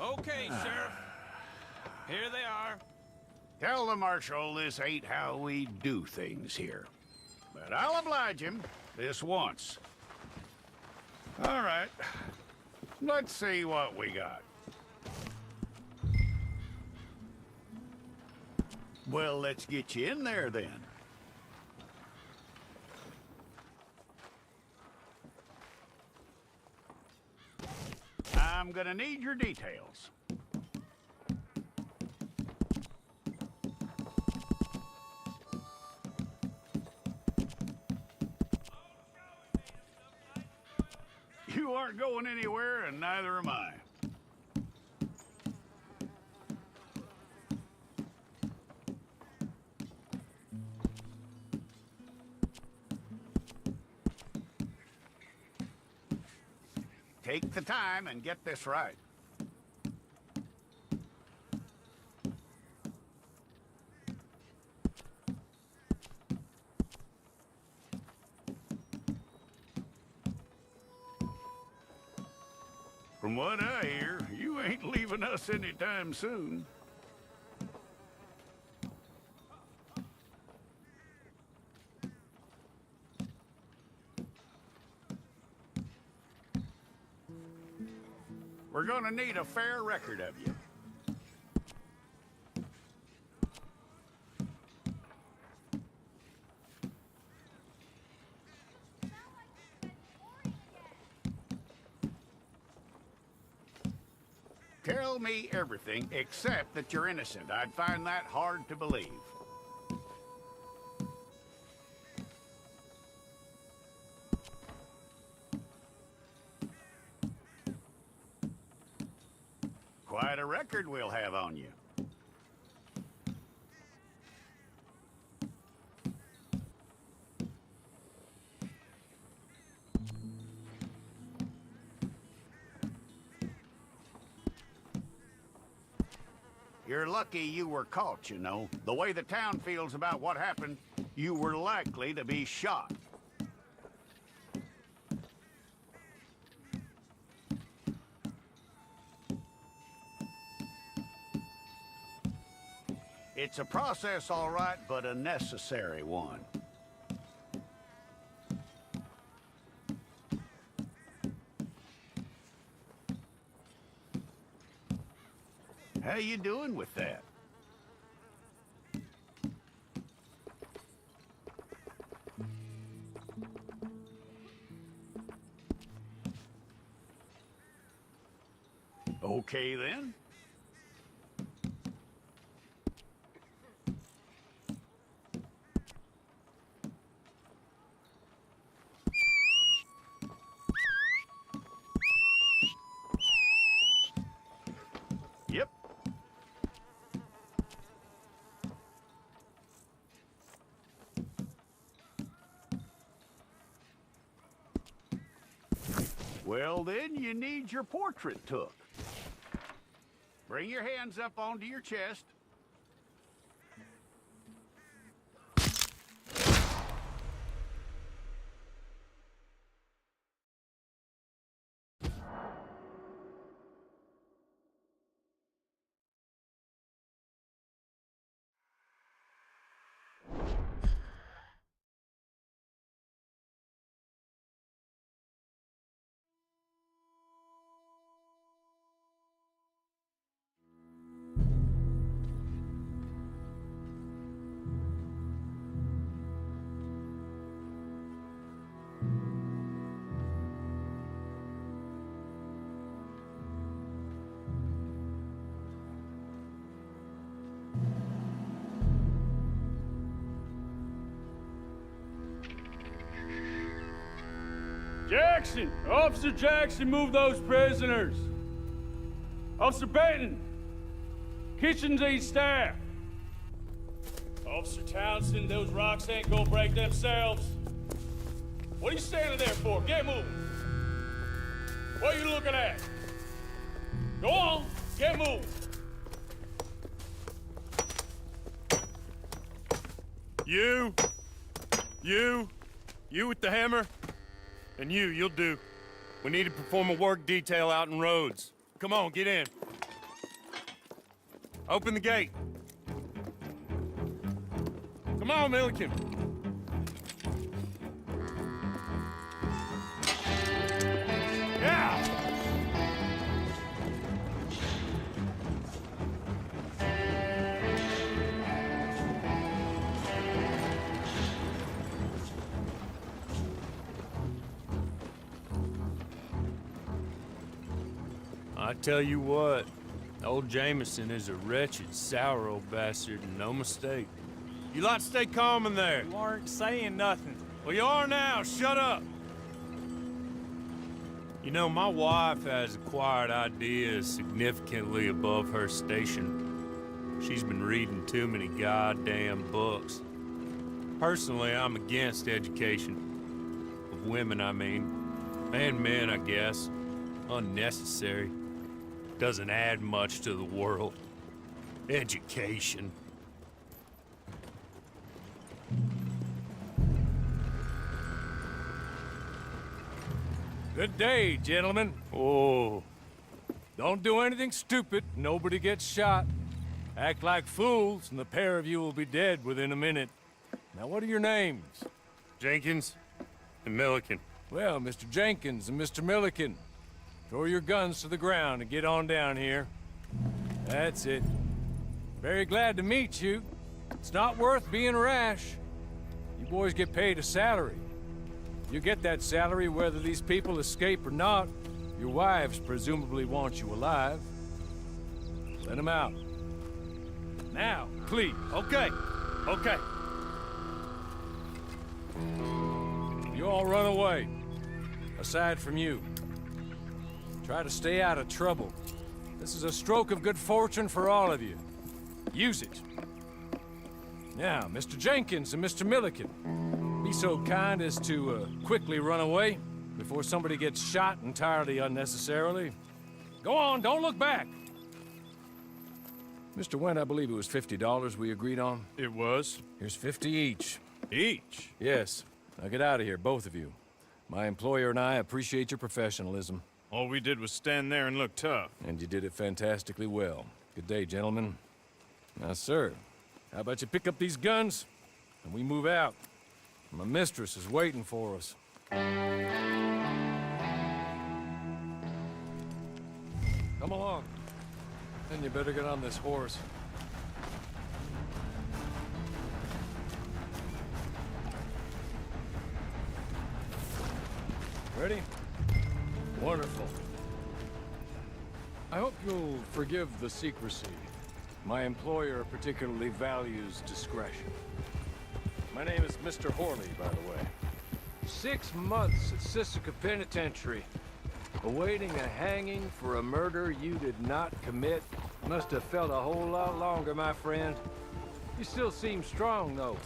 Okay, Sheriff. Here they are. Tell the Marshal this ain't how we do things here. But I'll oblige him this once. All right. Let's see what we got. Well, let's get you in there then. I'm gonna need your details. You aren't going anywhere, and neither am I. Take the time and get this right. From what I hear, you ain't leaving us anytime soon. We're gonna need a fair record of you. Tell me everything except that you're innocent. I'd find that hard to believe. Quite a record we'll have on you. You're lucky you were caught, you know. The way the town feels about what happened, you were likely to be shot. It's a process, all right, but a necessary one. How you doing with that? Okay, then. Yep. Well, then, you need your portrait took. Bring your hands up onto your chest. Jackson! Officer Jackson, move those prisoners! Officer Benton! Kitchens ain't staff! Officer Townsend, those rocks ain't gonna break themselves. What are you standing there for? Get moving! What are you looking at? Go on, get moving! You with the hammer? And you'll do. We need to perform a work detail out in Rhodes. Come on, get in. Open the gate. Come on, Milliken. Yeah! I tell you what, old Jameson is a wretched, sour old bastard, and no mistake. You lot stay calm in there. You aren't saying nothing. Well, you are now. Shut up. You know, my wife has acquired ideas significantly above her station. She's been reading too many goddamn books. Personally, I'm against education. Of women, I mean. And men, I guess. Unnecessary. Doesn't add much to the world. Education. Good day, gentlemen. Oh, Don't do anything stupid. Nobody gets shot. Act like fools, and the pair of you will be dead within a minute. Now, what are your names? Jenkins and Milliken. Well, Mr. Jenkins and Mr. Milliken, throw your guns to the ground and get on down here. That's it. Very glad to meet you. It's not worth being rash. You boys get paid a salary. You get that salary whether these people escape or not. Your wives presumably want you alive. Let them out. Now, please. Okay, okay. You all run away. Aside from you. Try to stay out of trouble. This is a stroke of good fortune for all of you. Use it. Now, Mr. Jenkins and Mr. Milliken, be so kind as to quickly run away before somebody gets shot entirely unnecessarily. Go on, don't look back. Mr. Wendt, I believe it was $50 we agreed on. It was. Here's 50 each. Each? Yes. Now get out of here, both of you. My employer and I appreciate your professionalism. All we did was stand there and look tough. And you did it fantastically well. Good day, gentlemen. Now, sir, how about you pick up these guns, and we move out? My mistress is waiting for us. Come along. Then you better get on this horse. Ready? Wonderful. I hope you'll forgive the secrecy. My employer particularly values discretion. My name is Mr. Horley, by the way. 6 months at Sisika Penitentiary, awaiting a hanging for a murder you did not commit. Must have felt a whole lot longer, my friend. You still seem strong, though.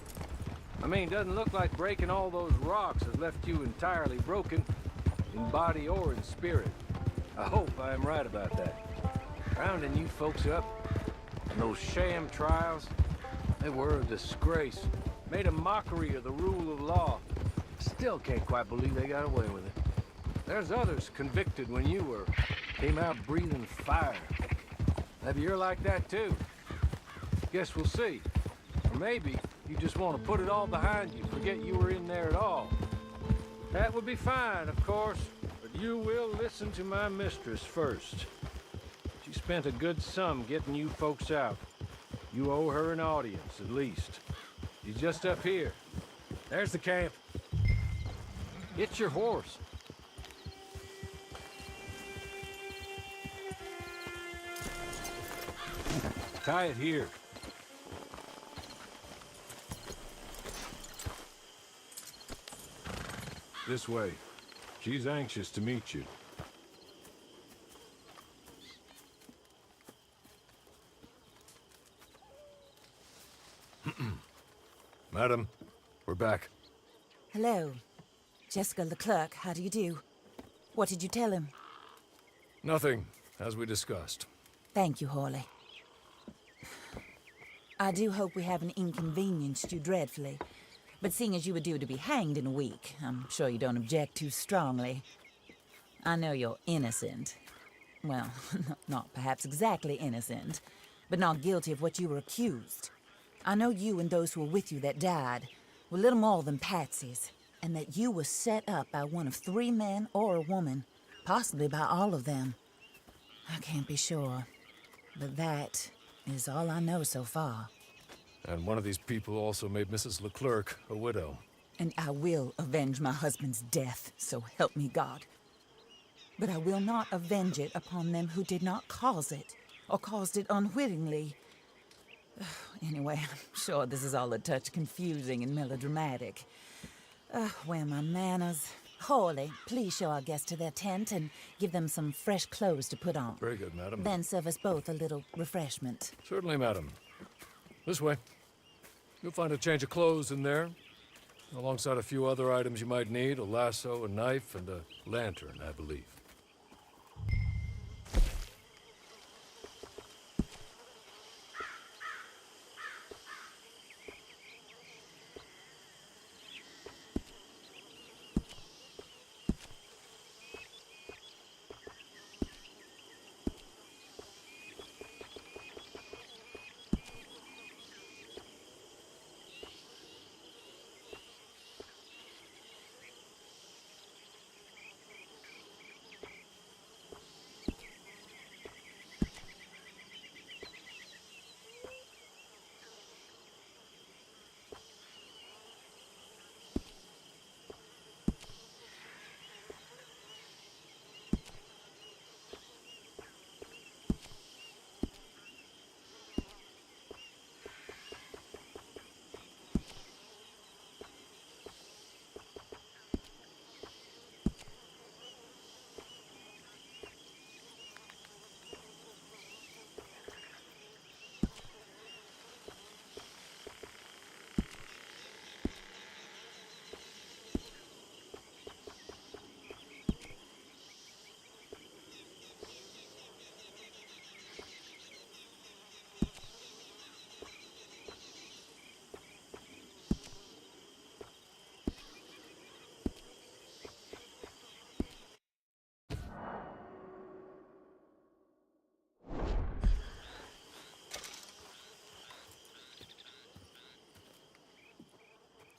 I mean, doesn't look like breaking all those rocks has left you entirely broken, in body or in spirit. I hope I am right about that. Rounding you folks up, and those sham trials, they were a disgrace. Made a mockery of the rule of law. Still can't quite believe they got away with it. There's others convicted when you were. Came out breathing fire. Maybe you're like that too. Guess we'll see. Or maybe you just want to put it all behind you, forget you were in there at all. That would be fine, of course, but you will listen to my mistress first. She spent a good sum getting you folks out. You owe her an audience, at least. She's just up here. There's the camp. Get your horse. Tie it here. This way. She's anxious to meet you. Madam, we're back. Hello. Jessica Leclerc, how do you do? What did you tell him? Nothing, as we discussed. Thank you, Horley. I do hope we haven't inconvenienced you dreadfully. But seeing as you were due to be hanged in a week, I'm sure you don't object too strongly. I know you're innocent. Well, not perhaps exactly innocent, but not guilty of what you were accused. I know you and those who were with you that died were little more than patsies, and that you were set up by one of 3 men or a woman, possibly by all of them. I can't be sure, but that is all I know so far. And one of these people also made Mrs. Leclerc a widow. And I will avenge my husband's death, so help me God. But I will not avenge it upon them who did not cause it, or caused it unwittingly. Anyway, I'm sure this is all a touch confusing and melodramatic. Where are my manners? Hawley, please show our guests to their tent and give them some fresh clothes to put on. Very good, madam. Then serve us both a little refreshment. Certainly, madam. This way. You'll find a change of clothes in there, alongside a few other items you might need, a lasso, a knife, and a lantern, I believe.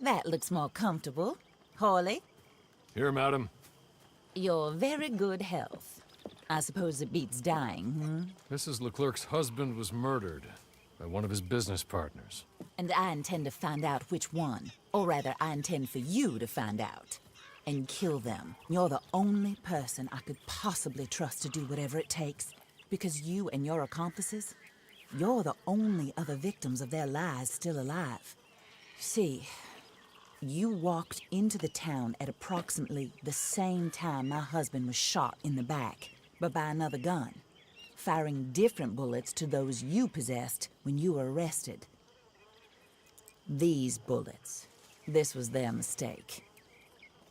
That looks more comfortable. Hawley, Here, madam. your very good health. I suppose it beats dying, hmm? Mrs. Leclerc's husband was murdered by one of his business partners. And I intend to find out which one. Or rather, I intend for you to find out. And kill them. You're the only person I could possibly trust to do whatever it takes. Because you and your accomplices, you're the only other victims of their lies still alive. See, you walked into the town at approximately the same time my husband was shot in the back, but by another gun, firing different bullets to those you possessed when you were arrested. These bullets, this was their mistake.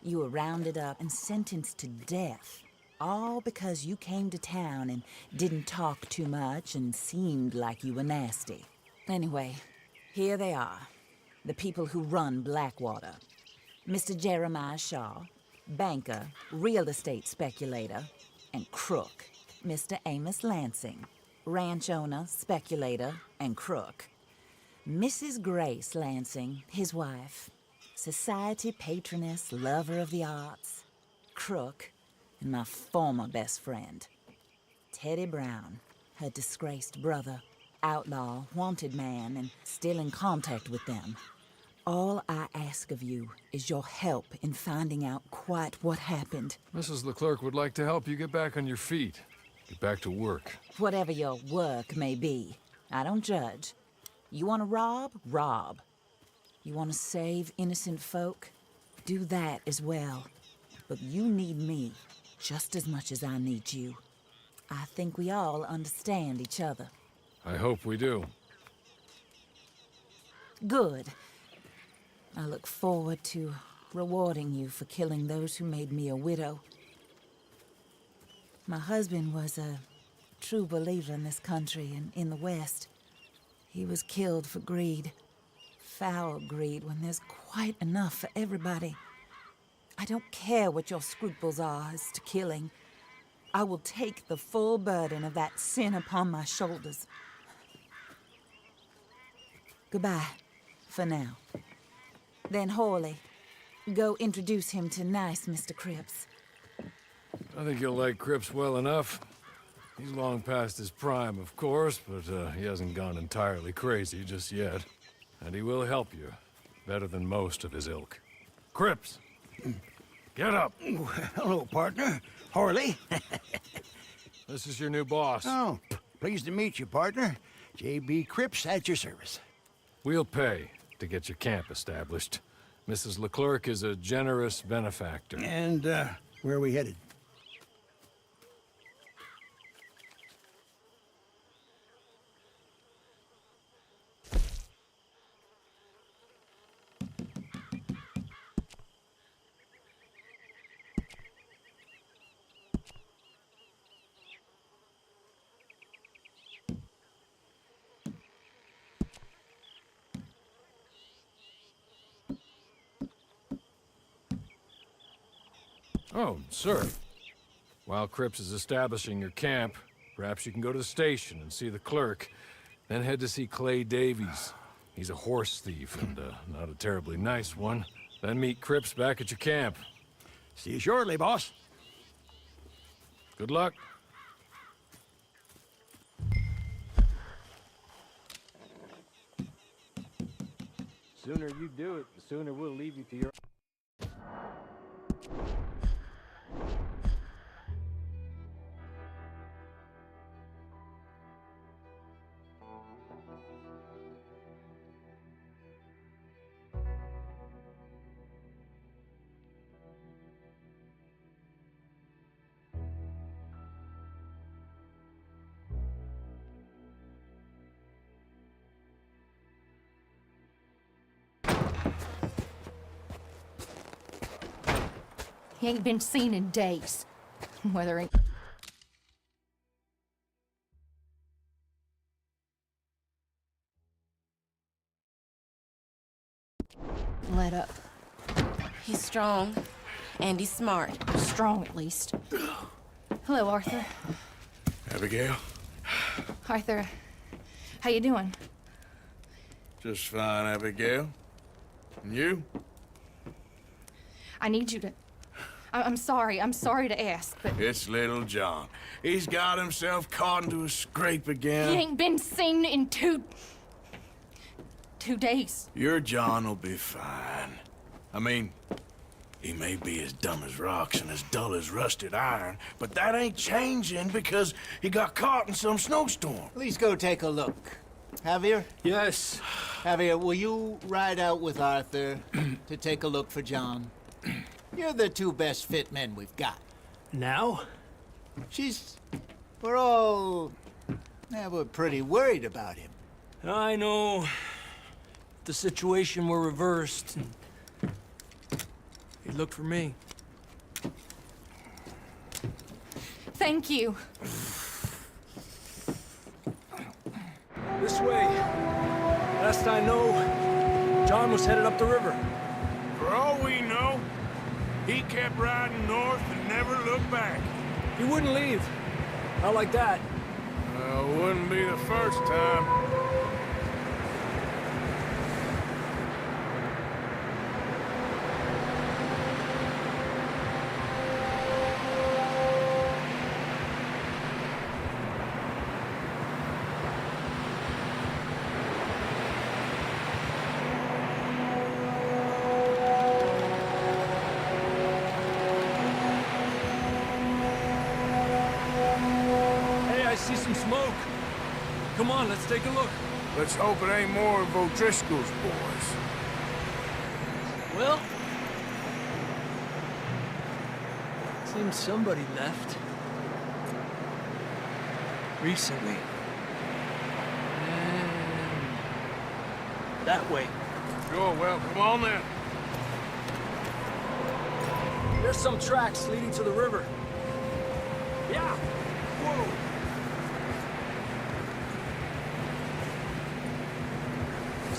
You were rounded up and sentenced to death, all because you came to town and didn't talk too much and seemed like you were nasty. Anyway, here they are. The people who run Blackwater. Mr. Jeremiah Shaw, banker, real estate speculator, and crook. Mr. Amos Lansing, ranch owner, speculator, and crook. Mrs. Grace Lansing, his wife, society patroness, lover of the arts, crook, and my former best friend. Teddy Brown, her disgraced brother, outlaw, wanted man, and still in contact with them. All I ask of you is your help in finding out quite what happened. Mrs. Leclerc would like to help you get back on your feet. Get back to work. Whatever your work may be, I don't judge. You want to rob? Rob. You want to save innocent folk? Do that as well. But you need me just as much as I need you. I think we all understand each other. I hope we do. Good. I look forward to rewarding you for killing those who made me a widow. My husband was a true believer in this country and in the West. He was killed for greed. Foul greed when there's quite enough for everybody. I don't care what your scruples are as to killing. I will take the full burden of that sin upon my shoulders. Goodbye, for now. Then Horley, go introduce him to nice Mr. Cripps. I think you'll like Cripps well enough. He's long past his prime, of course, but he hasn't gone entirely crazy just yet. And he will help you, better than most of his ilk. Cripps! Get up! Hello, partner. Horley. This is your new boss. Oh, pleased to meet you, partner. J.B. Cripps at your service. We'll pay to get your camp established. Mrs. Leclerc is a generous benefactor. And, where are we headed? Oh, sir. While Cripps is establishing your camp, perhaps you can go to the station and see the clerk, then head to see Clay Davies. He's a horse thief, and not a terribly nice one. Then meet Cripps back at your camp. See you shortly, boss. Good luck. Sooner you do it, the sooner we'll leave you to your... He ain't been seen in days. Whether he... Let up. He's strong, and he's smart. Strong, at least. Hello, Arthur. Abigail? Arthur, how you doing? Just fine, Abigail. And you? I need you to... I'm sorry to ask, but... It's little John. He's got himself caught into a scrape again. He ain't been seen in two days. Your John will be fine. I mean, he may be as dumb as rocks and as dull as rusted iron, but that ain't changing because he got caught in some snowstorm. Please go take a look. Javier? Yes. Javier, will you ride out with Arthur to take a look for John? You're the two best fit men we've got. Now? We're pretty worried about him. I know. The situation were reversed. He looked for me. Thank you. This way. Last I know, John was headed up the river. For all we know, he kept riding north and never looked back. He wouldn't leave. Not like that. Wouldn't be the first time. See some smoke. Come on, let's take a look. Let's hope it ain't more of O'Driscoll's boys. Well, seems somebody left. Recently. And that way. Sure, well, come on then. There's some tracks leading to the river. Yeah. Whoa.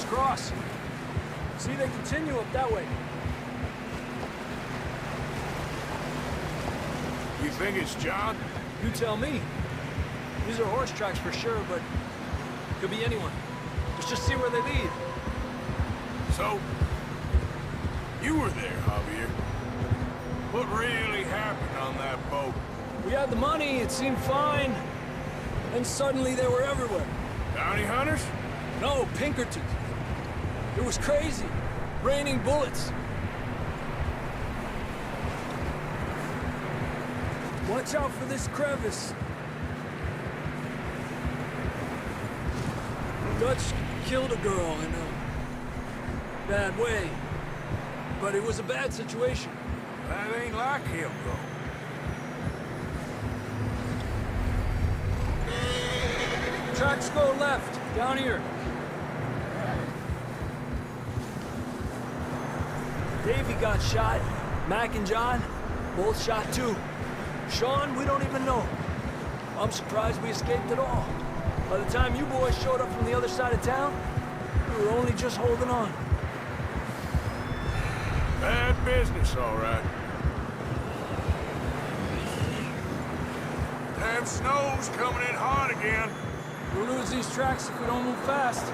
Cross. See, they continue up that way. You think it's John? You tell me. These are horse tracks for sure, but could be anyone. Let's just see where they lead. So, you were there, Javier. What really happened on that boat? We had the money, it seemed fine. Then suddenly they were everywhere. Bounty hunters? No, Pinkertons. It was crazy. Raining bullets. Watch out for this crevice. Dutch killed a girl in a bad way. But it was a bad situation. That ain't like him, though. Tracks go left, down here. Davey got shot. Mac and John, both shot too. Sean, we don't even know. I'm surprised we escaped at all. By the time you boys showed up from the other side of town, we were only just holding on. Bad business, all right. Damn snow's coming in hard again. We'll lose these tracks if we don't move fast.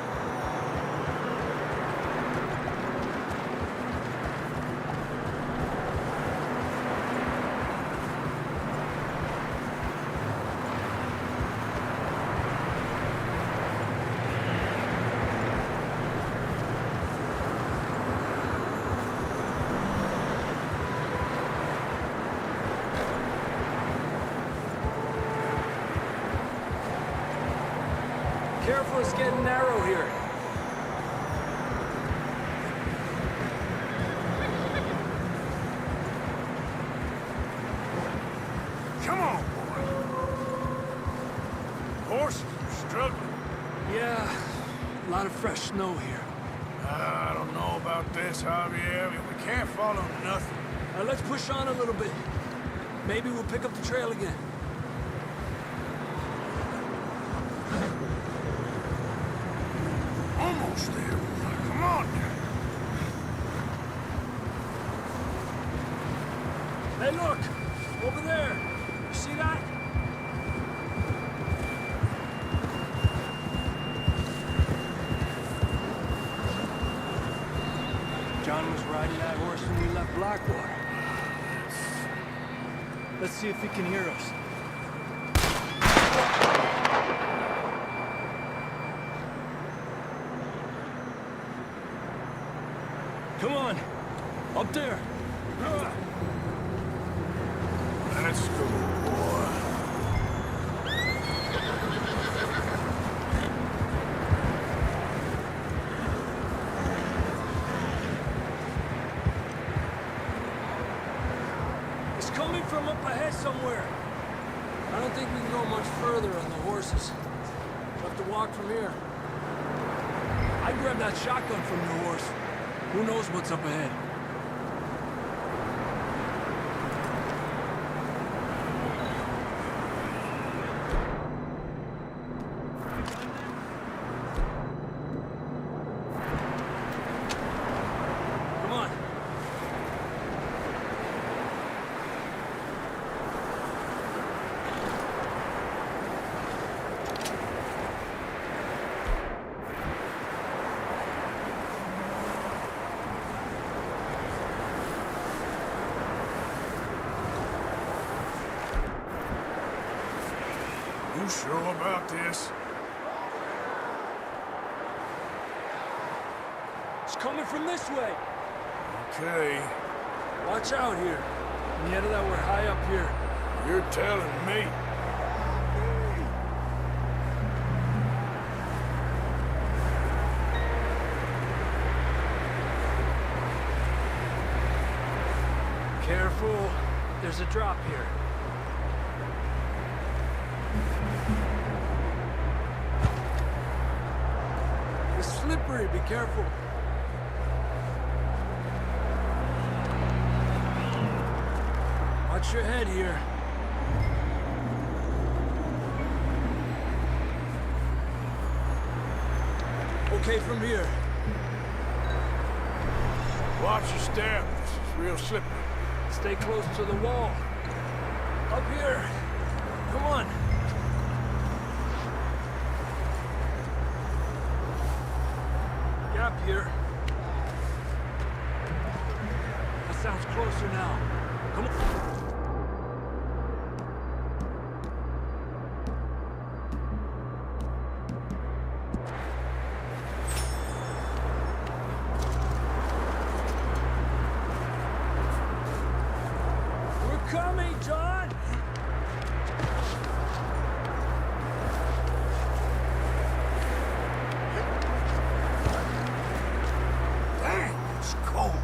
Careful, it's getting narrow here. Come on, boy. Horses are struggling. Yeah, a lot of fresh snow here. I don't know about this, Javier. We can't follow nothing. Let's push on a little bit. Maybe we'll pick up the trail again. Almost there. Come on. Hey, look! Over there! You see that? John was riding that horse when we left Blackwater. Let's see if he can hear us. Come on! Up there! Let's go, boy. It's coming from up ahead somewhere. I don't think we can go much further on the horses. We'll have to walk from here. I grabbed that shotgun from your horse. Who knows what's up ahead? Come on. You sure about this? It's coming from this way. Okay. Watch out here. Yet that we're high up here. You're telling me. Careful. There's a drop here. It's slippery. Be careful. Watch your head here. Okay from here. Watch your step. This is real slippery. Stay close to the wall. Up here. Come on. here. That sounds closer now. Come on. We're coming, John! Dang, it's cold.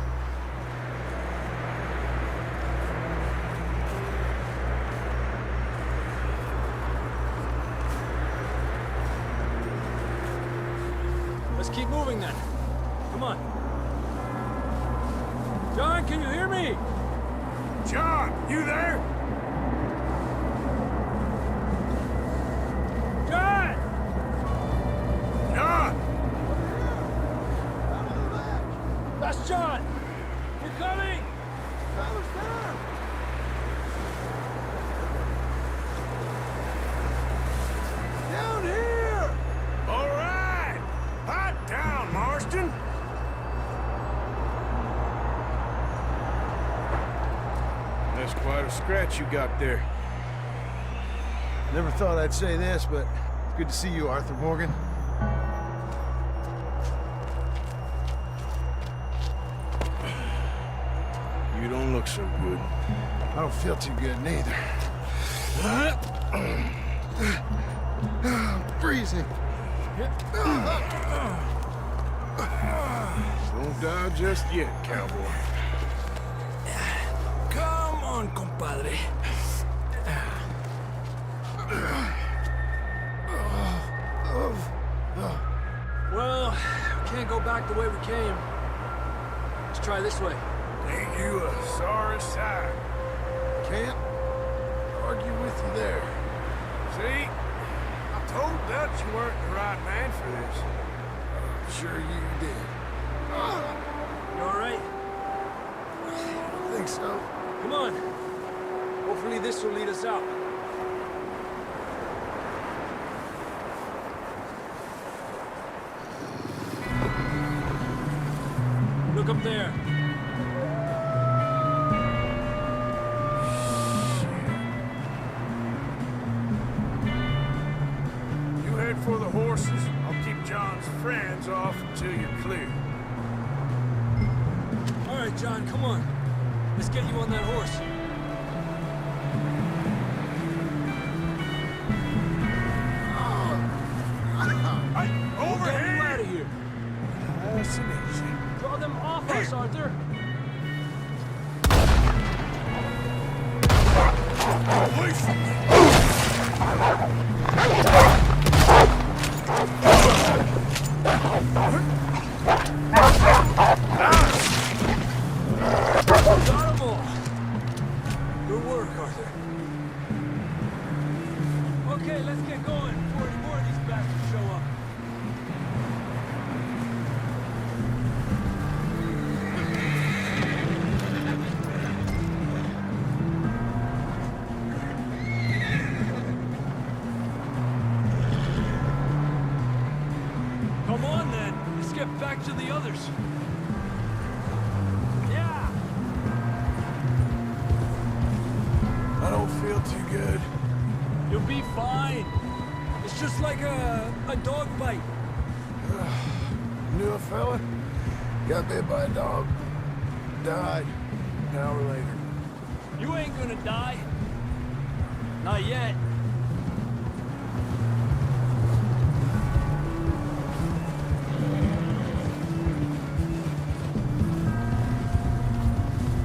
Let's keep moving then. Come on. John, can you hear me? John, you there? John! John! That's John! We're coming! Down here! All right! Hot down, Marston! That's quite a scratch you got there. Never thought I'd say this, but it's good to see you, Arthur Morgan. You don't look so good. I don't feel too good neither. Freezing. Don't die just yet, cowboy. Come on, compadre. Well, we can't go back the way we came. Let's try this way. Ain't you a sorry sight? Can't argue with you there. See? I told Dutch you weren't the right man for this. I'm sure you did. You all right? I think so. Come on. Hopefully this will lead us out. Look up there. You head for the horses. I'll keep John's friends off until you're clear. All right, John, come on. Let's get you on that horse. Over Get you here! out of here. Nice and easy. Draw them off us, Arthur. Away from me! Got them all. Good work, Arthur. Okay, let's get going before any more of these bastards show up. Come on, then. Let's get back to the others. Yeah! I don't feel too good. You'll be fine. It's just like a dog bite. Knew a fella? Got bit by a dog. Died an hour later. You ain't gonna die. Not yet.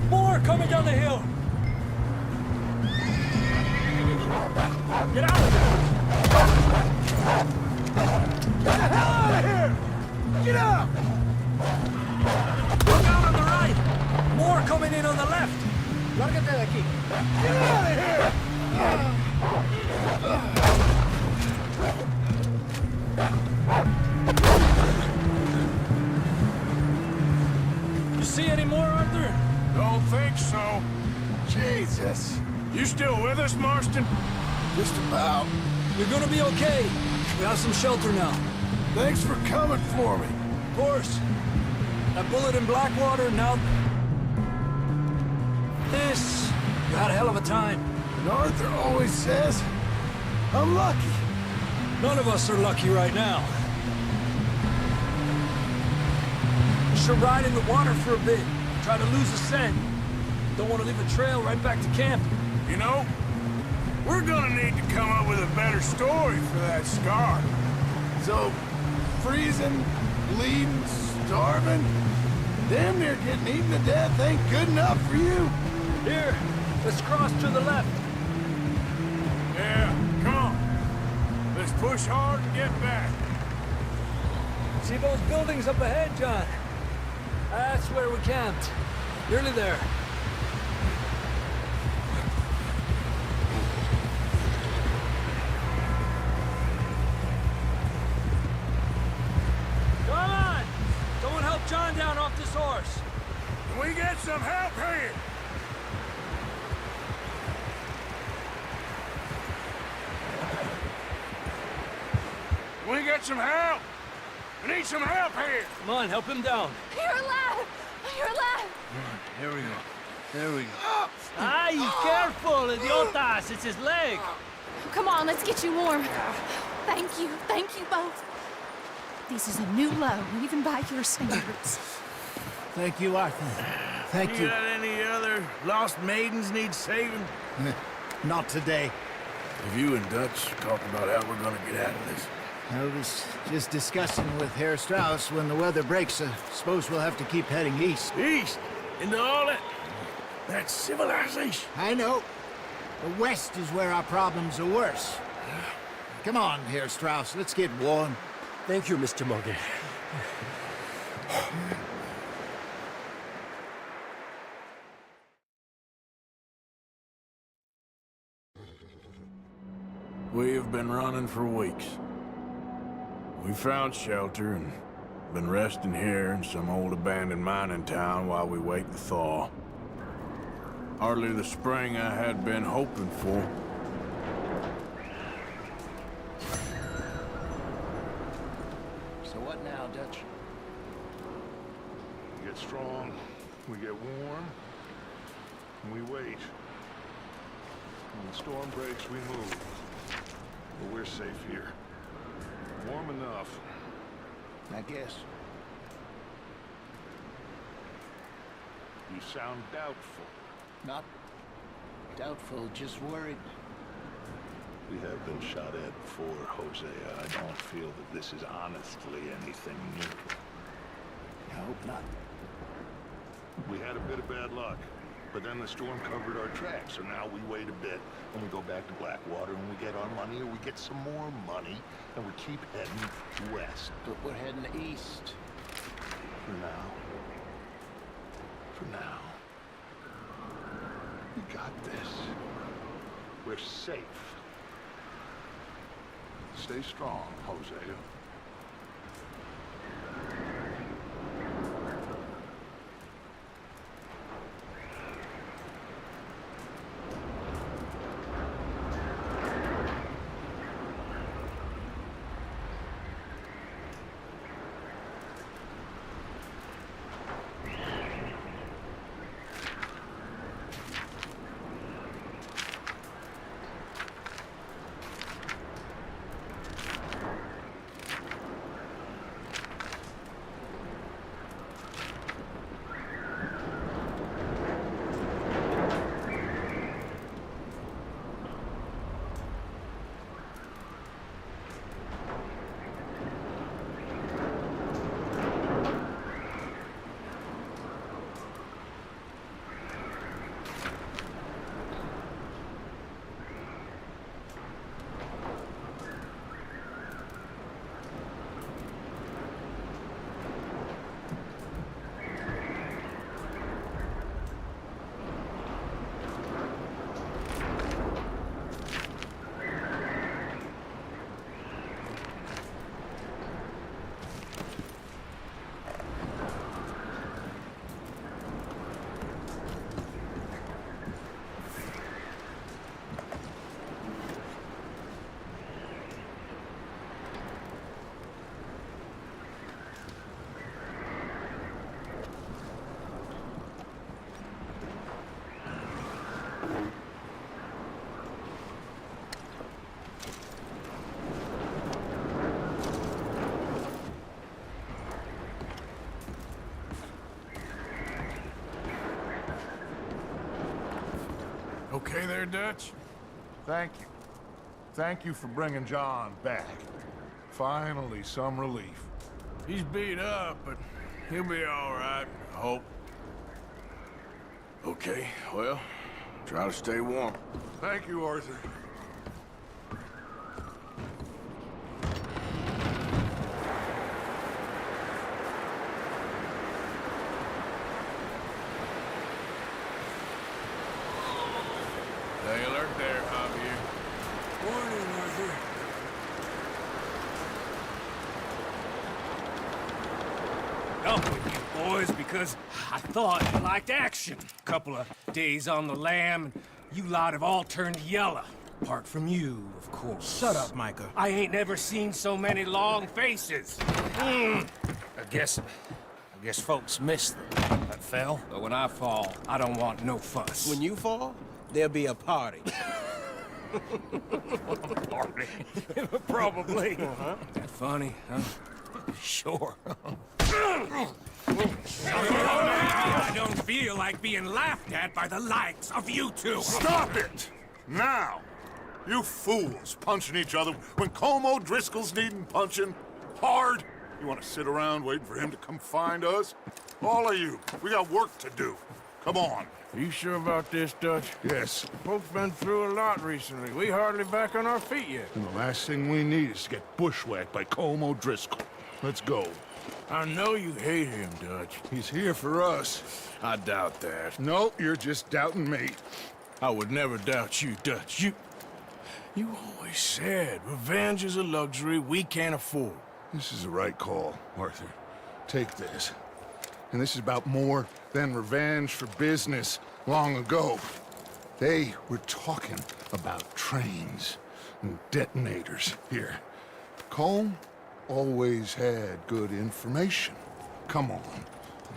More coming down the hill. Get out of there! Get the hell out of here! Get out! Look out on the right! More coming in on the left! Lárgate de aquí! Get out of here! You see any more, Arthur? Don't think so. Jesus! You still with us, Marston? Just about. You're gonna be okay. We have some shelter now. Thanks for coming for me. Of course. That bullet in Blackwater, now... This... You had a hell of a time. And Arthur always says, I'm lucky. None of us are lucky right now. We should ride in the water for a bit. Try to lose the scent. Don't want to leave a trail right back to camp. You know, we're gonna need to come up with a better story for that scar. So, freezing, bleeding, starving, damn near getting eaten to death ain't good enough for you. Here, let's cross to the left. Yeah, come on. Let's push hard and get back. See those buildings up ahead, John? That's where we camped. Nearly there. Come on! Someone help John down off this horse. Can we get some help here? Can we get some help? We need some help here. Come on, help him down. You're alive! You're alive! Here we go. There we go. Ay, careful, idiotas! It's his leg! Come on, let's get you warm. Thank you both. This is a new low, even by your standards. Thank you, Arthur. Thank you. Got any other lost maidens need saving? Not today. Have you and Dutch talked about how we're gonna get out of this? I was just discussing with Herr Strauss when the weather breaks. I suppose we'll have to keep heading east. East? Into all that... That's civilization. I know. The west is where our problems are worse. Come on, Herr Strauss. Let's get warm. Thank you, Mr. Morgan. We have been running for weeks. We found shelter and been resting here in some old abandoned mining town while we wait the thaw. Hardly the spring I had been hoping for. So what now, Dutch? We get strong, we get warm, and we wait. When the storm breaks, we move. But we're safe here. Warm enough. I guess. You sound doubtful. Not doubtful, just worried. We have been shot at before, Hosea. I don't feel that this is honestly anything new. I hope not. We had a bit of bad luck, but then the storm covered our tracks, so now we wait a bit, and we go back to Blackwater, and we get our money, or we get some more money, and we keep heading west. But we're heading east. For now. For now. We got this. We're safe. Stay strong, Hosea. okay there, Dutch? Thank you. Thank you for bringing John back. Finally, some relief. He's beat up, but he'll be all right, I hope. Okay, well, try to stay warm. Thank you, Arthur. Stay alert there, Javier. Morning, Arthur. Up with you boys because I thought you liked action. Couple of days on the lam, and you lot have all turned yellow. Apart from you, of course. Shut up, Micah. I ain't never seen so many long faces. I guess folks miss them. That fell. But when I fall, I don't want no fuss. When you fall, there'll be a party. Party? Probably. That funny, huh? Sure. I don't feel like being laughed at by the likes of you two. Stop it! Now! You fools punching each other when Colm O'Driscoll's needing punching hard. You want to sit around waiting for him to come find us? All of you, we got work to do. Come on. Are you sure about this, Dutch? Yes. Folks been through a lot recently. We hardly back on our feet yet. And the last thing we need is to get bushwhacked by Colm O'Driscoll. Let's go. I know you hate him, Dutch. He's here for us. I doubt that. No, you're just doubting me. I would never doubt you, Dutch. You always said revenge is a luxury we can't afford. This is the right call, Arthur. Take this. And this is about more than revenge for business long ago. They were talking about trains and detonators here. Colm always had good information. Come on.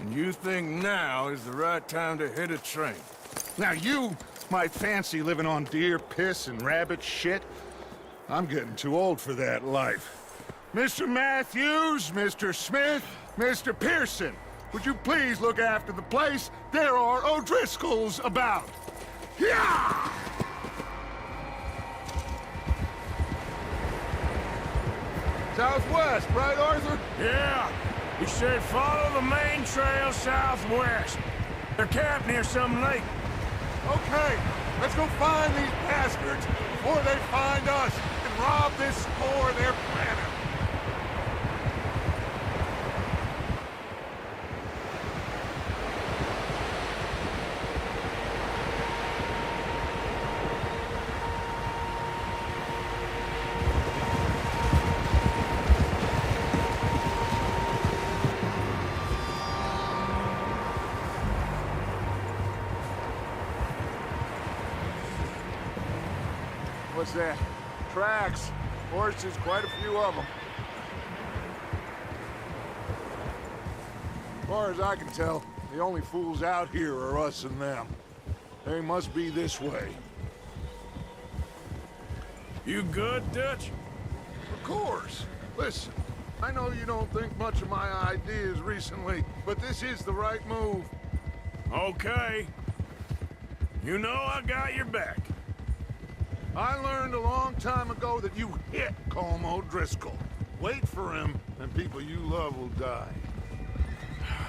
And you think now is the right time to hit a train? Now you might fancy living on deer piss and rabbit shit. I'm getting too old for that life. Mr. Matthews, Mr. Smith, Mr. Pearson, would you please look after the place? There are O'Driscolls about. Yeah! Southwest, right, Arthur? Yeah. He said follow the main trail southwest. They're camped near some lake. Okay, let's go find these bastards before they find us and rob this store they're planning. What's that? Tracks. Horses, quite a few of them. As far as I can tell, the only fools out here are us and them. They must be this way. You good, Dutch? Of course. Listen, I know you don't think much of my ideas recently, but this is the right move. Okay. You know I got your back. I learned a long time ago that you hit Colm O'Driscoll. Wait for him, and people you love will die.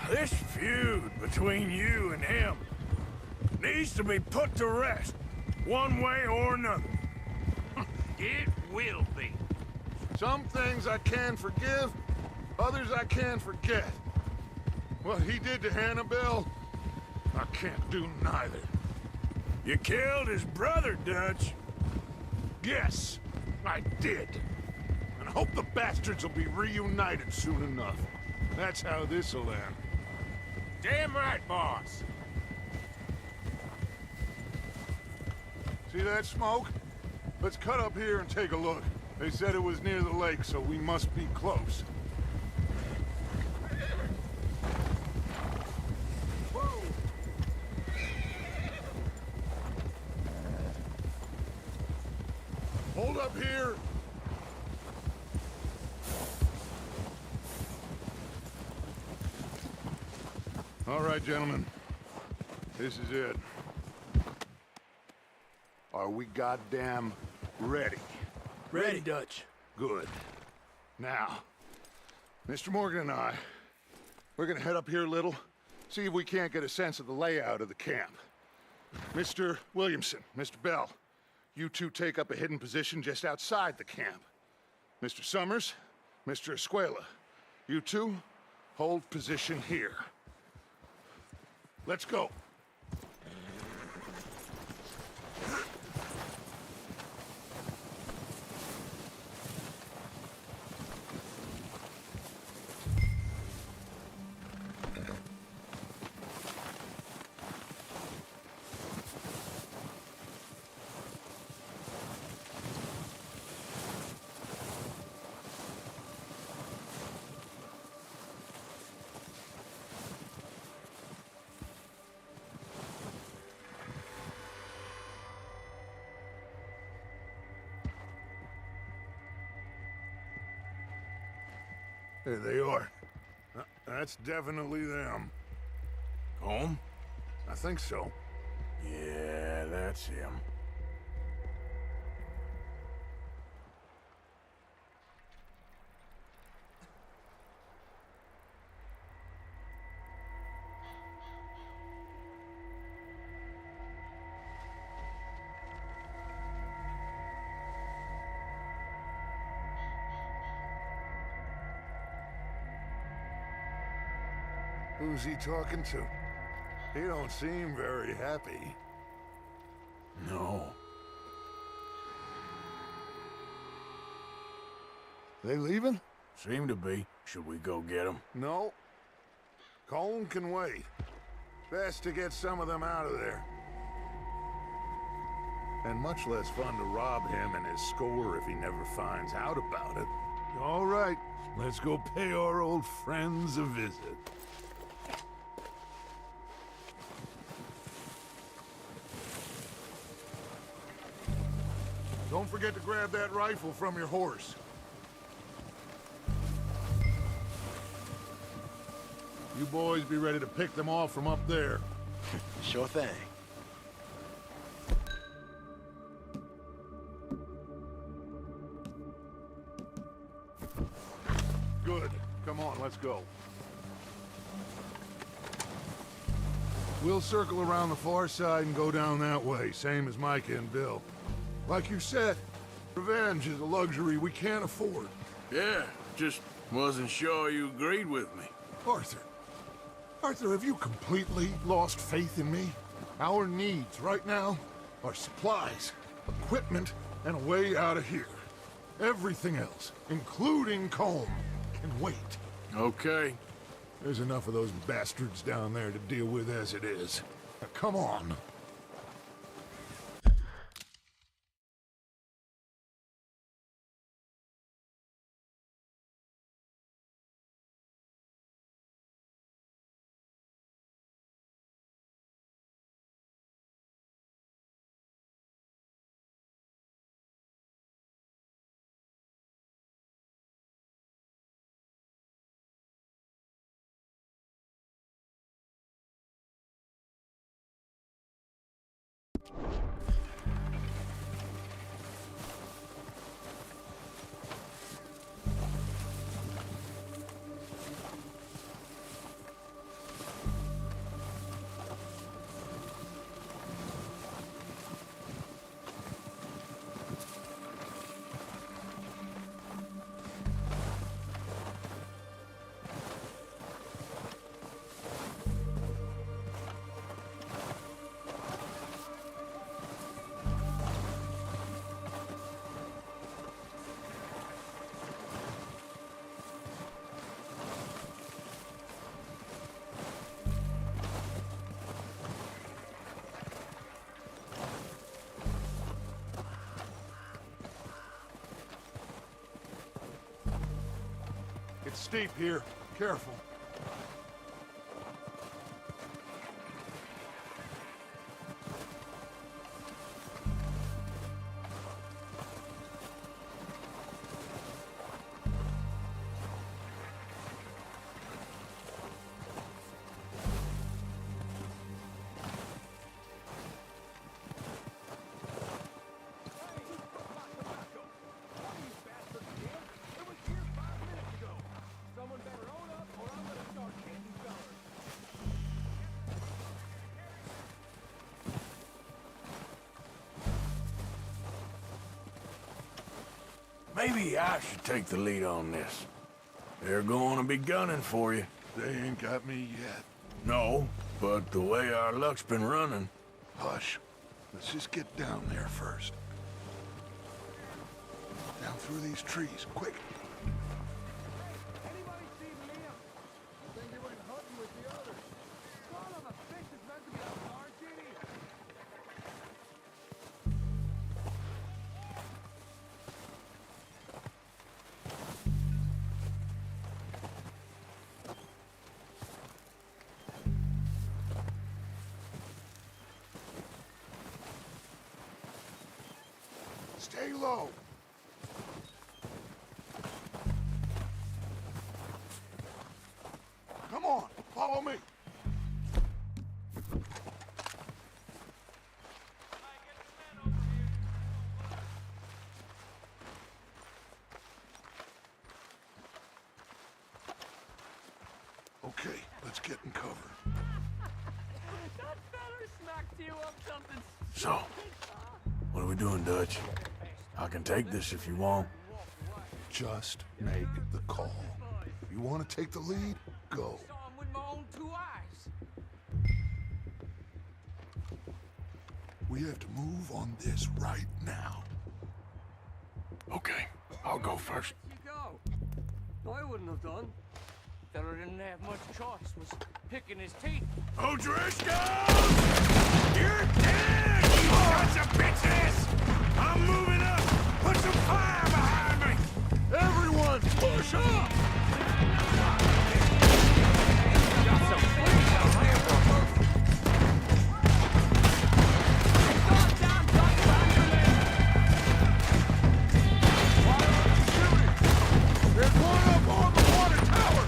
This feud between you and him needs to be put to rest, one way or another. It will be. Some things I can forgive, others I can forget. What he did to Hannibal, I can't do neither. You killed his brother, Dutch. Yes, I did. And I hope the bastards will be reunited soon enough. That's how this'll end. Damn right, boss. See that smoke? Let's cut up here and take a look. They said it was near the lake, so we must be close. Hold up here. All right, gentlemen. This is it. we goddamn ready? Ready, Dutch. Good. Now, Mr. Morgan and I, we're gonna head up here a little, see if we can't get a sense of the layout of the camp. Mr. Williamson, Mr. Bell, you two take up a hidden position just outside the camp. Mr. Summers, Mr. Escuela, you two hold position here. Let's go. There they are. That's definitely them. Home? I think so. Yeah, that's him. Who's he talking to? He don't seem very happy. No. They leaving? Seem to be. Should we go get them? No. Colm can wait. Best to get some of them out of there. And much less fun to rob him and his score if he never finds out about it. All right, let's go pay our old friends a visit. Don't forget to grab that rifle from your horse. You boys be ready to pick them off from up there. Sure thing. Good. Come on, let's go. We'll circle around the far side and go down that way, same as Micah and Bill. Like you said, revenge is a luxury we can't afford. Yeah, just wasn't sure you agreed with me. Arthur, have you completely lost faith in me? Our needs right now are supplies, equipment, and a way out of here. Everything else, including Colm, can wait. Okay. There's enough of those bastards down there to deal with as it is. Now, come on. It's steep here. Careful. Maybe I should take the lead on this. They're going to be gunning for you. They ain't got me yet. No, but the way our luck's been running... Hush. Let's just get down there first. Down through these trees, quick. Stay low. Come on, follow me. Okay, let's get in cover. So, what are we doing, Dutch? I can take this if you want. Just make the call. You want to take the lead? Go. We have to move on this right now. Okay, I'll go first. You go. No, I wouldn't have done. Fella didn't have much choice, was picking his teeth. O'Driscoll! You're dead, you sons of bitches! I'm moving up! Put some fire behind me! Everyone, push up! There's one up on the water tower!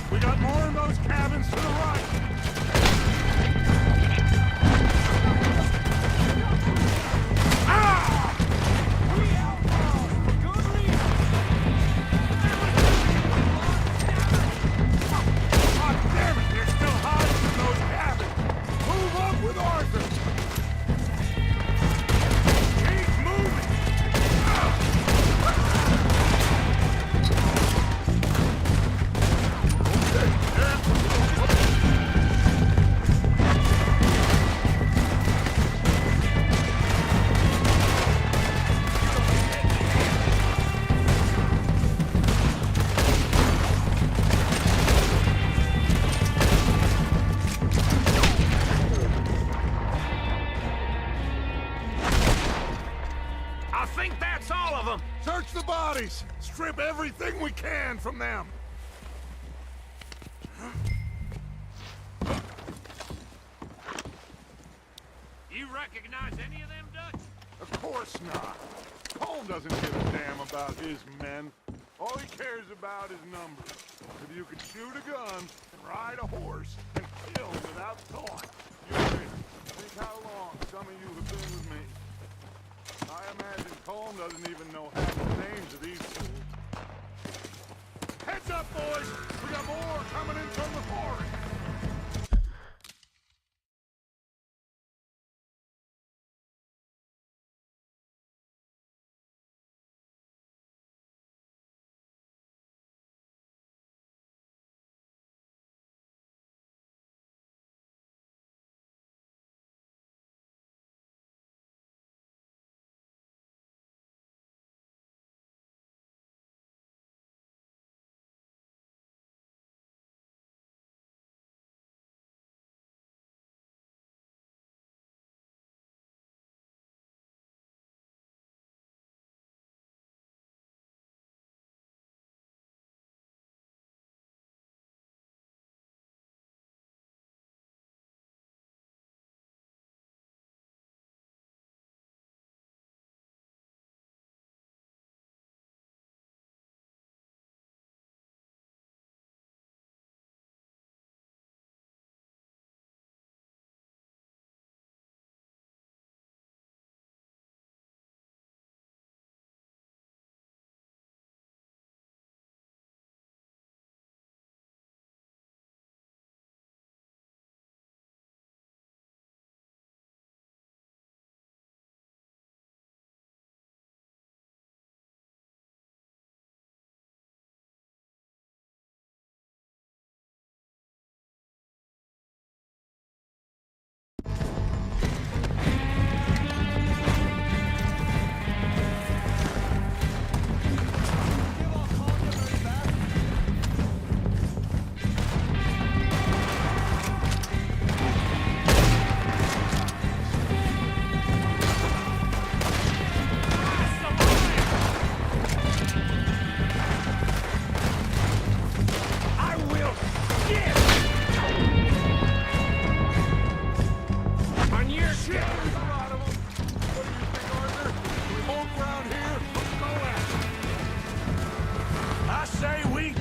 We got more in those cabins to the right. God damn it, they're still hiding in those cabins. Move up with Arthur. Keep moving. I think that's all of them. Search the bodies. Strip everything we can from them. You recognize any of them, Dutch? Of course not. Colm doesn't give a damn about his men. All he cares about is numbers. If you could shoot a gun and ride a horse and kill without thought, you win. Think how long some of you have been with me. I imagine Colm doesn't even know half the names of these fools. Heads up, boys! We got more coming in from the forest!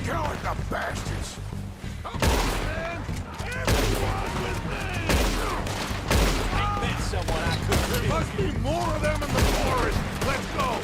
Kill it, the bastards! Come on, man! Everyone with me! I met someone I could There must be more of them in the forest! Let's go!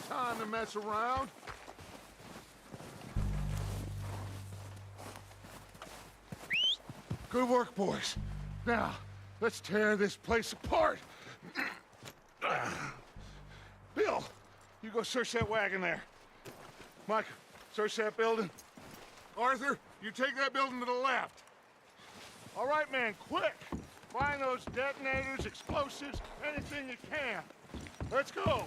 Time to mess around. Good work, boys. Now, let's tear this place apart. Bill, you go search that wagon there. Mike, search that building. Arthur, you take that building to the left. All right, man, quick. Find those detonators, explosives, anything you can. Let's go.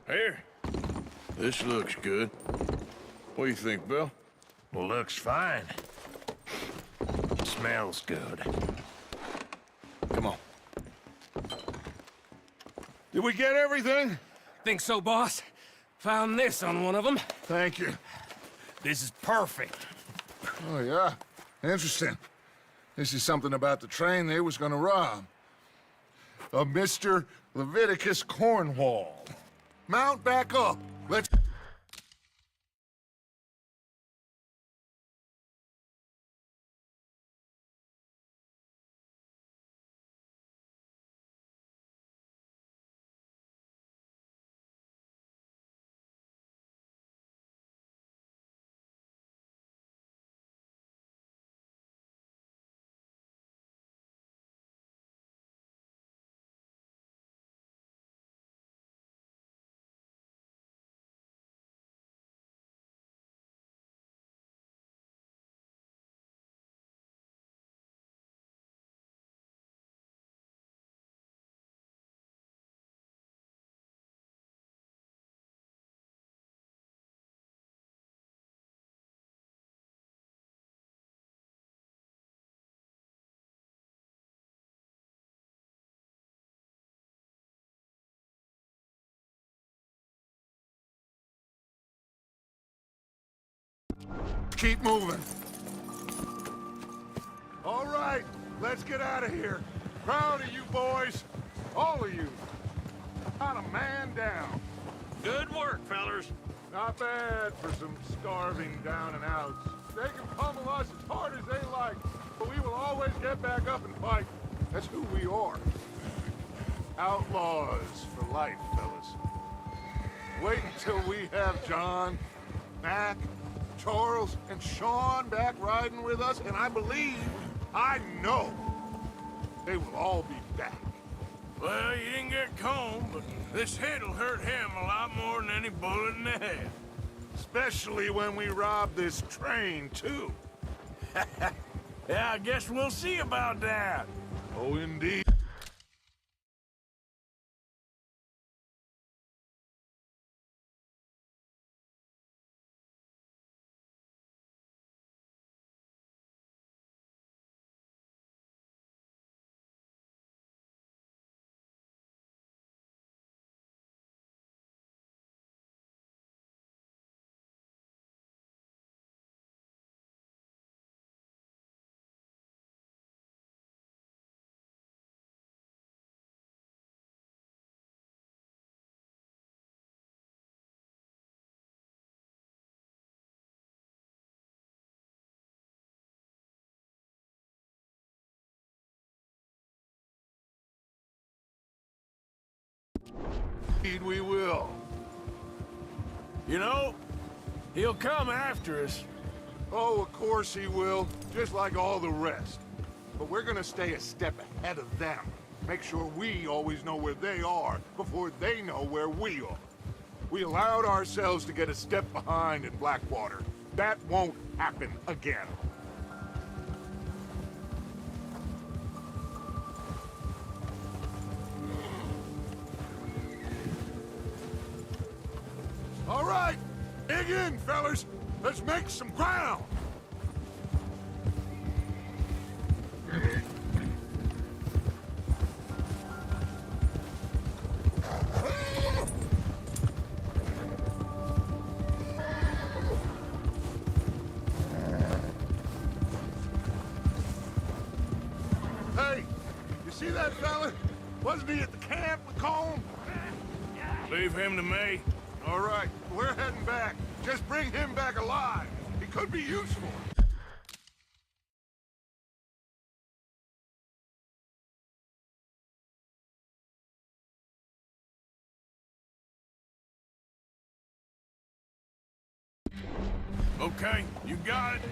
Here. This looks good. What do you think, Bill? Well, looks fine. Smells good. Come on. Did we get everything? Think so, boss. Found this on one of them. Thank you. This is perfect. Oh, yeah? Interesting. This is something about the train they was gonna rob. A Mr. Leviticus Cornwall. Mount back up. Let's... Keep moving. All right, let's get out of here. Proud of you boys. All of you. Not a man down. Good work, fellers. Not bad for some starving down and outs. They can pummel us as hard as they like, but we will always get back up and fight. That's who we are. Outlaws for life, fellas. Wait until we have John, Mac, Charles, and Sean back riding with us, and I believe, I know, they will all be back. Well, you didn't get Combe, but this hit'll hurt him a lot more than any bullet in the head. Especially when we rob this train, too. Yeah, I guess we'll see about that. Oh, indeed. Indeed we will. You know, he'll come after us. Oh, of course he will, just like all the rest. But we're gonna stay a step ahead of them. Make sure we always know where they are before they know where we are. We allowed ourselves to get a step behind in Blackwater. That won't happen again. All right, dig in, fellas. Let's make some ground. Hey, you see that fella? Wasn't he at the camp with Colm? Leave him to me. All right, we're heading back. Just bring him back alive. He could be useful. Okay, you got it.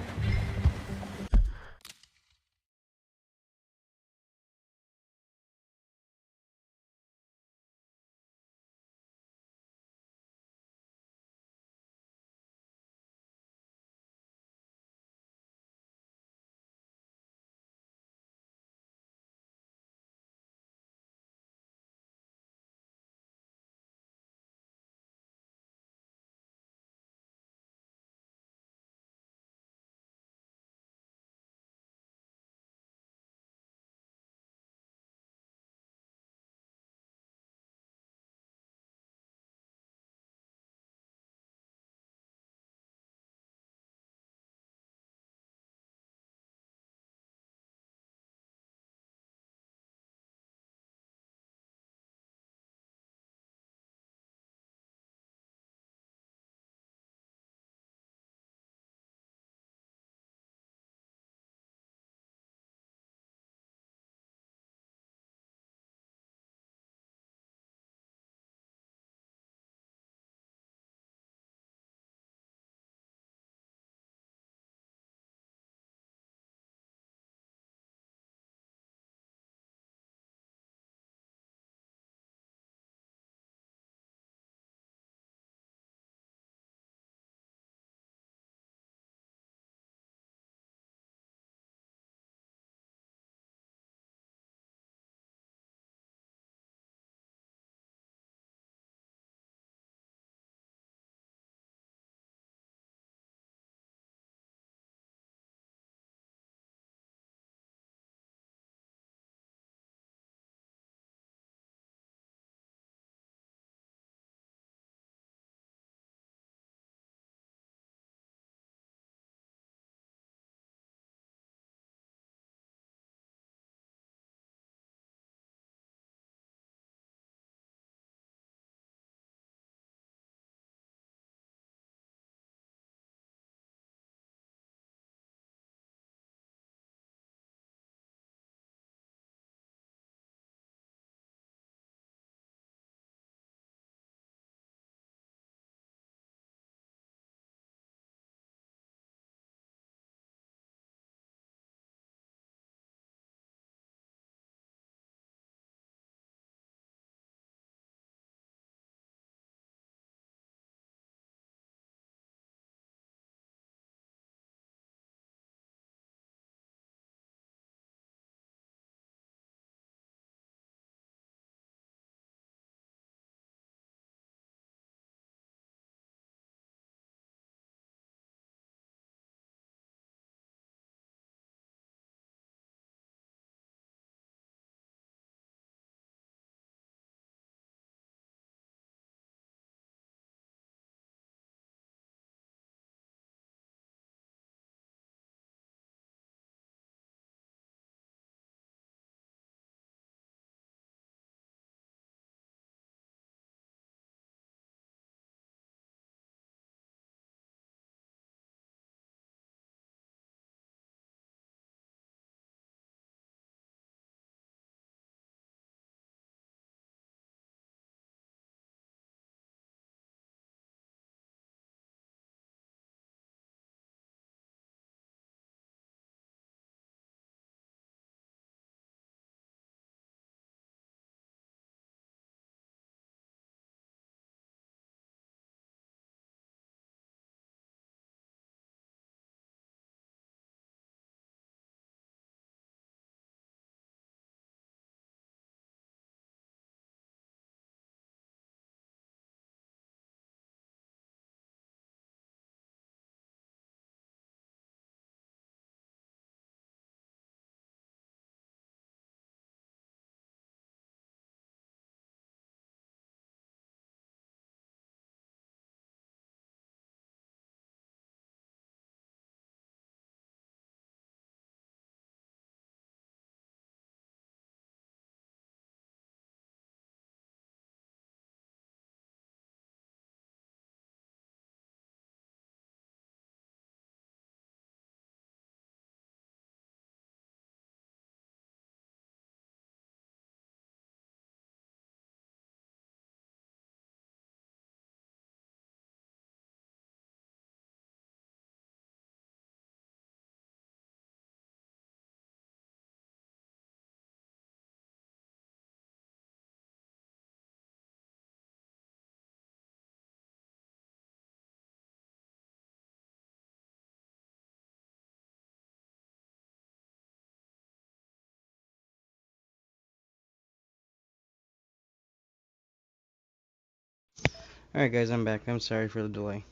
Alright guys, I'm back. I'm sorry for the delay.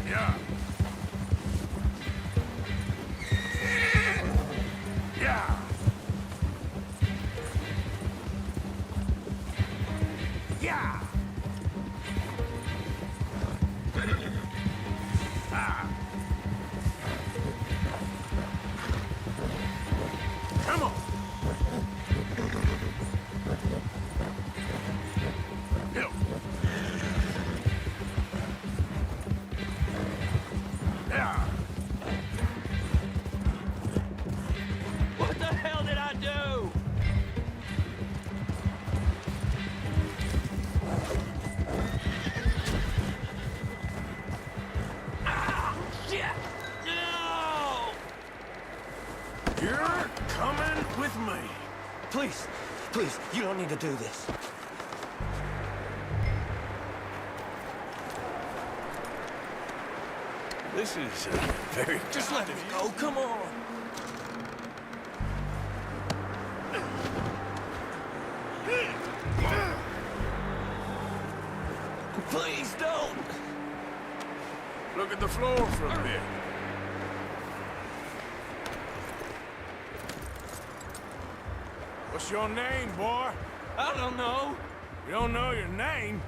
Yeah. Yeah. Yeah. Ah. Come on. Go. Yeah. What the hell did I do? Ah, shit! No! You're coming with me. Please, please, you don't need to do this. This is very... Just let me go, come on. Please don't. Look at the floor for a bit. What's your name, boy? I don't know. You don't know your name?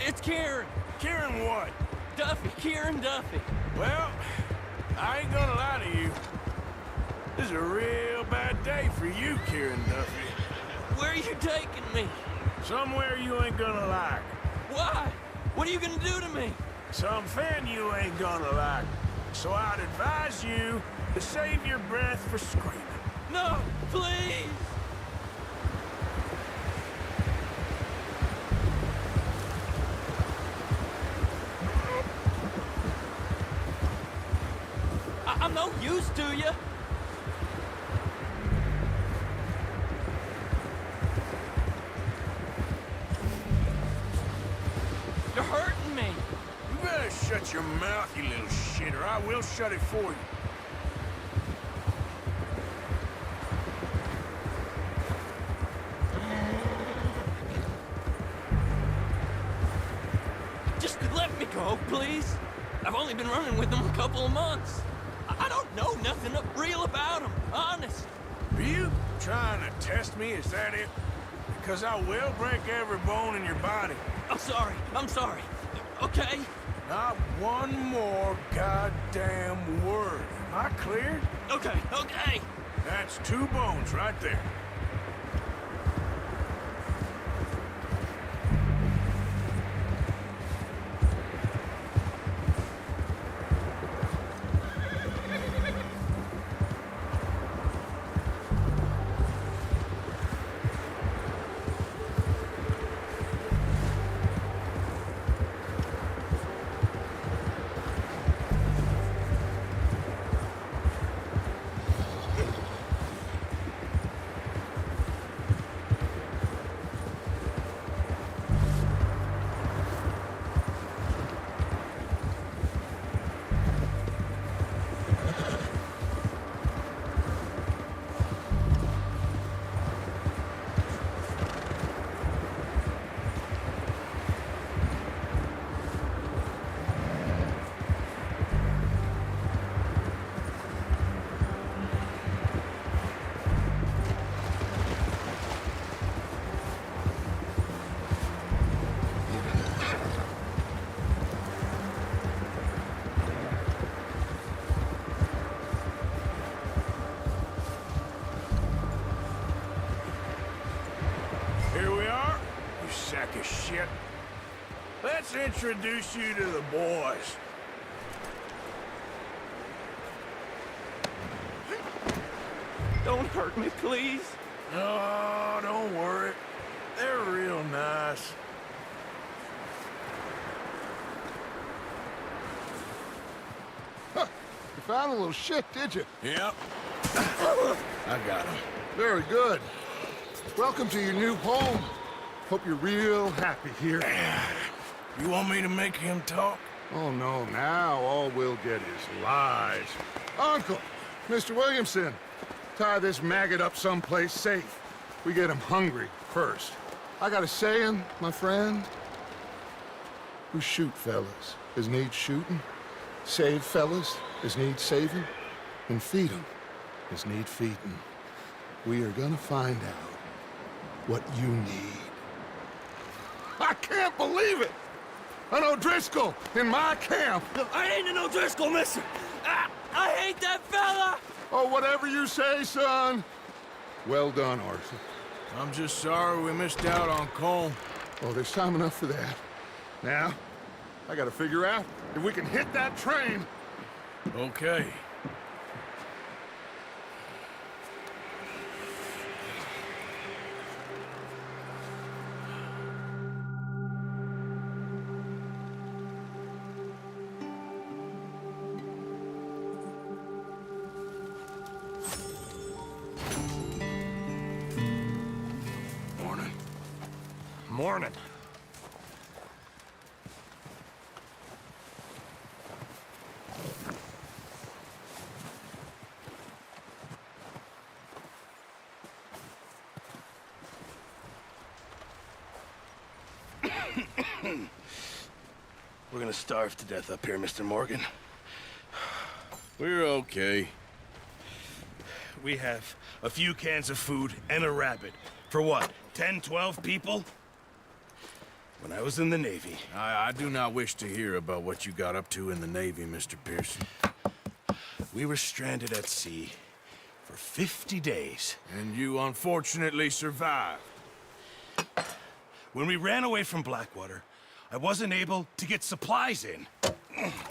It's Kieran. Kieran what? Duffy, Kieran Duffy. Well, I ain't gonna lie to you. This is a real bad day for you, Kieran Duffy. Where are you taking me? Somewhere you ain't gonna like. Why? What are you gonna do to me? Something you ain't gonna like. So I'd advise you to save your breath for screaming. No, please. I'm no use to you. You're hurting me. You better shut your mouth, you little shit, or I will shut it for you. Just let me go, please. I've only been running with them a couple of months. I don't know nothing real about them, honest. Are you trying to test me? Is that it? Because I will break every bone in your body. I'm sorry. Okay? Not one more goddamn word. Am I clear? Okay. That's 2 bones right there. Sack of shit. Let's introduce you to the boys. Don't hurt me, please. No, don't worry. They're real nice. Huh. You found a little shit, did you? Yep. I got him. Very good. Welcome to your new home. Hope you're real happy here. You want me to make him talk? Oh, no, now all we'll get is lies. Uncle, Mr. Williamson, tie this maggot up someplace safe. We get him hungry first. I got a saying, my friend. We shoot fellas as need shooting, save fellas as need saving, and feed 'em as need feeding. We are gonna find out what you need. I can't believe it! An O'Driscoll in my camp! I ain't an O'Driscoll, mister! I hate that fella! Oh, whatever you say, son. Well done, Arthur. I'm just sorry we missed out on Colm. Oh, there's time enough for that. Now, I gotta figure out if we can hit that train. Okay. Morning. We're gonna starve to death up here, Mr. Morgan. We're okay. We have a few cans of food and a rabbit. For what, 10, 12 people? When I was in the Navy... I do not wish to hear about what you got up to in the Navy, Mr. Pearson. We were stranded at sea for 50 days. And you unfortunately survived. When we ran away from Blackwater, I wasn't able to get supplies in.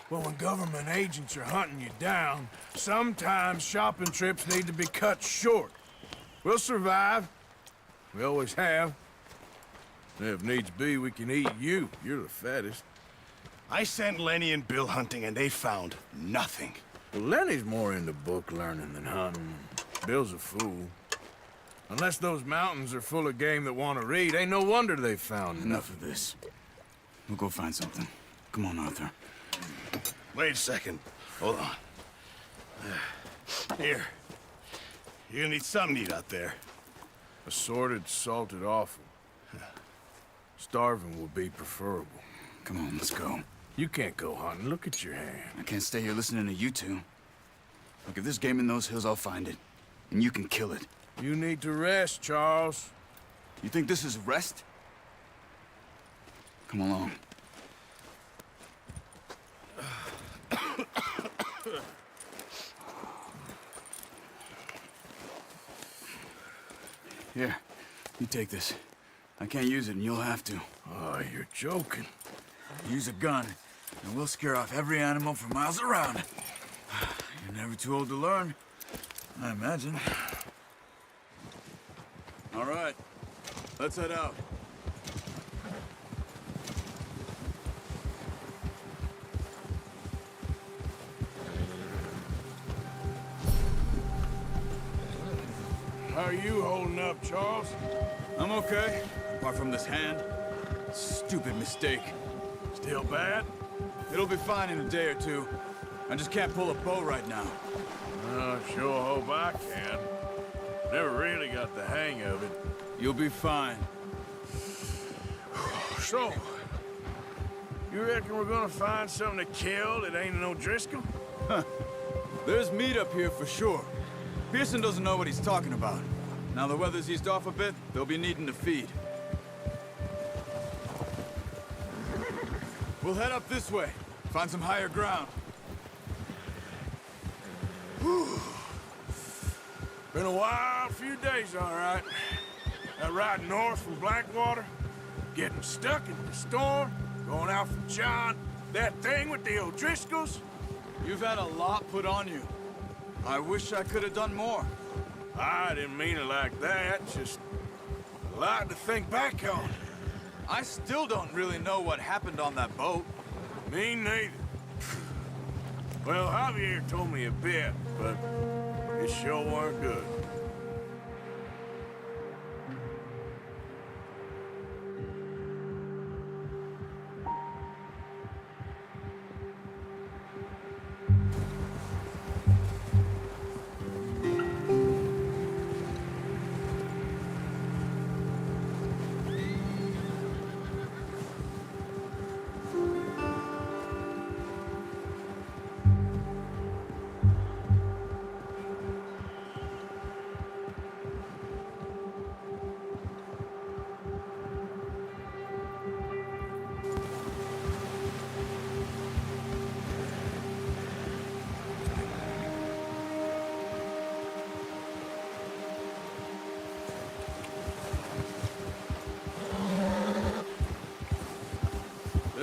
Well, when government agents are hunting you down, sometimes shopping trips need to be cut short. We'll survive. We always have. If needs be, we can eat you. You're the fattest. I sent Lenny and Bill hunting, and they found nothing. Well, Lenny's more into book learning than hunting. Bill's a fool. Unless those mountains are full of game that want to read, ain't no wonder they found Enough of this. We'll go find something. Come on, Arthur. Wait a second. Hold on. Here. You're gonna need something to eat out there. Assorted, salted offal. Starving would be preferable. Come on, let's go. You can't go hunting. Look at your hand. I can't stay here listening to you two. Look, if there's game in those hills, I'll find it. And you can kill it. You need to rest, Charles. You think this is rest? Come along. Here, you take this. I can't use it, and you'll have to. Oh, you're joking. Use a gun, and we'll scare off every animal for miles around. You're never too old to learn, I imagine. All right, let's head out. How are you holding up, Charles? I'm okay, apart from this hand. Stupid mistake. Still bad? It'll be fine in a day or two. I just can't pull a bow right now. Sure hope I can. Never really got the hang of it. You'll be fine. So, you reckon we're gonna find something to kill that ain't an O'Driscoll? Huh. There's meat up here for sure. Pearson doesn't know what he's talking about. Now the weather's eased off a bit, they'll be needing to feed. We'll head up this way. Find some higher ground. Been a wild few days, all right. That ride north from Blackwater, getting stuck in the storm, going out from John, that thing with the O'Driscolls. You've had a lot put on you. I wish I could have done more. I didn't mean it like that, just a lot to think back on. I still don't really know what happened on that boat. Me neither. Well, Javier told me a bit, but it sure weren't good.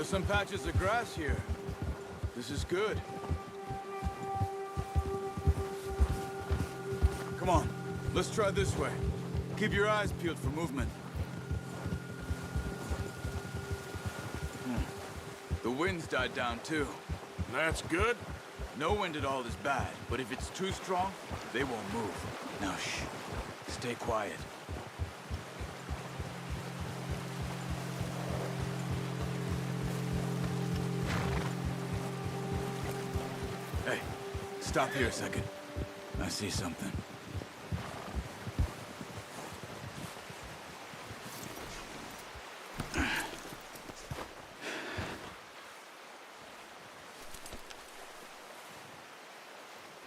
some patches of grass here. This is good. Come on, let's try this way. Keep your eyes peeled for movement. The wind's died down too. That's good. No wind at all is bad, but if it's too strong, they won't move. Now shh. Stay quiet. Hey, stop here a second. I see something.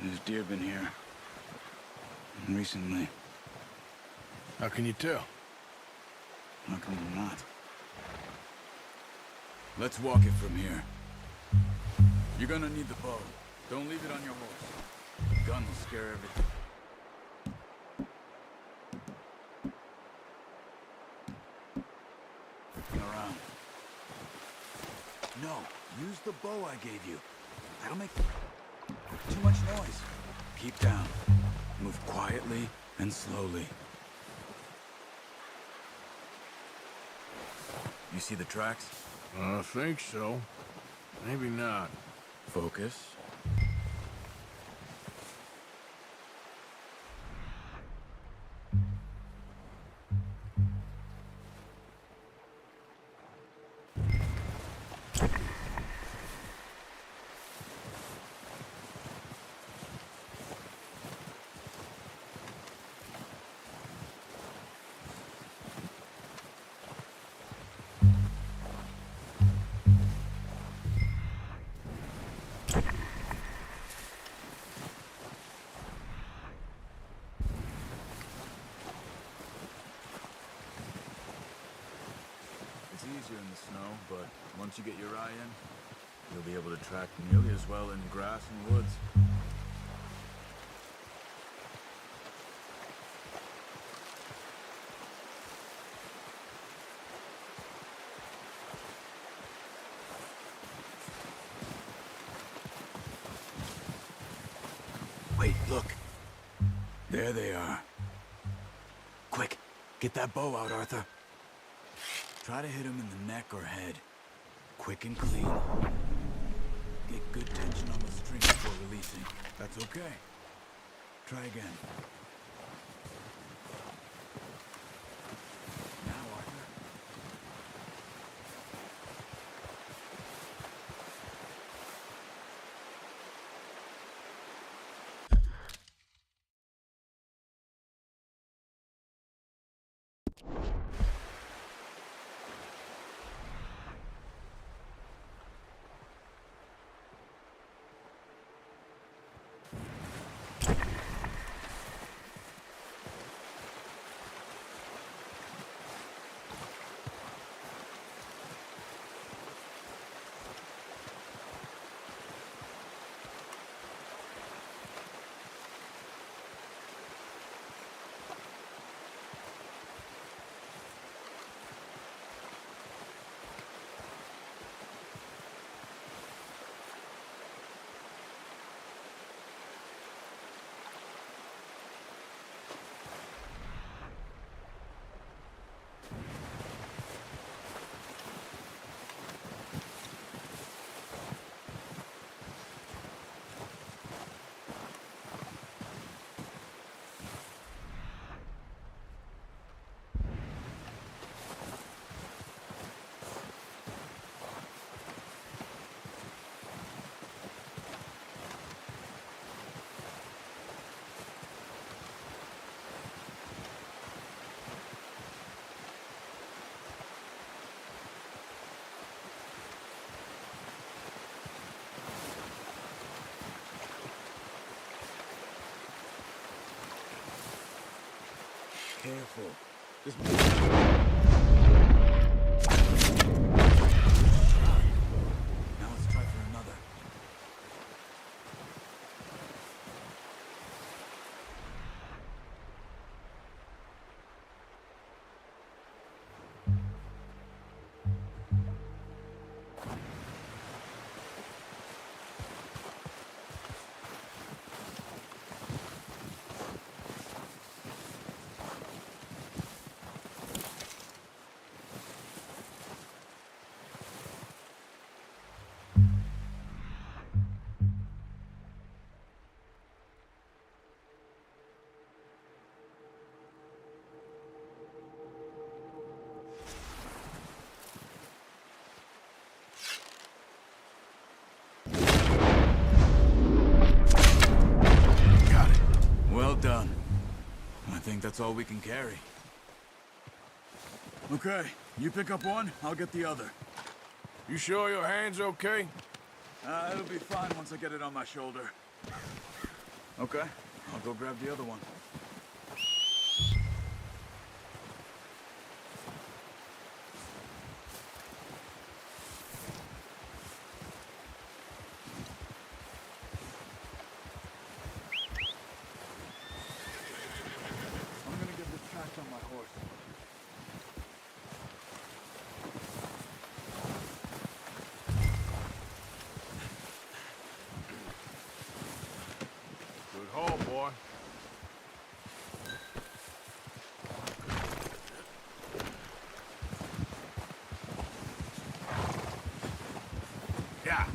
There's deer been here. Recently. How can you tell? How come not? Let's walk it from here. You're gonna need the bow. Don't leave it on your horse. The gun will scare everything. Looking around. No, use the bow I gave you. That'll make too much noise. Keep down. Move quietly and slowly. You see the tracks? I think so. Maybe not. Focus. It's easier in the snow, but once you get your eye in, you'll be able to track nearly as well in grass and woods. Wait, look. There they are. Quick, get that bow out, Arthur. Try to hit him in the neck or head. Quick and clean. Get good tension on the string before releasing. That's okay. Try again. Now, Arthur. Careful. This Now let's try for another. think that's all we can carry. Okay, you pick up one, I'll get the other. You sure your hand's okay? It'll be fine once I get it on my shoulder. Okay, I'll go grab the other one. I'm gonna get this trash on my horse. Good haul, boy. Yeah.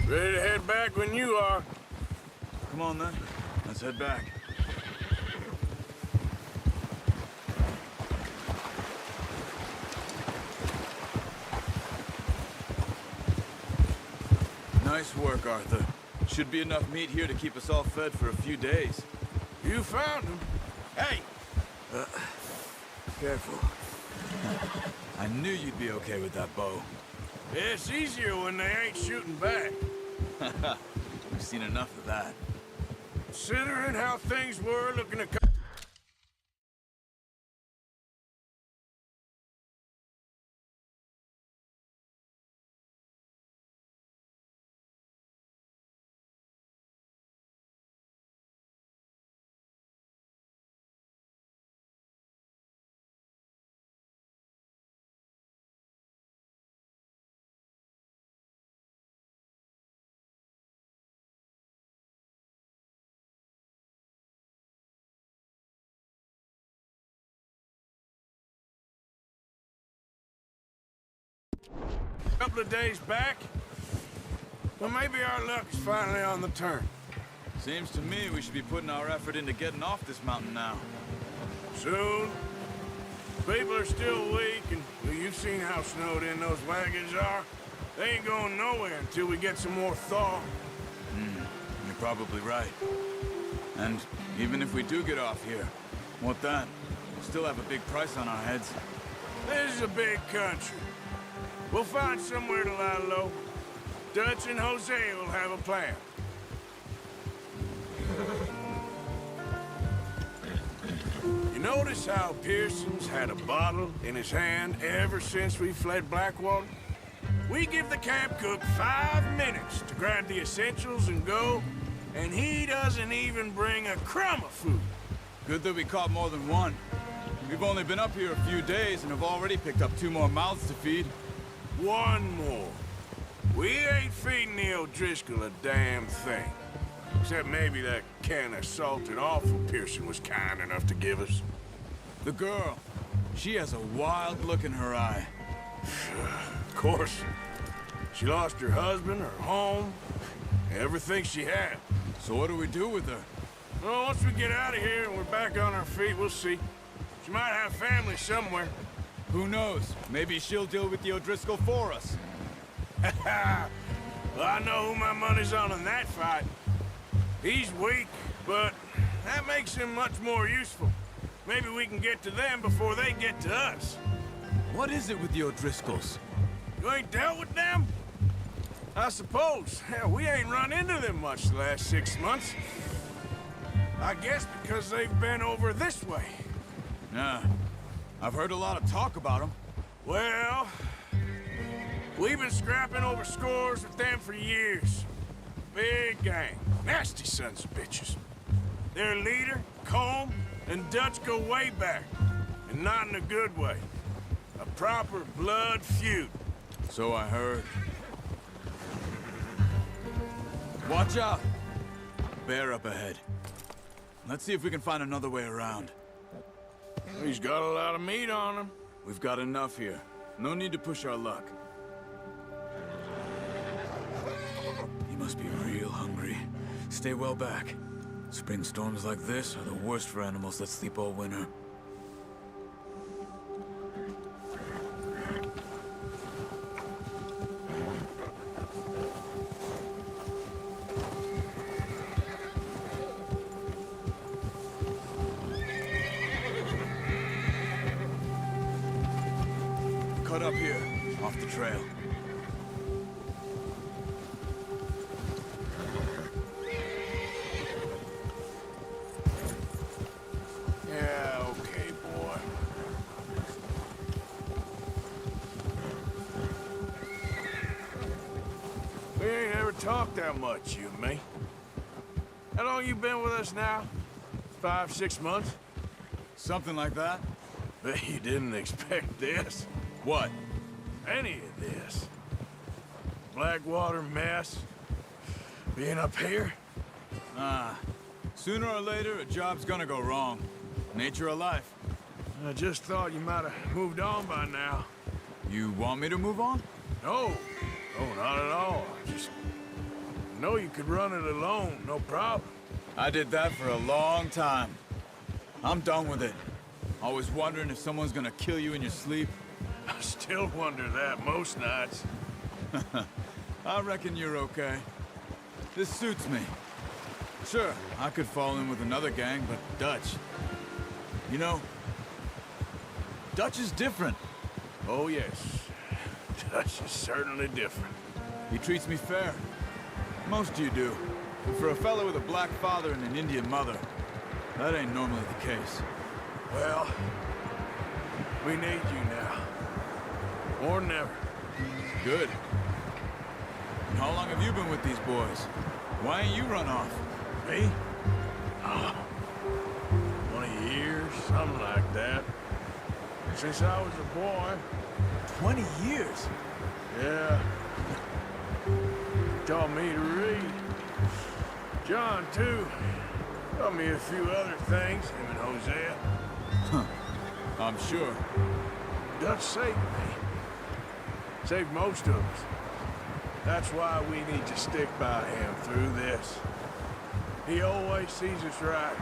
Ready to head back when you are. Come on then, let's head back. Nice work, Arthur. Should be enough meat here to keep us all fed for a few days. You found him. Hey! Careful. I knew you'd be okay with that bow. It's easier when they ain't shooting back. We've seen enough of that. Considering how things were looking to come. Couple of days back, well, maybe our luck is finally on the turn. Seems to me we should be putting our effort into getting off this mountain now. Soon. People are still weak, and well, you've seen how snowed in those wagons are. They ain't going nowhere until we get some more thaw. You're probably right. And even if we do get off here, what then? We'll still have a big price on our heads. This is a big country. We'll find somewhere to lie low. Dutch and Hosea will have a plan. You notice how Pearson's had a bottle in his hand ever since we fled Blackwater? We give the camp cook 5 minutes to grab the essentials and go, and he doesn't even bring a crumb of food. Good that we caught more than one. We've only been up here a few days and have already picked up 2 more mouths to feed. One more. We ain't feeding the O'Driscoll a damn thing. Except maybe that can of salted offal Pearson was kind enough to give us. The girl. She has a wild look in her eye. Of course. She lost her husband, her home, everything she had. So what do we do with her? Well, once we get out of here and we're back on our feet, we'll see. She might have family somewhere. Who knows? Maybe she'll deal with the O'Driscoll for us. Well, I know who my money's on in that fight. He's weak, but that makes him much more useful. Maybe we can get to them before they get to us. What is it with the O'Driscolls? You ain't dealt with them? I suppose. Hell, we ain't run into them much the last 6 months. I guess because they've been over this way. Nah. I've heard a lot of talk about them. Well, we've been scrapping over scores with them for years. Big gang. Nasty sons of bitches. Their leader, Colm, and Dutch go way back. And not in a good way. A proper blood feud. So I heard. Watch out! Bear up ahead. Let's see if we can find another way around. He's got a lot of meat on him. We've got enough here. No need to push our luck. He must be real hungry. Stay well back. Spring storms like this are the worst for animals that sleep all winter. up here, off the trail. Yeah, okay, boy. We ain't ever talked that much, you and me. How long you been with us now? 5, 6 months? Something like that? Bet you didn't expect this. What? Any of this. Blackwater mess. Being up here? Sooner or later, a job's gonna go wrong. Nature of life. I just thought you might have moved on by now. You want me to move on? No. No, not at all. I just know you could run it alone, no problem. I did that for a long time. I'm done with it. Always wondering if someone's gonna kill you in your sleep. I still wonder that most nights. I reckon you're okay. This suits me. Sure, I could fall in with another gang, but Dutch... You know, Dutch is different. Oh, yes. Dutch is certainly different. He treats me fair. Most you do. And for a fellow with a black father and an Indian mother, that ain't normally the case. Well, we need you now. Or never. Good. And how long have you been with these boys? Why ain't you run off? Me? Oh, 20 years, something like that. Since I was a boy. 20 years? Yeah. Taught me to read. John, too. Taught me a few other things, him and Hosea. Huh. I'm sure. Dutch saved me. Saved most of us. That's why we need to stick by him through this. He always sees us right.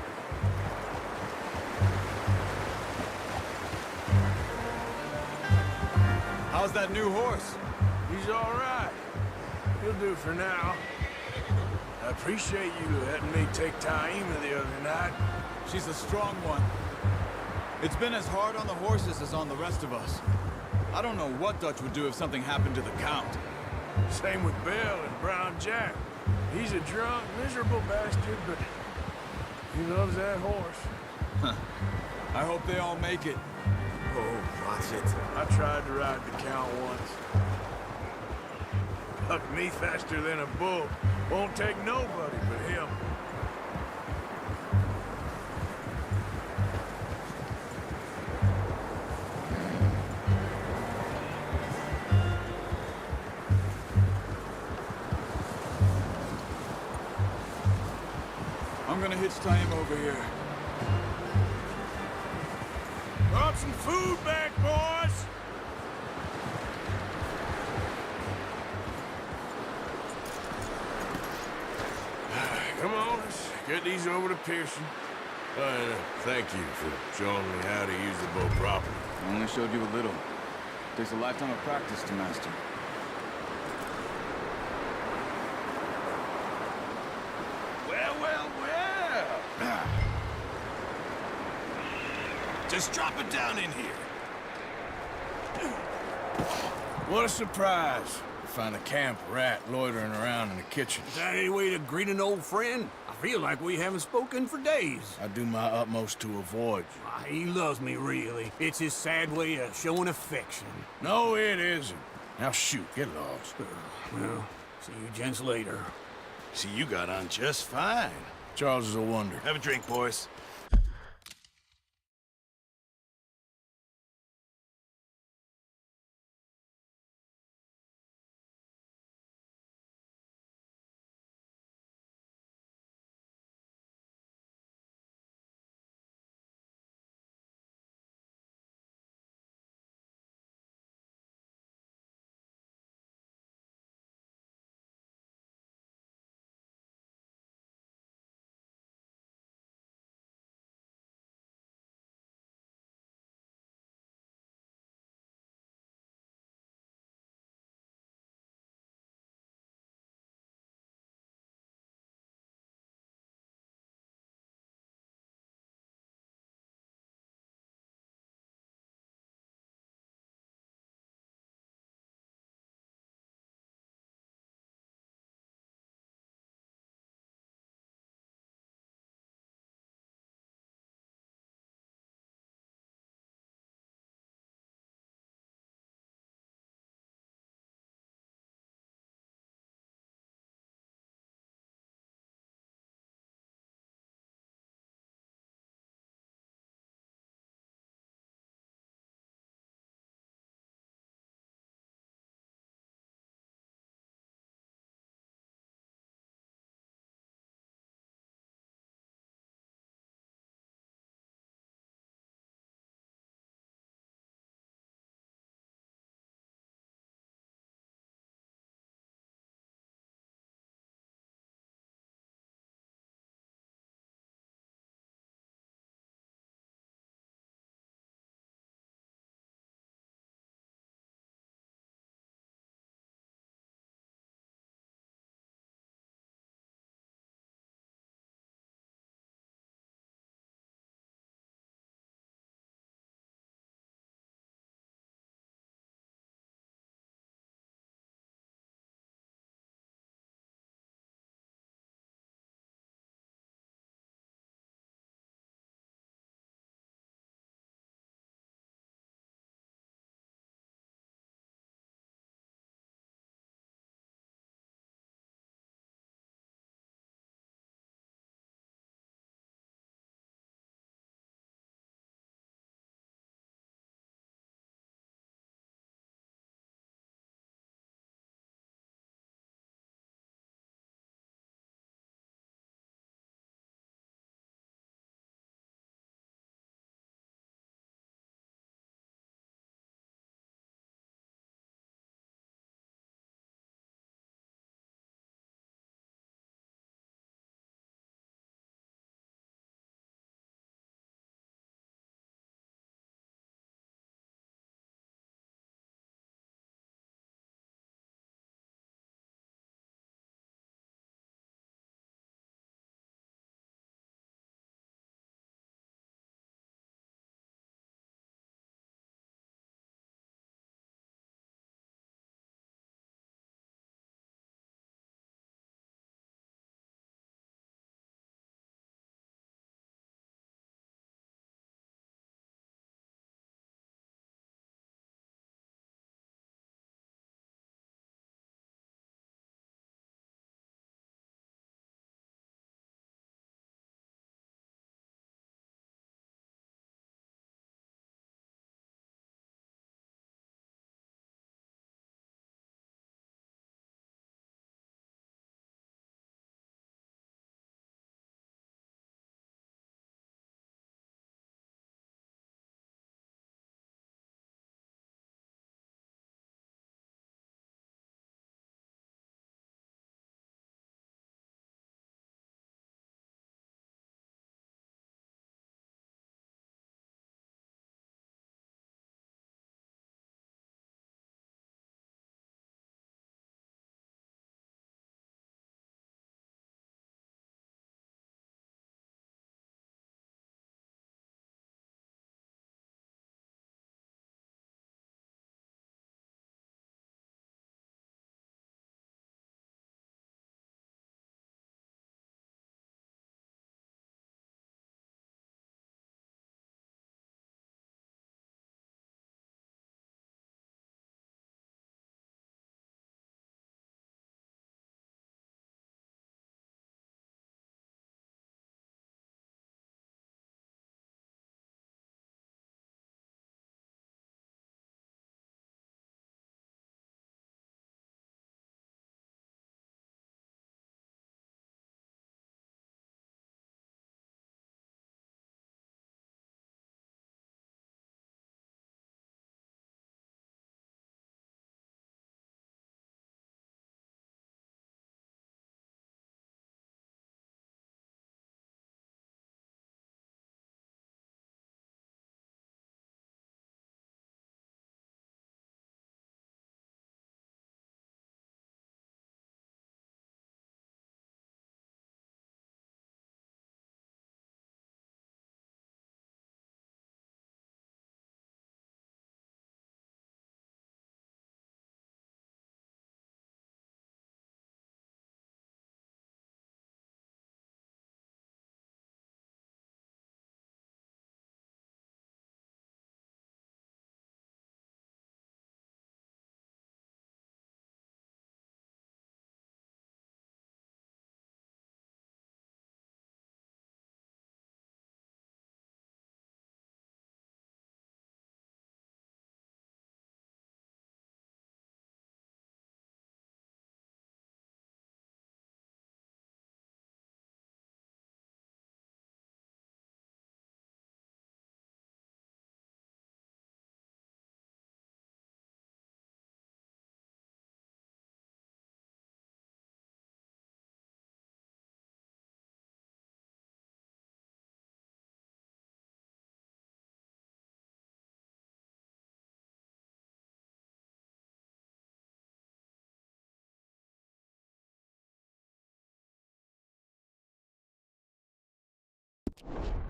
How's that new horse? He's all right. He'll do for now. I appreciate you letting me take Taima the other night. She's a strong one. It's been as hard on the horses as on the rest of us. I don't know what Dutch would do if something happened to the Count. Same with Bill and Brown Jack. He's a drunk, miserable bastard, but he loves that horse. Huh. I hope they all make it. Oh, watch it. I tried to ride the Count once. Hucked me faster than a bull. Won't take nobody but him. I'm gonna hitch Taima over here. Brought some food back, boys! Come on, let's get these over to Pearson. Thank you for showing me how to use the bow properly. I only showed you a little. Takes a lifetime of practice to master. Well, well, well! Just drop it down in here. What a surprise. Find a camp rat loitering around in the kitchen. Is that any way to greet an old friend? I feel like we haven't spoken for days. I do my utmost to avoid you. He loves me, really. It's his sad way of showing affection. No, it isn't. Now shoot, get lost. Well, see you gents later. See, you got on just fine. Charles is a wonder. Have a drink, boys.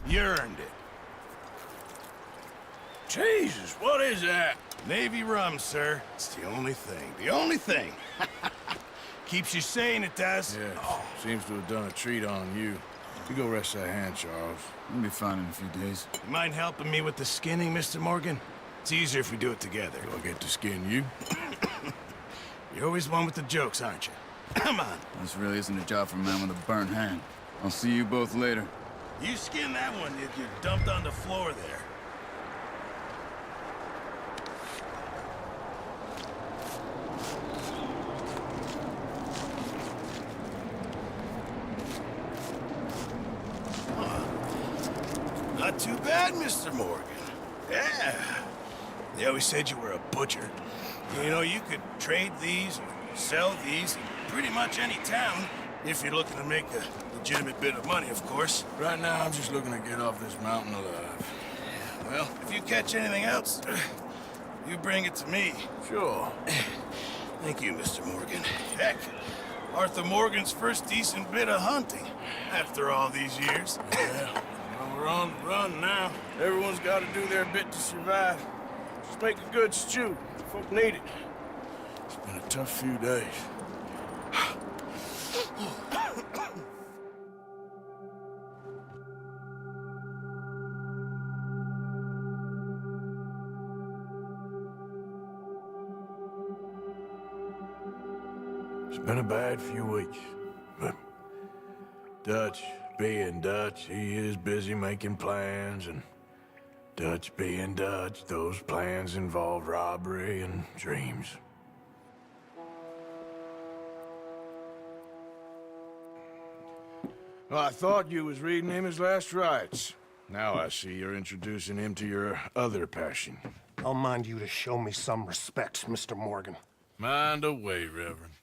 You earned it. Jesus, what is that? Navy rum, sir. It's the only thing. The only thing. Keeps you sane, it does. Yeah, seems to have done a treat on you. You go rest that hand, Charles. You'll be fine in a few days. You mind helping me with the skinning, Mr. Morgan? It's easier if we do it together. Do I get to skin you? You're always one with the jokes, aren't you? Come on. This really isn't a job for a man with a burnt hand. I'll see you both later. You skin that one that you dumped on the floor there. Not too bad, Mr. Morgan. Yeah. They always said you were a butcher. You know, you could trade these or sell these in pretty much any town if you're looking to make a legitimate bit of money, of course. Right now, I'm just looking to get off this mountain alive. Well, if you catch anything else, you bring it to me. Sure. Thank you, Mr. Morgan. Heck, Arthur Morgan's first decent bit of hunting after all these years. Yeah. Well, we're on the run now. Everyone's got to do their bit to survive. Just make a good stew. Folk need it. It's been a tough few days. It's been a bad few weeks, but Dutch being Dutch, he is busy making plans, and Dutch being Dutch, those plans involve robbery and dreams. Well, I thought you was reading him his last rites. Now I see you're introducing him to your other passion. I'll mind you to show me some respect, Mr. Morgan. Mind away, Reverend.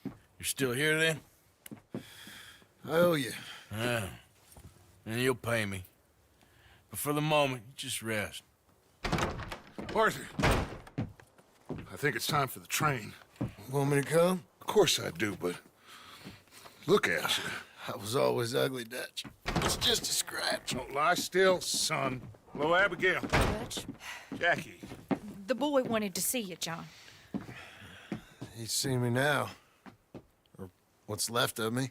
You're still here, then? I owe you. Yeah. And you'll pay me. But for the moment, just rest. Arthur, I think it's time for the train. Want me to come? Of course I do, but look at you. I was always ugly, Dutch. It's just a scratch. Don't lie still, son. Hello, Abigail. Dutch, Jackie. the boy wanted to see you, John. He's seen me now. Or what's left of me.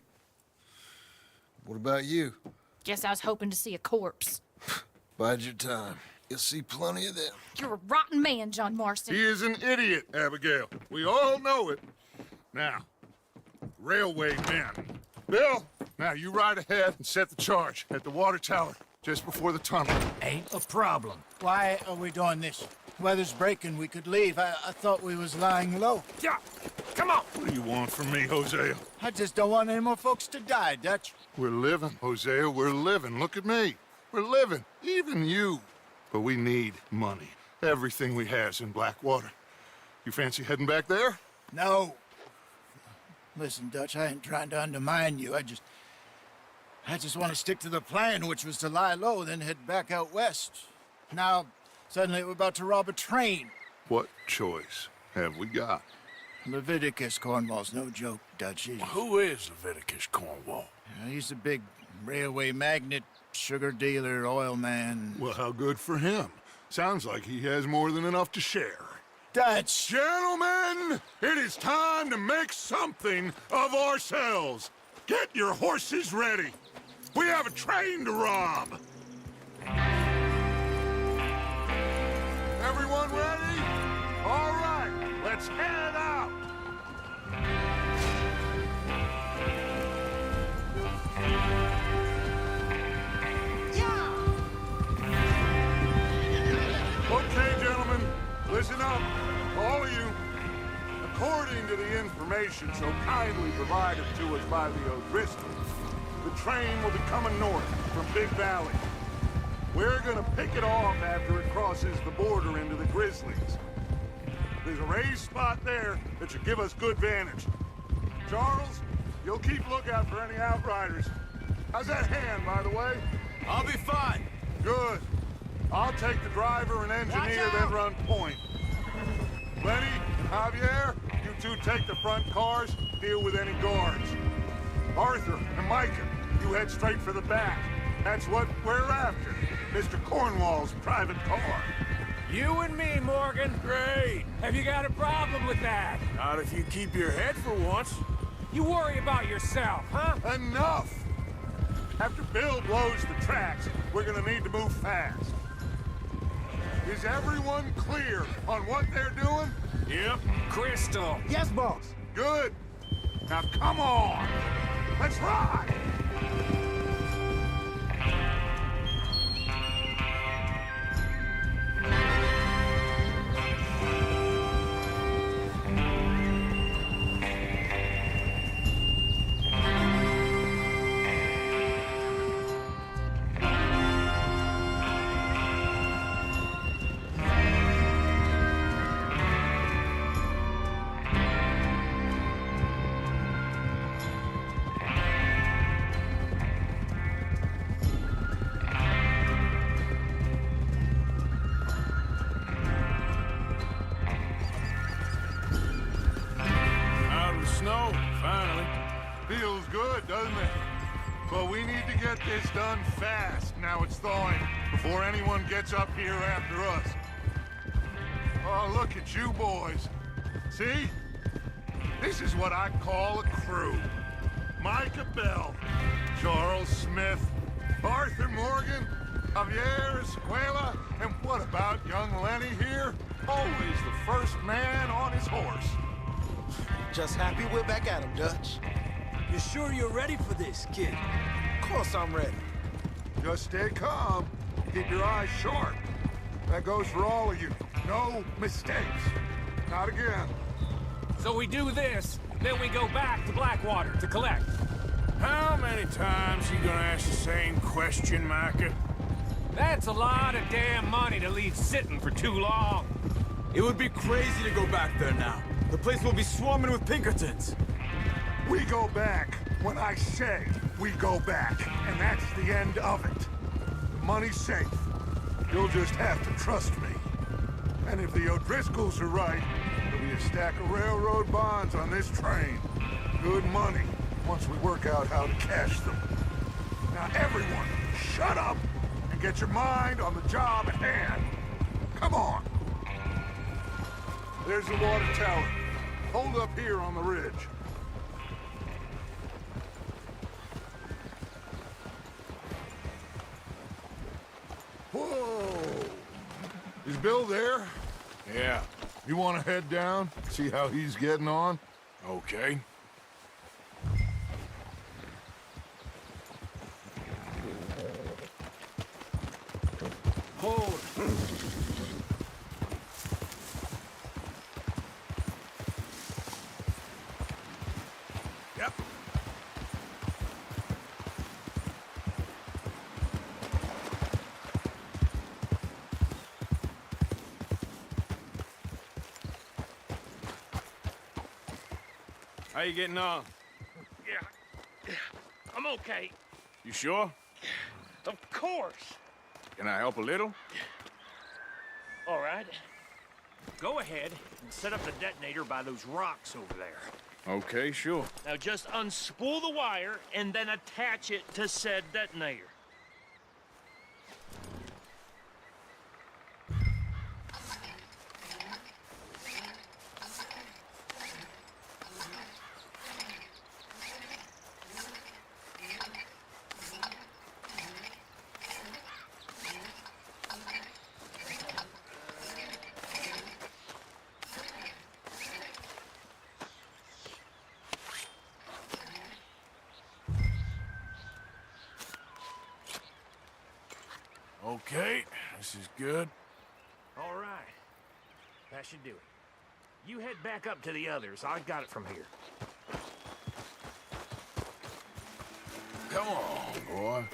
What about you? Guess I was hoping to see a corpse. Bide your time. You'll see plenty of them. You're a rotten man, John Marston. He is an idiot, Abigail. We all know it. Now, railway men. Bill, now you ride ahead and set the charge at the water tower just before the tunnel. Ain't a problem. Why are we doing this? Weather's breaking. We could leave. I thought we was lying low. Yeah, come on. What do you want from me, Hosea? I just don't want any more folks to die, Dutch. We're living, Hosea. We're living. Look at me. We're living. Even you. But we need money. Everything we have's in Blackwater. You fancy heading back there? No. Listen, Dutch, I ain't trying to undermine you. I just want to stick to the plan, which was to lie low, then head back out west. Now, suddenly we're about to rob a train. What choice have we got? Leviticus Cornwall's no joke, Dutch. Who is Leviticus Cornwall? He's a big railway magnate, sugar dealer, oil man. Well, how good for him. Sounds like he has more than enough to share. Dutch! Gentlemen, it is time to make something of ourselves. Get your horses ready. We have a train to rob. Everyone ready? All right, let's head out. Okay, gentlemen, listen up, all of you. According to the information so kindly provided to us by the O'Driscolls, the train will be coming north from Big Valley. We're gonna pick it off after it crosses the border into the Grizzlies. There's a raised spot there that should give us good vantage. Charles, you'll keep lookout for any outriders. How's that hand, by the way? I'll be fine. Good. I'll take the driver and engineer, then run point. Lenny, Javier, you two take the front cars, deal with any guards. Arthur and Micah, you head straight for the back. That's what we're after. Mr. Cornwall's private car. You and me, Morgan. Great. Have you got a problem with that? Not if you keep your head for once. You worry about yourself, huh? Enough! After Bill blows the tracks, we're gonna need to move fast. Is everyone clear on what they're doing? Yep. Crystal. Yes, boss. Good. Now come on! Let's ride! Snow, finally. Feels good, doesn't it? But we need to get this done fast. Now it's thawing, before anyone gets up here after us. Oh, look at you boys. See? This is what I call a crew. Micah Bell, Charles Smith, Arthur Morgan, Javier Escuela, and what about young Lenny here? Always the first man on his horse. Just happy we're back at him, Dutch. You sure you're ready for this, kid? Of course I'm ready. Just stay calm. Keep your eyes sharp. That goes for all of you. No mistakes. Not again. So we do this, then we go back to Blackwater to collect. How many times you gonna ask the same question, Micah? That's a lot of damn money to leave sitting for too long. It would be crazy to go back there now. The place will be swarming with Pinkertons. We go back when I say we go back, and that's the end of it. The money's safe. You'll just have to trust me. And if the O'Driscolls are right, there'll be a stack of railroad bonds on this train. Good money, once we work out how to cash them. Now everyone, shut up and get your mind on the job at hand. Come on. There's the water tower. Hold up here on the ridge. Whoa! Is Bill there? Yeah. You want to head down, see how he's getting on? Okay. Hold. Yep. How you getting on? Yeah. I'm okay. You sure? Of course. Can I help a little? All right. Go ahead and set up the detonator by those rocks over there. Okay, sure. Now just unspool the wire and then attach it to said detonator. Okay, this is good. All right. That should do it. You head back up to the others. I got it from here. Come on, boy.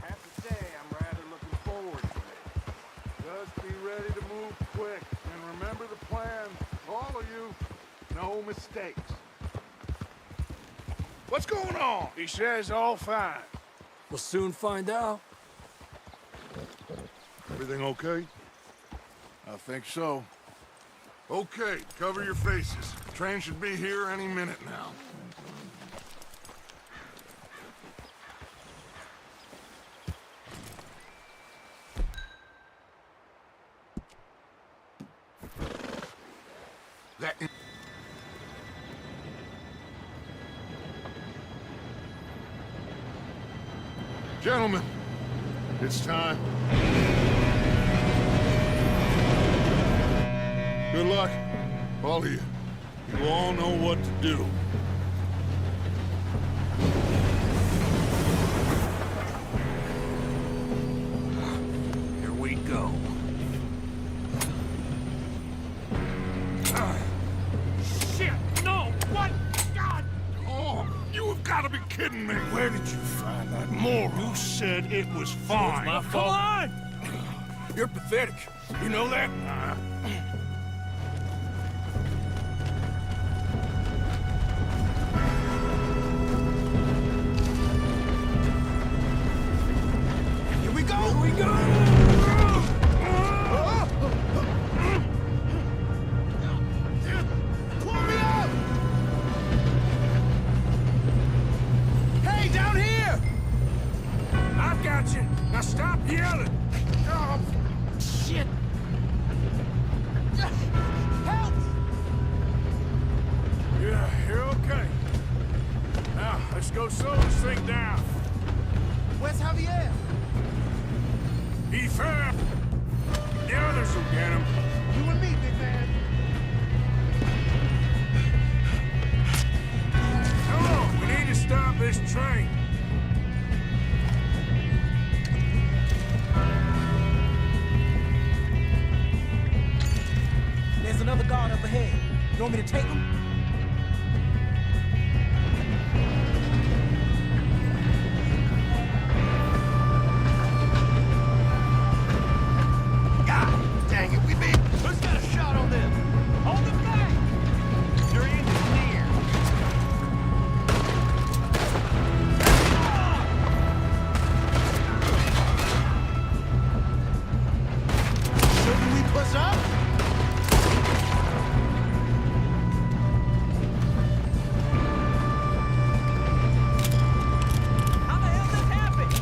Have to say, I'm rather looking forward to it. Just be ready to move quick, and remember the plan, all of you. No mistakes. What's going on? He says all fine. We'll soon find out. Everything okay? I think so. Okay, cover your faces. Train should be here any minute now. That... Gentlemen, it's time. Good luck, all of you. You all know what to do. Here we go. Shit! No! What? God! Oh, you have got to be kidding me. Where did you find that moron? You said it was fine. My fault. Come on! You're pathetic. You know that? Here we go! Here we go! Pull me up! Hey, down here! I've got you. Now stop yelling. Oh, shit. Help! Yeah, you're okay. Now, let's go slow this thing down. Where's Javier? He fell. The others will get him. You and me, big man. Come on, we need to stop this train. There's another guard up ahead. You want me to take him? God dang it, we beat. Who's got a shot on this? Hold it back! Your end is near. Shouldn't we push up? How the hell this happened?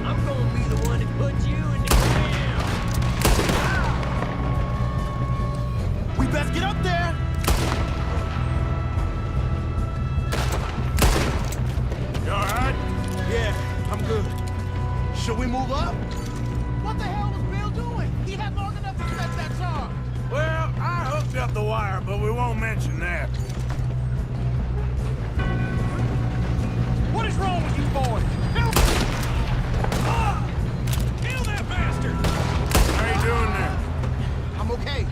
I'm gonna be the one that put you in the ground. We best get up there. You all right? Yeah, I'm good. Should we move up? What the hell was Bill doing? He had long enough to set that charge. Well, I hooked up the wire, but we won't mention that. What is wrong with you boys? Help! Kill that bastard! How you doing there? I'm okay.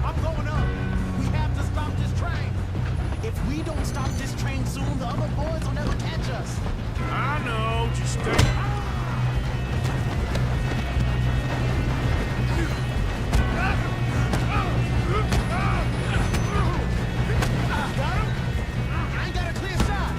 I'm going up. We have to stop this train. If we don't stop this train soon, the other boys will never catch us. I know. Just stay. Got him? I ain't got a clear shot.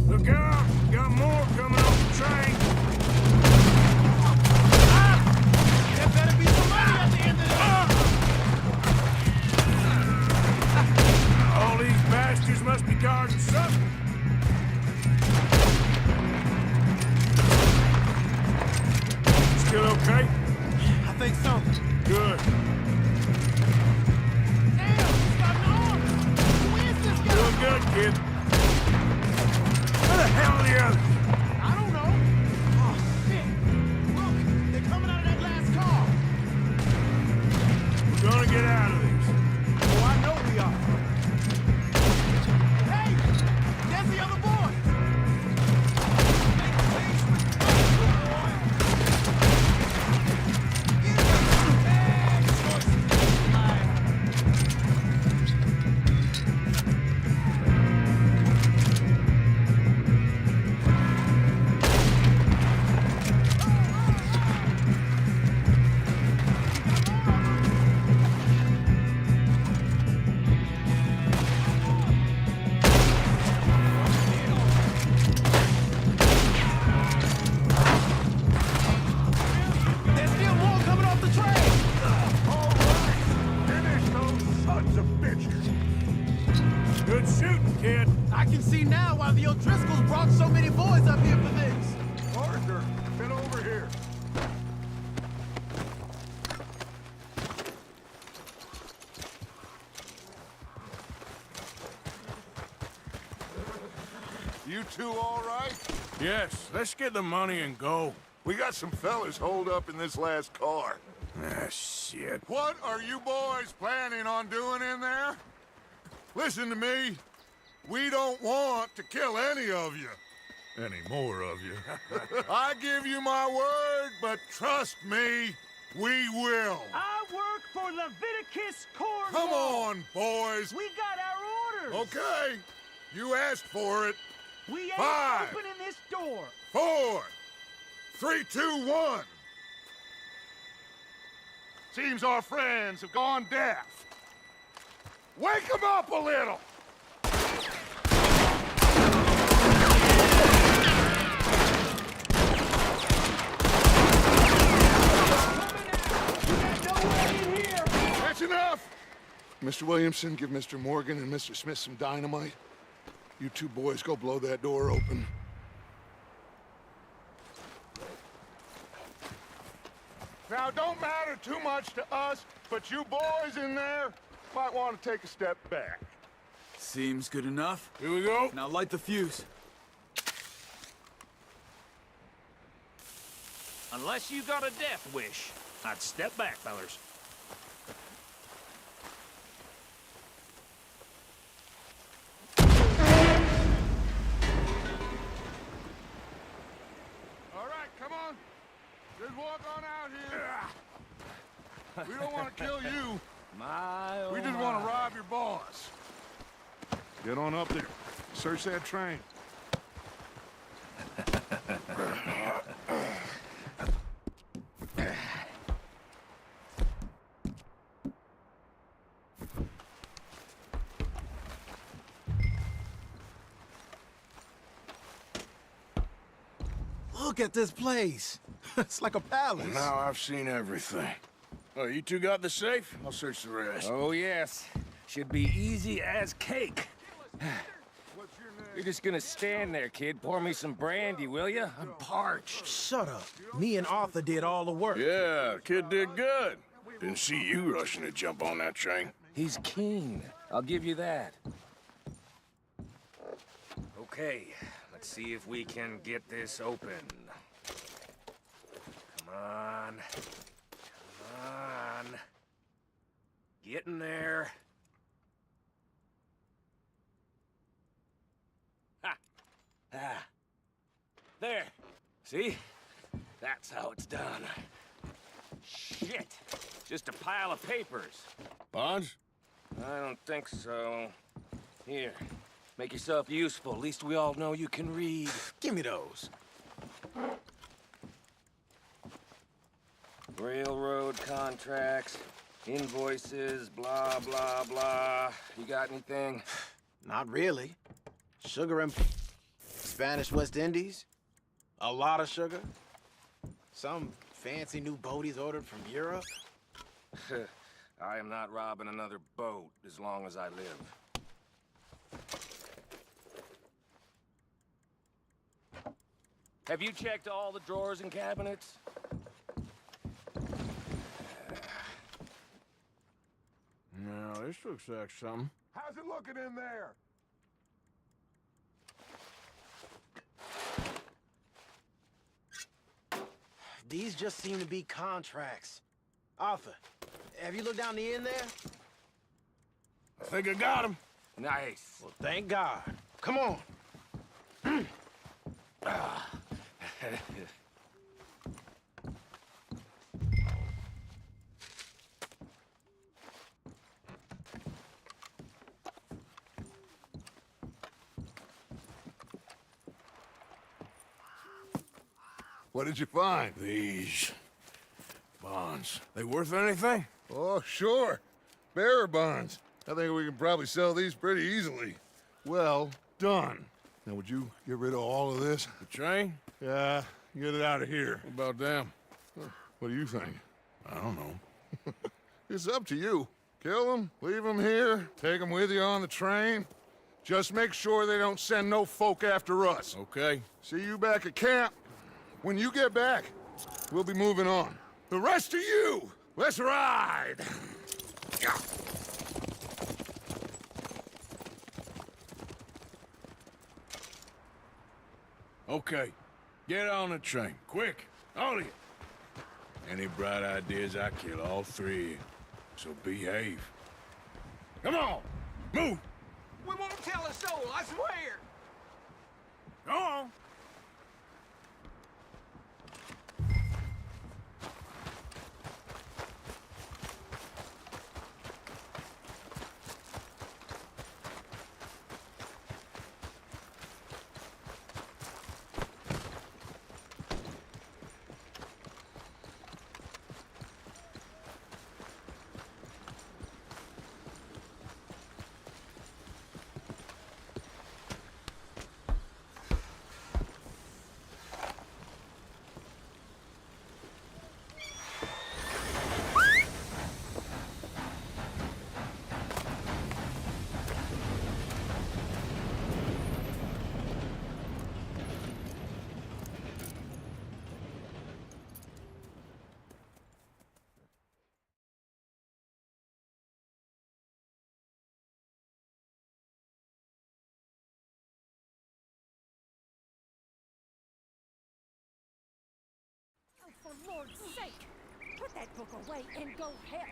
Look out! Got more coming off the train. There better be somebody at the end of this. All these bastards must be guarding something. Still okay? I think so. Good. Damn, he's got an arm. Who is this guy? Doing good, kid. Where the hell are the others? I don't know. Oh, shit. Look, they're coming out of that last car. We're gonna get out of this. Oh, I know we are. Hey, pictures. Good shooting, kid. I can see now why the O'Driscolls brought so many boys up here for this. Arthur, get over here. You two all right? Yes, let's get the money and go. We got some fellas holed up in this last car. Ah, shit. What are you boys planning on doing in there? Listen to me. We don't want to kill any of you. Any more of you. I give you my word, but trust me, we will. I work for Leviticus Cornwall. Come on, boys. We got our orders. Okay. You asked for it. We ain't 5, opening this door. 4, 3, 2, 1. Seems our friends have gone deaf. Wake them up a little! That's enough! Mr. Williamson, give Mr. Morgan and Mr. Smith some dynamite. You two boys go blow that door open. Now, don't matter too much to us, but you boys in there might want to take a step back. Seems good enough. Here we go. Now light the fuse. Unless you got a death wish, I'd step back, fellers. All right, come on. Just walk on out here. We don't want to kill you. We just want to rob your boss. Get on up there. Search that train. Look at this place. It's like a palace. Now I've seen everything. Oh, you two got the safe? I'll search the rest. Oh, yes. Should be easy as cake. You're just gonna stand there, kid. Pour me some brandy, will you? I'm parched. Shut up. Me and Arthur did all the work. Yeah, kid did good. Didn't see you rushing to jump on that train. He's keen. I'll give you that. Okay, let's see if we can get this open. Come on. Come on. Get in there. Ha! Ah. There. See? That's how it's done. Shit. Just a pile of papers. Bonds? I don't think so. Here. Make yourself useful. At least we all know you can read. Give me those. Railroad contracts, invoices, blah, blah, blah. You got anything? Not really. Sugar and Spanish West Indies. A lot of sugar. Some fancy new boat he's ordered from Europe. I am not robbing another boat as long as I live. Have you checked all the drawers and cabinets? No, this looks like something. How's it looking in there? These just seem to be contracts. Arthur, have you looked down the end there? I think I got him. Nice. Well, thank God. Come on. What did you find? These bonds. They worth anything? Oh, sure. Bearer bonds. I think we can probably sell these pretty easily. Well done. Now, would you get rid of all of this? The train? Yeah, get it out of here. What about them? What do you think? I don't know. It's up to you. Kill them, leave them here, take them with you on the train. Just make sure they don't send no folk after us. Okay. See you back at camp. When you get back, we'll be moving on. The rest of you, let's ride! Okay. Get on the train. Quick. All of you. Any bright ideas, I kill all three of you. So behave. Come on! Move! We won't tell a soul, I swear! Go on! For Lord's sake, put that book away and go help.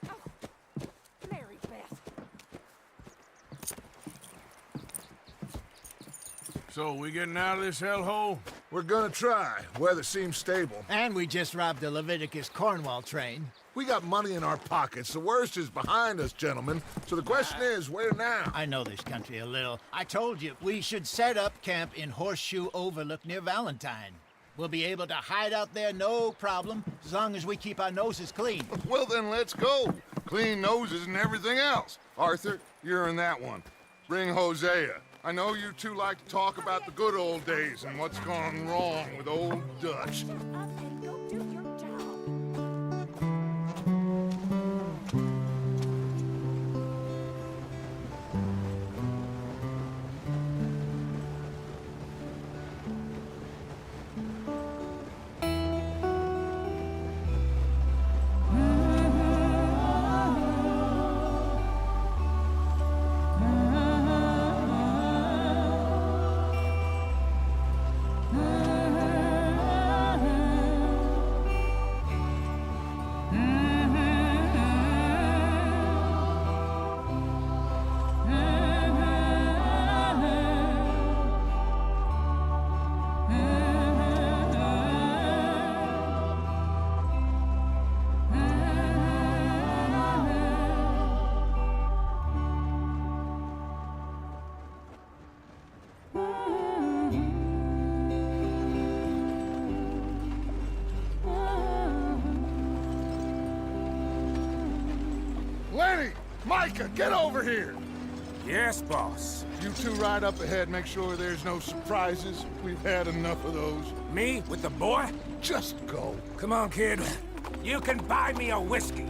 Oh, Mary Beth. So, we getting out of this hellhole? We're gonna try. Weather seems stable. And we just robbed the Leviticus Cornwall train. We got money in our pockets. The worst is behind us, gentlemen. So the question is, where now? I know this country a little. I told you, we should set up camp in Horseshoe Overlook near Valentine. We'll be able to hide out there no problem, as long as we keep our noses clean. Well, then let's go. Clean noses and everything else. Arthur, you're in that one. Bring Hosea. I know you two like to talk about the good old days and what's gone wrong with old Dutch. Lenny! Micah, get over here! Yes, boss. You two ride up ahead, make sure there's no surprises. We've had enough of those. Me with the boy? Just go. Come on, kid. You can buy me a whiskey.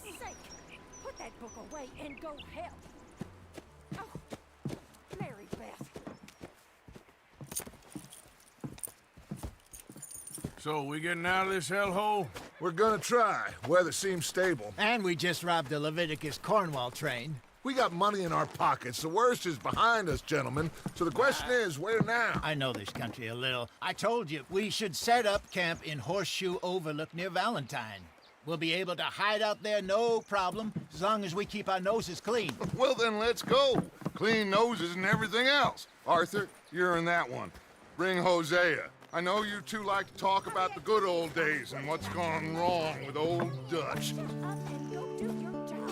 Lord's sake! Put that book away and go help. Oh, Mary Beth. So, we getting out of this hellhole? We're gonna try. Weather seems stable. And we just robbed the Leviticus Cornwall train. We got money in our pockets. The worst is behind us, gentlemen. So the question is, where now? I know this country a little. I told you, we should set up camp in Horseshoe Overlook near Valentine. We'll be able to hide out there, no problem, as long as we keep our noses clean. Well, then let's go. Clean noses and everything else. Arthur, you're in that one. Bring Hosea. I know you two like to talk about the good old days and what's gone wrong with old Dutch. Shut up and go do your job.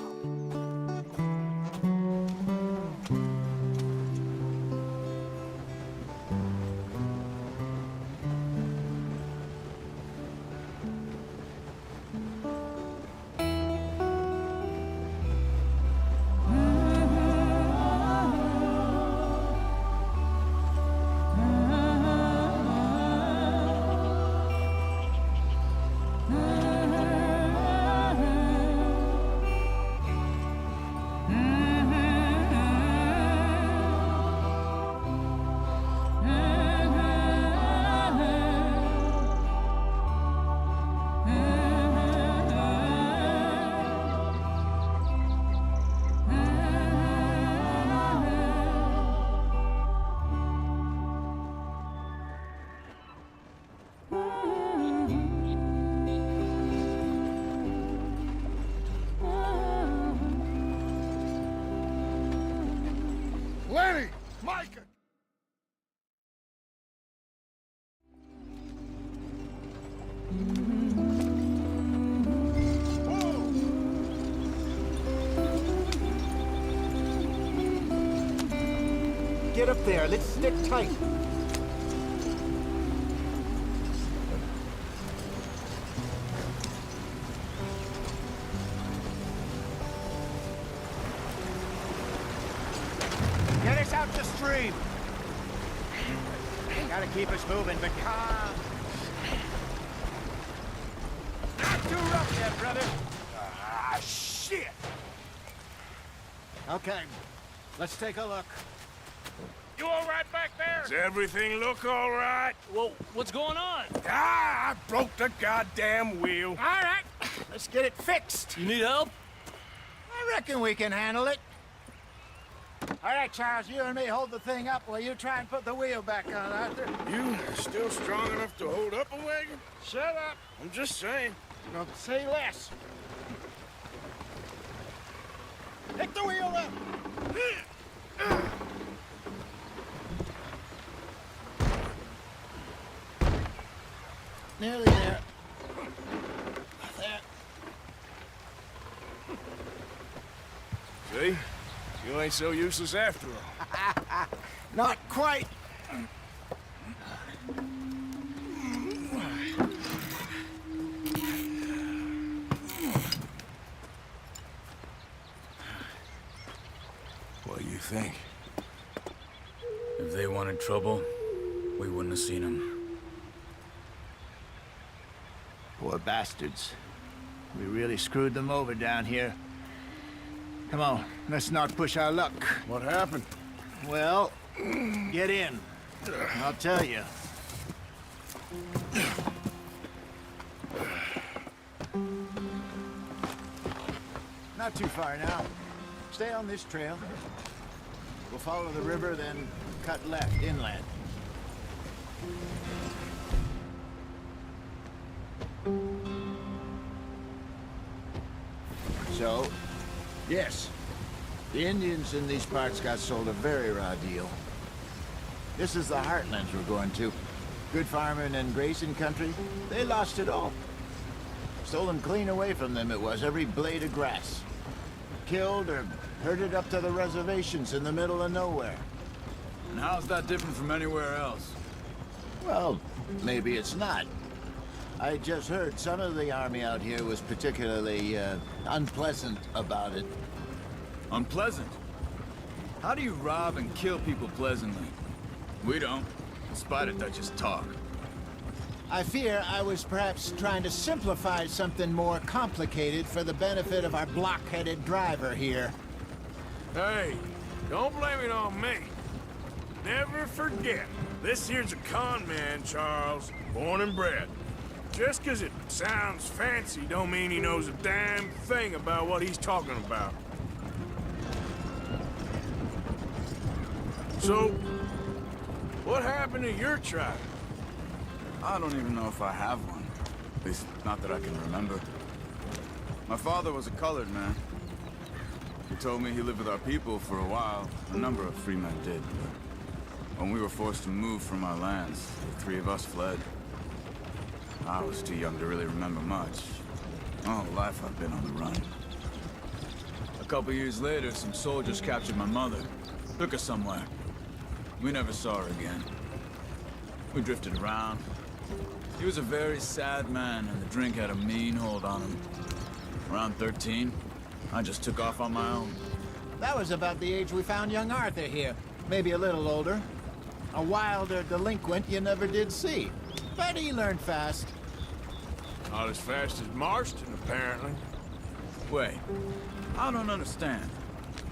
Lenny! Micah! Get up there, let's stick tight. Get us out the stream. Gotta keep us moving, but calm. Not too rough yet, brother. Ah, shit! Okay, let's take a look. You all right back there? Does everything look all right? Well, what's going on? Ah, I broke the goddamn wheel. All right, let's get it fixed. You need help? I reckon we can handle it. All right, Charles, you and me hold the thing up while you try and put the wheel back on, Arthur. You still strong enough to hold up a wagon? Shut up. I'm just saying. No, say less. Pick the wheel up. Nearly there. There. See? You ain't so useless after all. Not quite. What do you think? If they wanted trouble, we wouldn't have seen them. Poor bastards. We really screwed them over down here. Come on, let's not push our luck. What happened? Well, get in. I'll tell you. Not too far now. Stay on this trail. We'll follow the river, then cut left inland. So, yes, the Indians in these parts got sold a very raw deal. This is the heartlands we're going to. Good farming and grazing country, they lost it all. Stolen clean away from them it was, every blade of grass. Killed or herded up to the reservations in the middle of nowhere. And how's that different from anywhere else? Well, maybe it's not. I just heard some of the army out here was particularly, unpleasant about it. Unpleasant? How do you rob and kill people pleasantly? We don't, in spite of Dutch's talk. I fear I was perhaps trying to simplify something more complicated for the benefit of our block-headed driver here. Hey, don't blame it on me. Never forget, this here's a con man, Charles, born and bred. Just 'cause it sounds fancy don't mean he knows a damn thing about what he's talking about. So, what happened to your tribe? I don't even know if I have one. At least, not that I can remember. My father was a colored man. He told me he lived with our people for a while. A number of free men did, but when we were forced to move from our lands, the three of us fled. I was too young to really remember much. My whole life I've been on the run. A couple years later, some soldiers captured my mother. Took her somewhere. We never saw her again. We drifted around. He was a very sad man, and the drink had a mean hold on him. Around 13, I just took off on my own. That was about the age we found young Arthur here. Maybe a little older. A wilder delinquent you never did see. But he learned fast. Not as fast as Marston, apparently. Wait, I don't understand.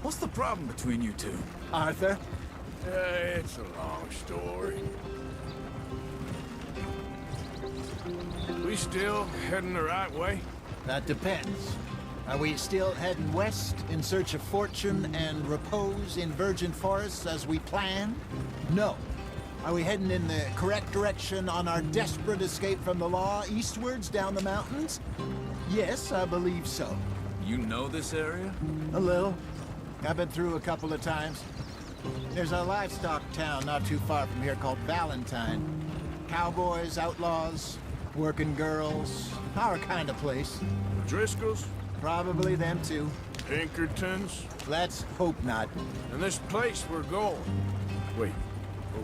What's the problem between you two? Arthur? It's a long story. We still heading the right way? That depends. Are we still heading west in search of fortune and repose in virgin forests as we planned? No. Are we heading in the correct direction on our desperate escape from the law eastwards down the mountains? Yes, I believe so. You know this area? A little. I've been through a couple of times. There's a livestock town not too far from here called Valentine. Cowboys, outlaws, working girls, our kind of place. Driscolls? Probably them too. Pinkertons? Let's hope not. And this place we're going. Wait,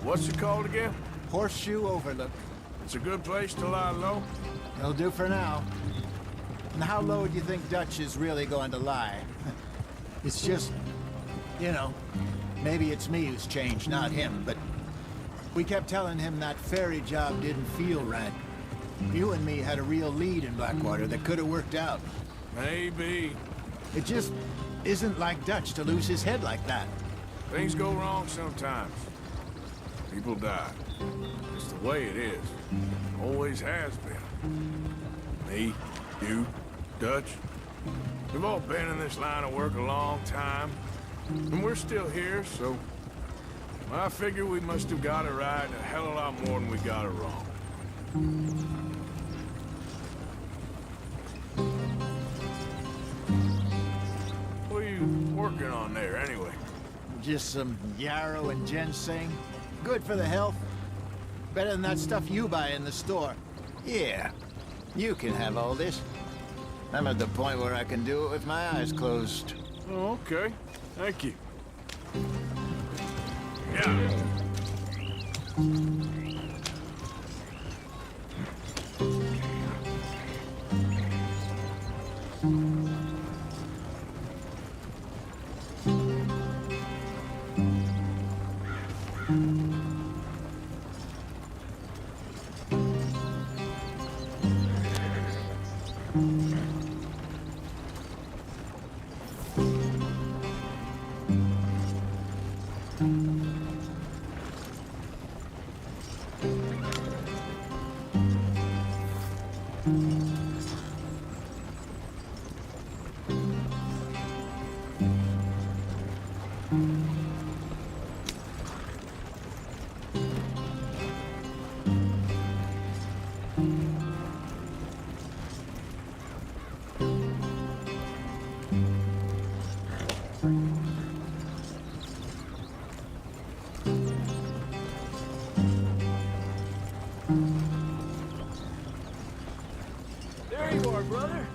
what's it called again? Horseshoe Overlook. It's a good place to lie low? It'll do for now. And how low do you think Dutch is really going to lie? It's just, you know, maybe it's me who's changed, not him, but we kept telling him that ferry job didn't feel right. You and me had a real lead in Blackwater that could have worked out. Maybe. It just isn't like Dutch to lose his head like that. Things go wrong sometimes. People die. It's the way it is. Always has been. Me, you, Dutch. We've all been in this line of work a long time. And we're still here, so I figure we must have got it right a hell of a lot more than we got it wrong. What are you working on there, anyway? Just some yarrow and ginseng. Good for the health. Better than that stuff you buy in the store. Yeah, you can have all this. I'm at the point where I can do it with my eyes closed. Oh, okay. Thank you. Yeah. There you are, brother.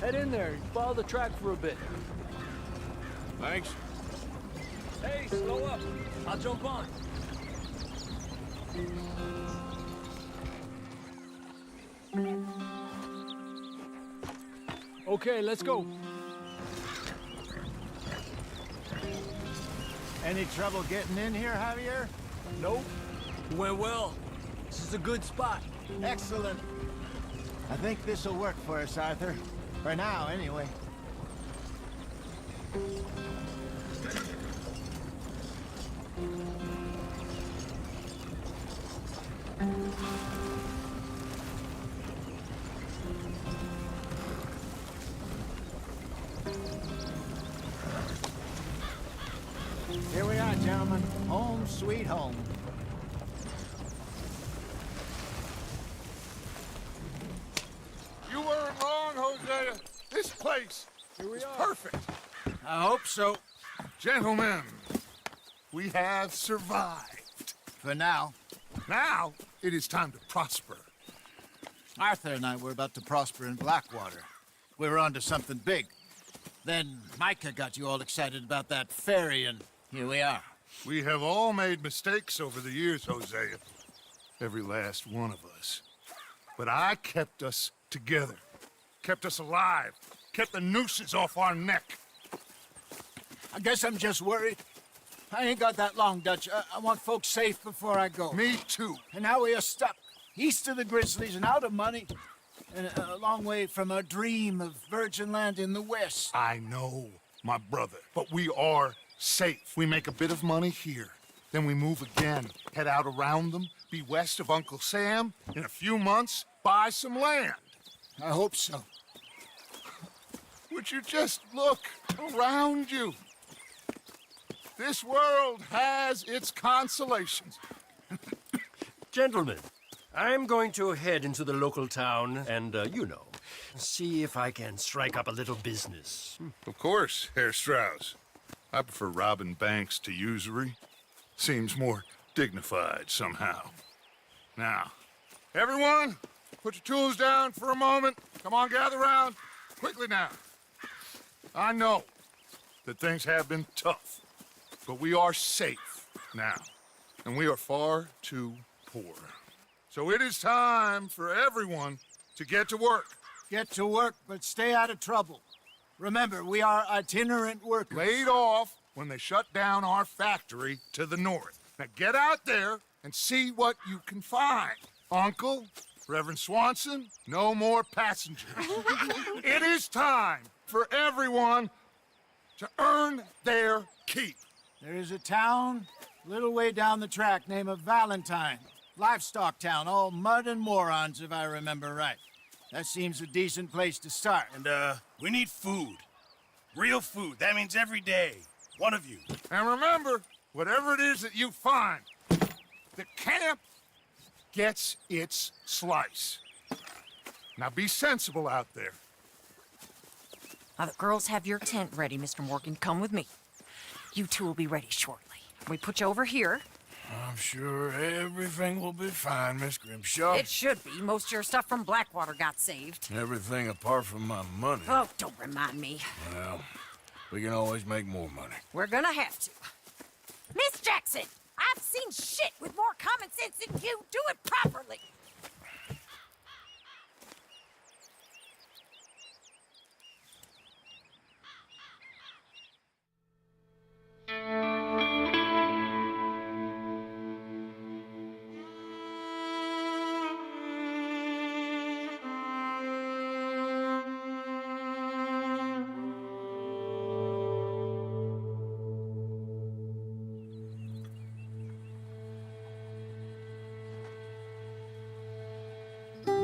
Head in there. Follow the track for a bit. Thanks. Hey, slow up. I'll jump on. Okay, let's go. Any trouble getting in here, Javier? Nope. Went well. This is a good spot. Excellent. I think this'll work for us, Arthur. For now, anyway. Here we are, gentlemen. Home sweet home. You weren't wrong, Hosea. This place is perfect. I hope so. Gentlemen, we have survived. For now. Now, it is time to prosper. Arthur and I were about to prosper in Blackwater. We were onto something big. Then Micah got you all excited about that ferry, and here we are. We have all made mistakes over the years, Hosea. Every last one of us. But I kept us together. Kept us alive. Kept the nooses off our neck. I guess I'm just worried. I ain't got that long, Dutch. I want folks safe before I go. Me too. And now we are stuck. East of the Grizzlies and out of money. And a long way from our dream of virgin land in the west. I know, my brother. But we are safe. We make a bit of money here. Then we move again. Head out around them. Be west of Uncle Sam. In a few months, buy some land. I hope so. Would you just look around you? This world has its consolations. Gentlemen, I'm going to head into the local town and, see if I can strike up a little business. Of course, Herr Strauss. I prefer robbing banks to usury. Seems more dignified somehow. Now, everyone, put your tools down for a moment. Come on, gather round. Quickly now. I know that things have been tough, but we are safe now, and we are far too poor. So it is time for everyone to get to work. Get to work, but stay out of trouble. Remember, we are itinerant workers. Laid off when they shut down our factory to the north. Now get out there and see what you can find. Uncle, Reverend Swanson, no more passengers. It is time for everyone to earn their keep. There is a town a little way down the track named Valentine. Livestock town, all mud and morons, if I remember right. That seems a decent place to start. And, we need food. Real food. That means every day. One of you. And remember, whatever it is that you find, the camp gets its slice. Now be sensible out there. Now the girls have your tent ready, Mr. Morgan. Come with me. You two will be ready shortly. We put you over here. I'm sure everything will be fine, Miss Grimshaw. It should be. Most of your stuff from Blackwater got saved. Everything apart from my money. Oh, don't remind me. Well, we can always make more money. We're gonna have to. Miss Jackson, I've seen shit with more common sense than you. Do it properly.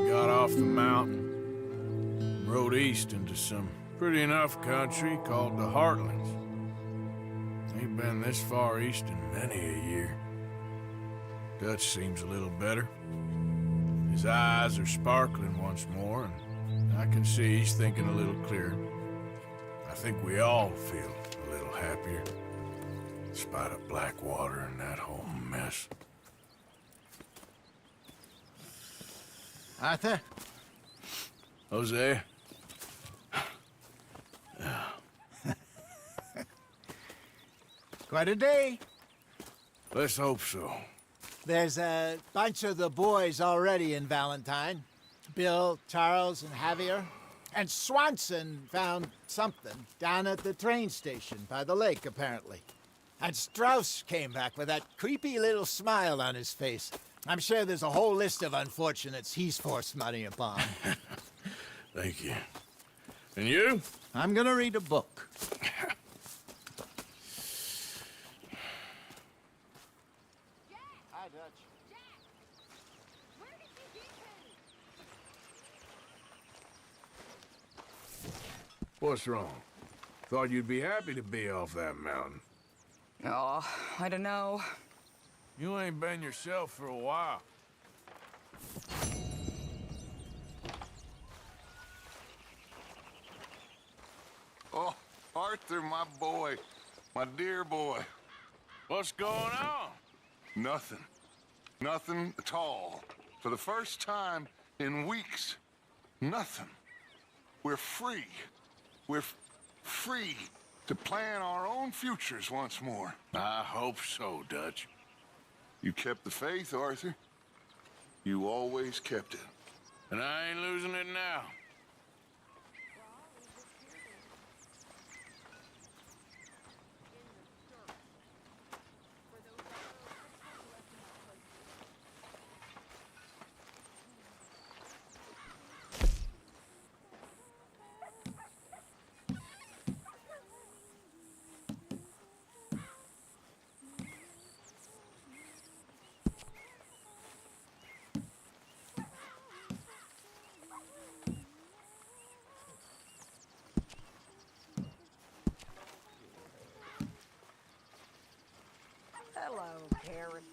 Got off the mountain, rode east into some pretty enough country called the Heartlands. Ain't been this far east in many a year. Dutch seems a little better. His eyes are sparkling once more, and I can see he's thinking a little clearer. I think we all feel a little happier, in spite of Blackwater and that whole mess. Arthur? Jose? Quite a day. Let's hope so. There's a bunch of the boys already in Valentine. Bill, Charles, and Javier. And Swanson found something down at the train station by the lake, apparently. And Strauss came back with that creepy little smile on his face. I'm sure there's a whole list of unfortunates he's forced money upon. Thank you. And you? I'm gonna read a book. Hi, Dutch. What's wrong? Thought you'd be happy to be off that mountain. Oh, I don't know. You ain't been yourself for a while. Oh, Arthur, my boy. My dear boy. What's going on? Nothing. Nothing at all. For the first time in weeks, nothing. We're free. We're free to plan our own futures once more. I hope so, Dutch. You kept the faith, Arthur. You always kept it. And I ain't losing it now. Hello, Karen.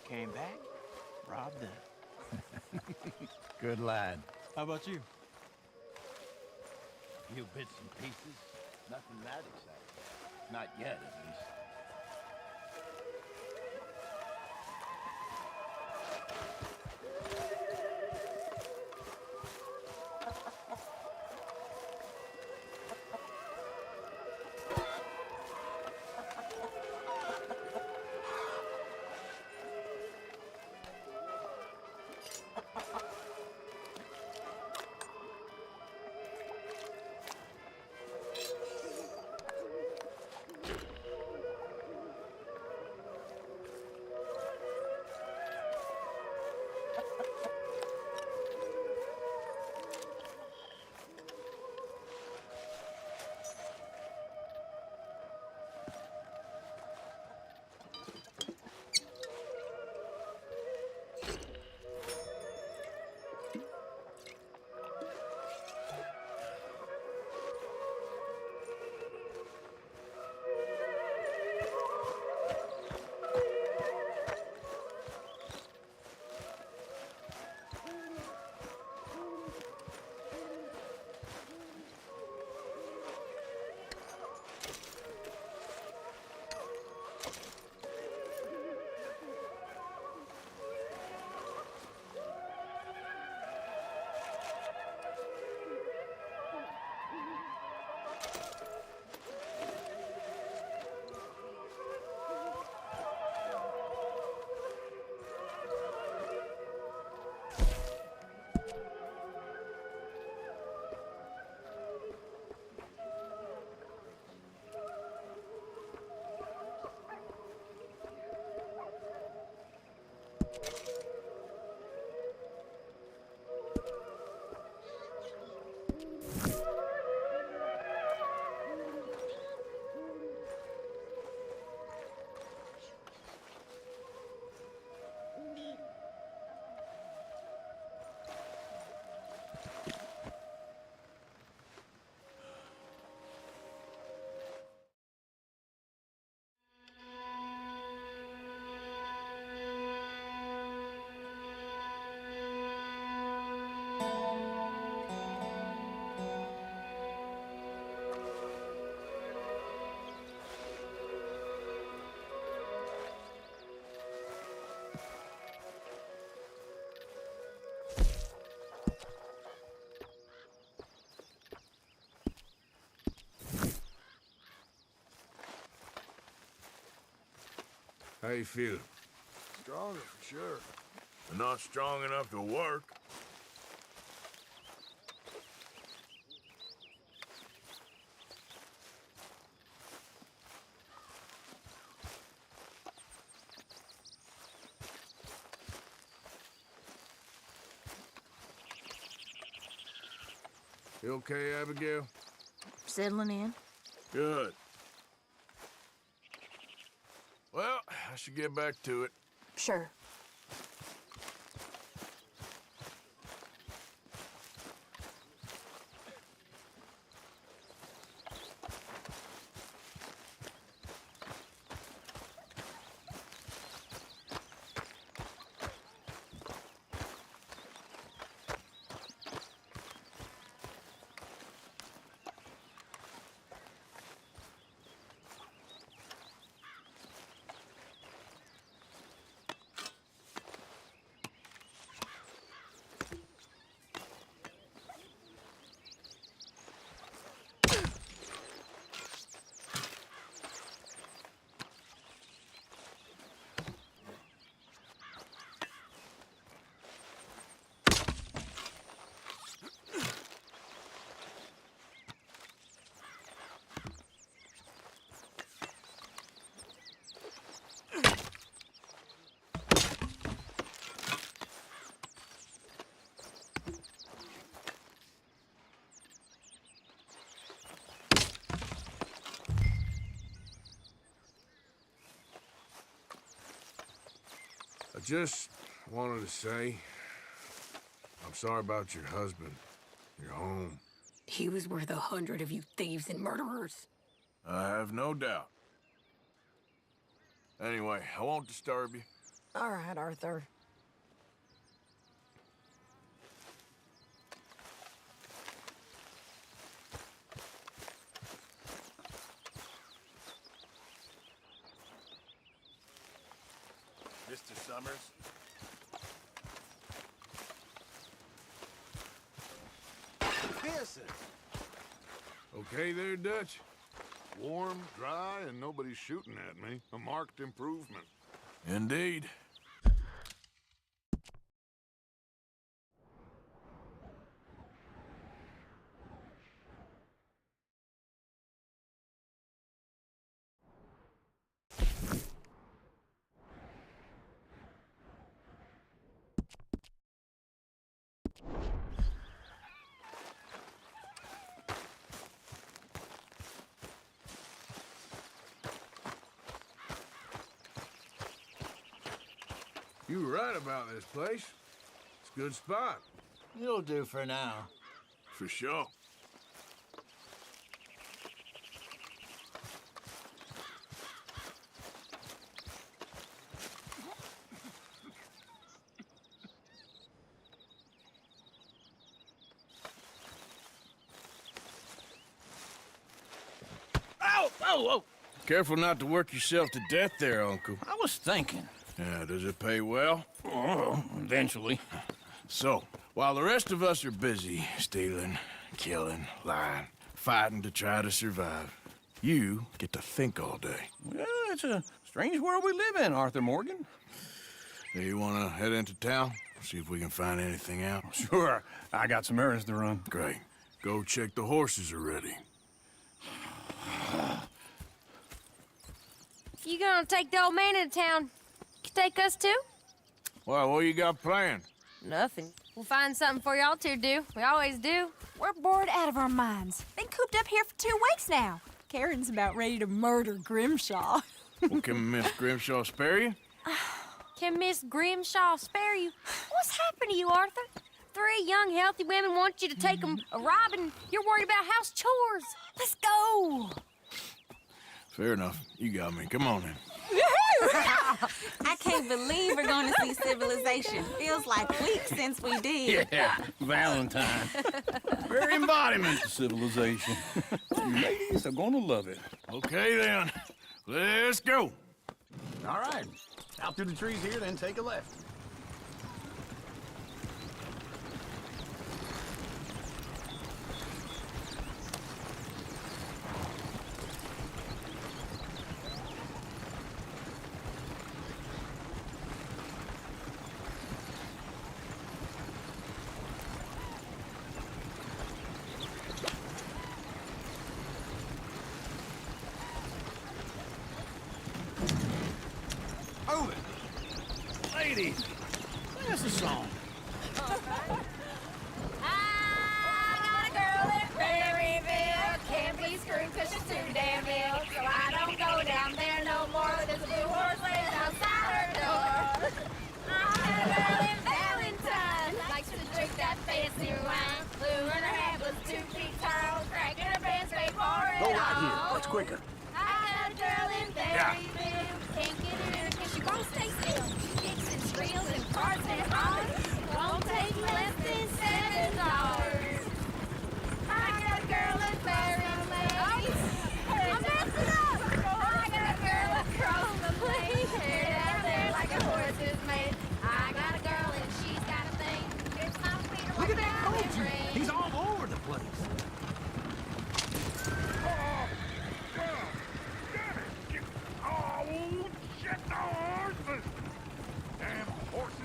Came back, robbed them. Good lad. How about you? Few bits and pieces. Nothing that exciting. Not yet, at least. How you feel? Stronger for sure. But not strong enough to work. You okay, Abigail? Settling in? Good. Well, I should get back to it. Sure. I just wanted to say, I'm sorry about your husband, your home. He was worth 100 of you thieves and murderers. I have no doubt. Anyway, I won't disturb you. All right, Arthur. Mr. Summers? Pearson! Okay there, Dutch? Warm, dry, and nobody's shooting at me. A marked improvement. Indeed. You were right about this place. It's a good spot. You'll do for now. For sure. Ow! Oh, oh! Careful not to work yourself to death there, Uncle. I was thinking. Yeah, does it pay well? Oh, eventually. So, while the rest of us are busy stealing, killing, lying, fighting to try to survive, you get to think all day. Well, it's a strange world we live in, Arthur Morgan. Do you want to head into town? See if we can find anything out? Sure. I got some errands to run. Great. Go check the horses are ready. You gonna take the old man into town? You take us too? Well, what you got planned? Nothing. We'll find something for y'all to do. We always do. We're bored out of our minds. Been cooped up here for 2 weeks now. Karen's about ready to murder Grimshaw. Well, can Miss Grimshaw spare you? Can Miss Grimshaw spare you? What's happened to you, Arthur? 3 young, healthy women want you to take them a robbing. You're worried about house chores. Let's go. Fair enough. You got me. Come on then. I can't believe we're going to see civilization. Feels like weeks since we did. Yeah, Valentine. Very embodiment of civilization. You ladies are gonna love it. Okay then. Let's go. All right. Out through the trees here, then take a left. Sing us a song. I got a girl in Prairieville. Can't be screwed 'cause she's too damn ill. So I don't go down there no more. There's a blue horse laying outside her door. I got a girl in Valentine. Likes to drink that fancy wine. Blue and her head was 2 feet tall. Cracking her pants straight for it Go right here. all. What's quicker? I got a girl in Berryville. Can't get her because she won't stay still. She kicks and squeals and farts and hollers. Won't take less than $7. I got a girl in Berryville. I'm messing up. I got a girl across the place. Hair down there like a horse is made. I got a girl and she's got a thing. It's my feet Look at that down coach. in rain. He's all over the place.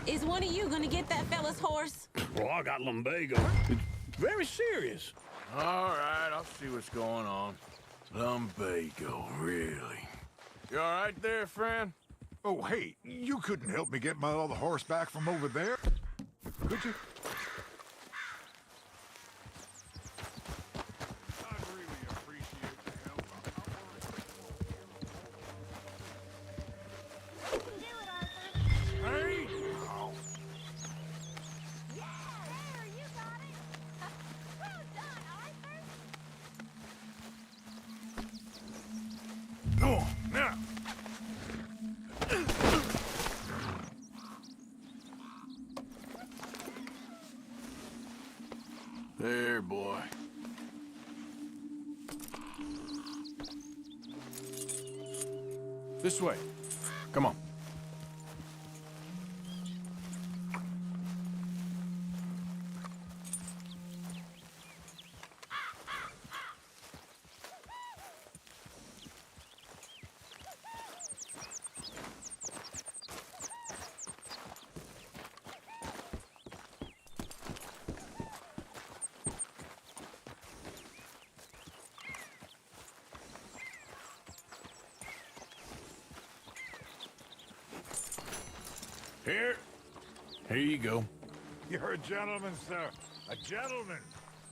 Is one of you gonna get that fella's horse? Well, I got lumbago. It's very serious. All right, I'll see what's going on. Lumbago, really? You all right there, friend? Oh, hey, you couldn't help me get my other horse back from over there? Could you? Go on, now. There, boy. This way. Come on. Here you go. You're a gentleman, sir. A gentleman.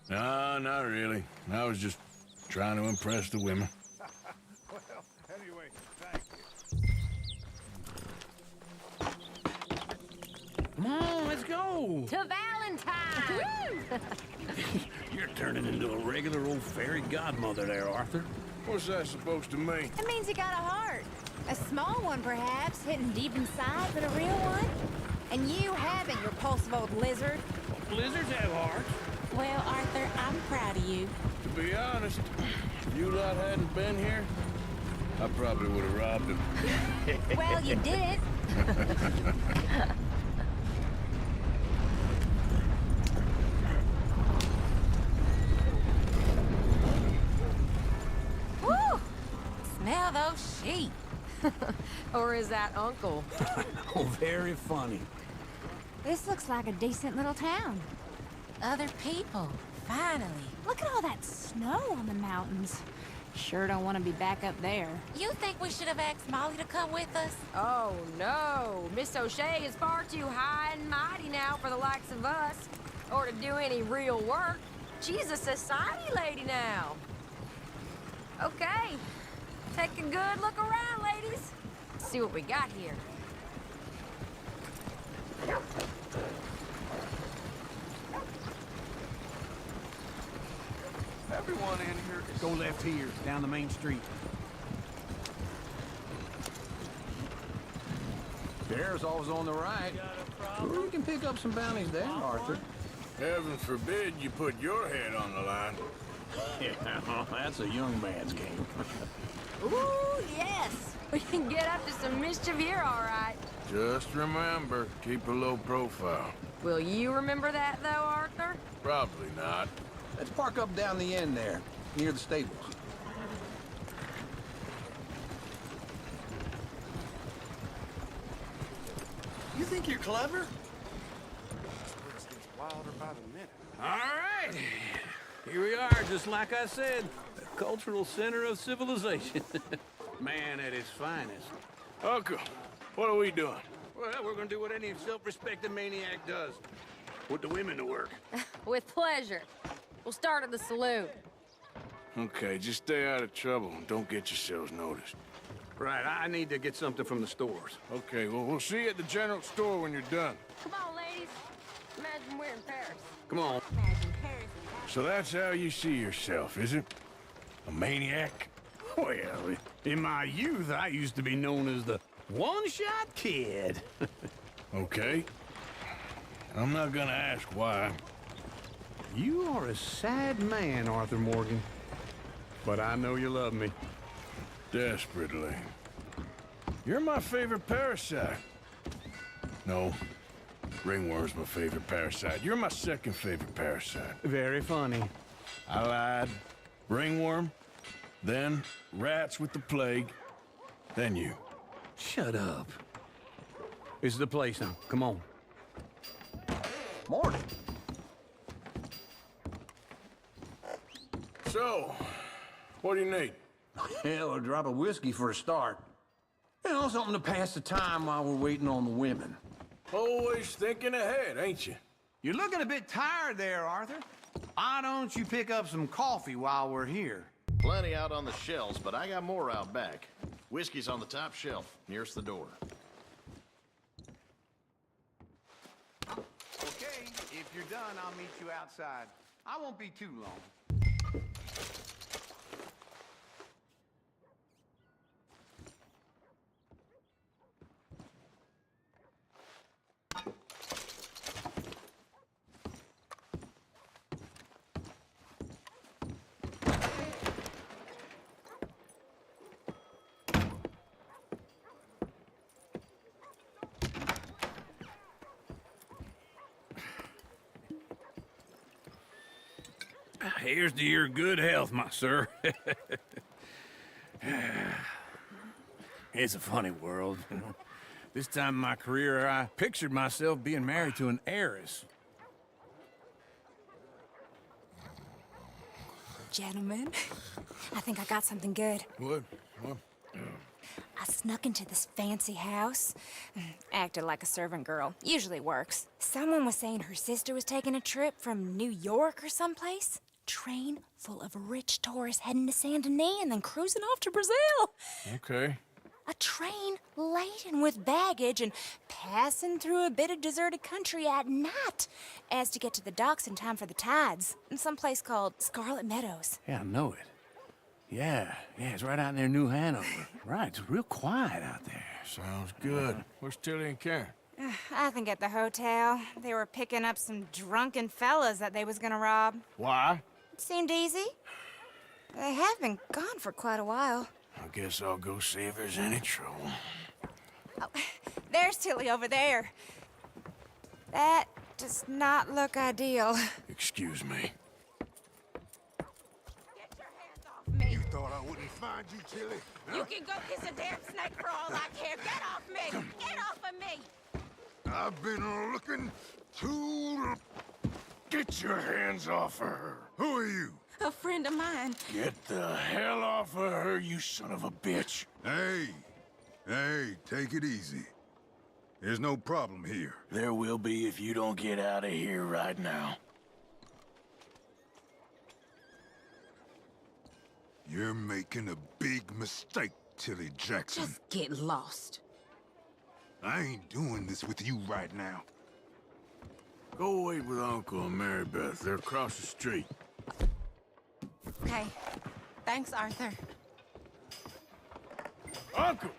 No, not really. I was just trying to impress the women. Well, anyway, thank you. Come on, let's go. To Valentine! You're turning into a regular old fairy godmother there, Arthur. What's that supposed to mean? It means you got a heart. A small one, perhaps, hidden deep inside, but a real one. And you haven't, you repulsive old lizard. Lizards have hearts. Well, Arthur, I'm proud of you. To be honest, if you lot hadn't been here, I probably would have robbed him. Well, you did it. Woo! Smell those sheep. Or is that Uncle? Oh, very funny. This looks like a decent little town. Other people, finally. Look at all that snow on the mountains. Sure don't want to be back up there. You think we should have asked Molly to come with us? Oh, no. Miss O'Shea is far too high and mighty now for the likes of us. Or to do any real work. She's a society lady now. Okay. Take a good look around, ladies. See what we got here. Everyone in here, go left here, down the main street. Bear's always on the right. You can pick up some bounties there, Arthur. Heaven forbid you put your head on the line. Yeah, that's a young man's game. Ooh, yes. We can get up to some mischief here, all right. Just remember, keep a low profile. Will you remember that, though, Arthur? Probably not. Let's park up down the end there, near the stables. You think you're clever? Wilder by the minute. All right. Here we are, just like I said. The cultural center of civilization. Man at its finest. Uncle, what are we doing? Well, we're gonna do what any self-respecting maniac does. Put the women to work. With pleasure. We'll start at the saloon. Okay, just stay out of trouble and don't get yourselves noticed. Right, I need to get something from the stores. Okay, well, we'll see you at the general store when you're done. Come on, ladies. Imagine we're in Paris. Come on. Imagine Paris. So that's how you see yourself, is it? A maniac? Well, in my youth, I used to be known as the one-shot kid. Okay. I'm not gonna ask why. You are a sad man, Arthur Morgan. But I know you love me. Desperately. You're my favorite parasite. No, ringworm's my favorite parasite. You're my second favorite parasite. Very funny. I lied. Ringworm, then rats with the plague, then you. Shut up. This is the place now. Come on. Morning. So, what do you need? Hell, a drop of whiskey for a start. You know, something to pass the time while we're waiting on the women. Always thinking ahead, ain't you? You're looking a bit tired there, Arthur. Why don't you pick up some coffee while we're here? Plenty out on the shelves, but I got more out back. Whiskey's on the top shelf, nearest the door. Okay, if you're done, I'll meet you outside. I won't be too long. Here's to your good health, my sir. It's a funny world, you know. This time in my career, I pictured myself being married to an heiress. Gentlemen, I think I got something good. What? I snuck into this fancy house. Acted like a servant girl. Usually works. Someone was saying her sister was taking a trip from New York or someplace. Train full of rich tourists heading to Saint Denis and then cruising off to Brazil. Okay. A train laden with baggage and passing through a bit of deserted country at night as to get to the docks in time for the tides in some place called Scarlet Meadows. Yeah, I know it. Yeah, it's right out near New Hanover. Right, it's real quiet out there. Sounds good. Where's Tilly and Karen? I think at the hotel. They were picking up some drunken fellas that they was gonna rob. Why? It seemed easy. They have been gone for quite a while. I guess I'll go see if there's any trouble. Oh, there's Tilly over there. That does not look ideal. Excuse me. You thought I wouldn't find you, Tilly? You can go kiss a damn snake for all I care. Get off me! Get off of me! I've been looking to... Get your hands off of her. Who are you? A friend of mine. Get the hell off of her, you son of a bitch. Hey, take it easy. There's no problem here. There will be if you don't get out of here right now. You're making a big mistake, Tilly Jackson. Just get lost. I ain't doing this with you right now. Go wait with Uncle and Mary Beth. They're across the street. Okay. Thanks, Arthur. Uncle!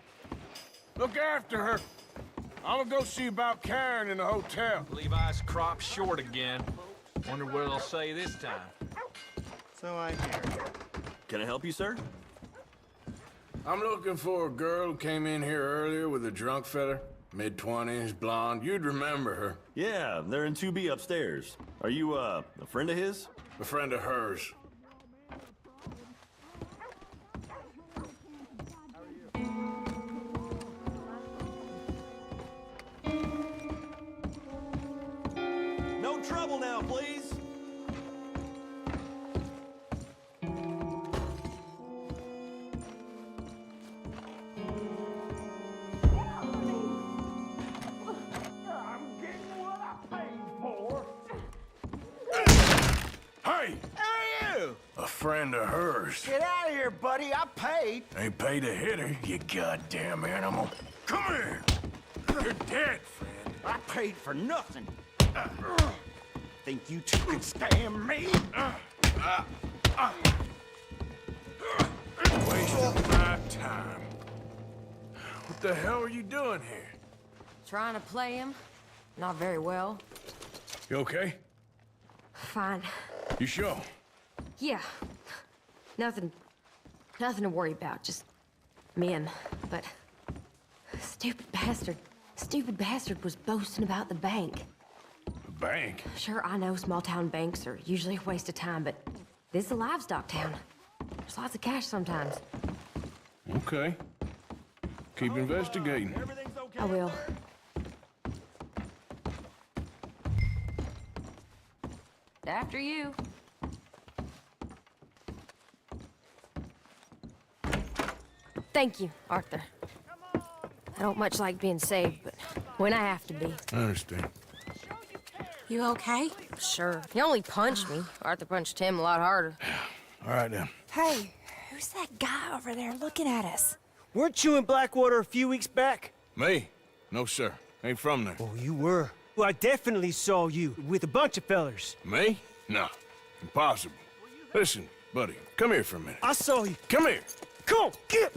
Look after her. I'm gonna go see about Karen in the hotel. Levi's cropped short again. Wonder what they'll say this time. So I hear. Can I help you, sir? I'm looking for a girl who came in here earlier with a drunk fella. Mid-20s, blonde. You'd remember her. Yeah, they're in 2B upstairs. Are you, a friend of his? A friend of hers. No trouble now, please. Hey! Who are you? A friend of hers. Get out of here, buddy. I paid. Ain't paid to hit her, you goddamn animal. Come here! You're dead, friend. I paid for nothing. Think you two can stand me? Wasting my time. What the hell are you doing here? Trying to play him. Not very well. You okay? Fine. You sure? Yeah. Nothing to worry about. Just men. But stupid bastard was boasting about the bank. The bank? Sure, I know small town banks are usually a waste of time, but this is a livestock town. There's lots of cash sometimes. Okay. Keep investigating. I will. After you. Thank you, Arthur. I don't much like being saved, but when I have to be. I understand. You okay? Sure. He only punched me. Arthur punched him a lot harder. All right, then. Hey, who's that guy over there looking at us? Weren't you in Blackwater a few weeks back? Me? No, sir. Ain't from there. Oh, you were. Well, I definitely saw you with a bunch of fellers. Me? No. Impossible. Listen, buddy, come here for a minute. I saw you. Come here. Come on, get!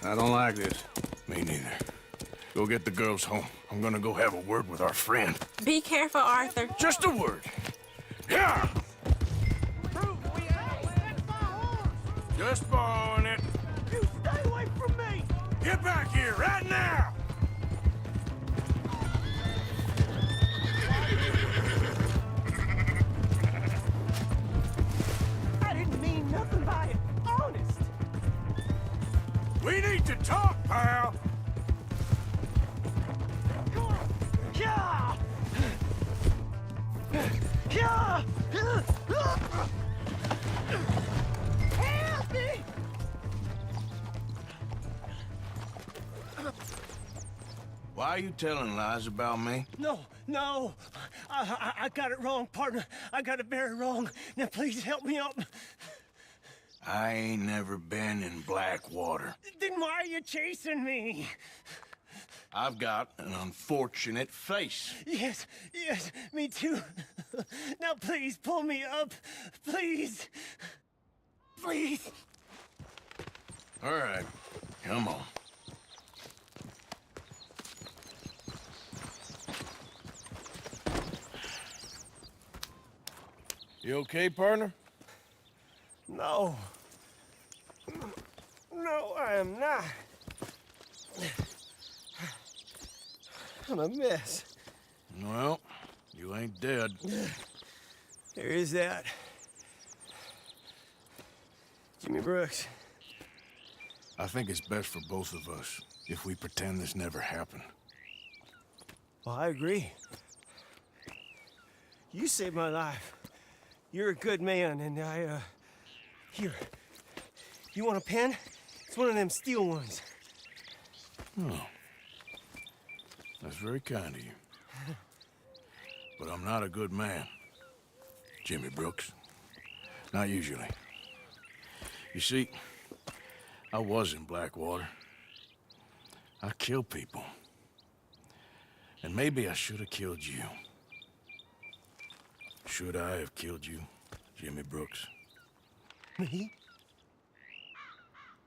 I don't like this. Me neither. Go get the girls home. I'm gonna go have a word with our friend. Be careful, Arthur. Just a word. Yeah! Just borrowing it. You stay away from me! Get back here right now! I didn't mean nothing by it. Honest. We need to talk, pal. Yeah! Yeah! Help me! Why are you telling lies about me? No. I got it wrong, partner. I got it very wrong. Now, please help me up. I ain't never been in Blackwater. Then why are you chasing me? I've got an unfortunate face. Yes, me too. Now, please, pull me up. Please. Please. All right, come on. You okay, partner? No. No, I am not. I'm a mess. Well, you ain't dead. There is that. Jimmy Brooks. I think it's best for both of us if we pretend this never happened. Well, I agree. You saved my life. You're a good man, and here. You want a pen? It's one of them steel ones. Oh. That's very kind of you. But I'm not a good man, Jimmy Brooks. Not usually. You see, I was in Blackwater. I killed people. And maybe I should have killed you. Should I have killed you, Jimmy Brooks? Me?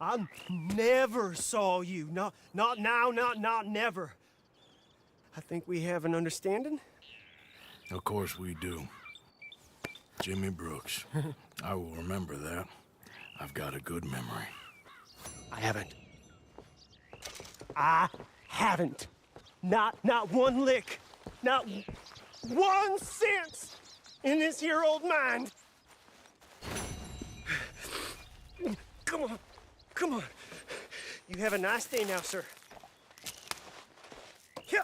I never saw you. Not now, not never. I think we have an understanding. Of course we do. Jimmy Brooks. I will remember that. I've got a good memory. I haven't. Not one lick. Not 1 cent in this here old mind. Come on. You have a nice day now, sir. Yeah.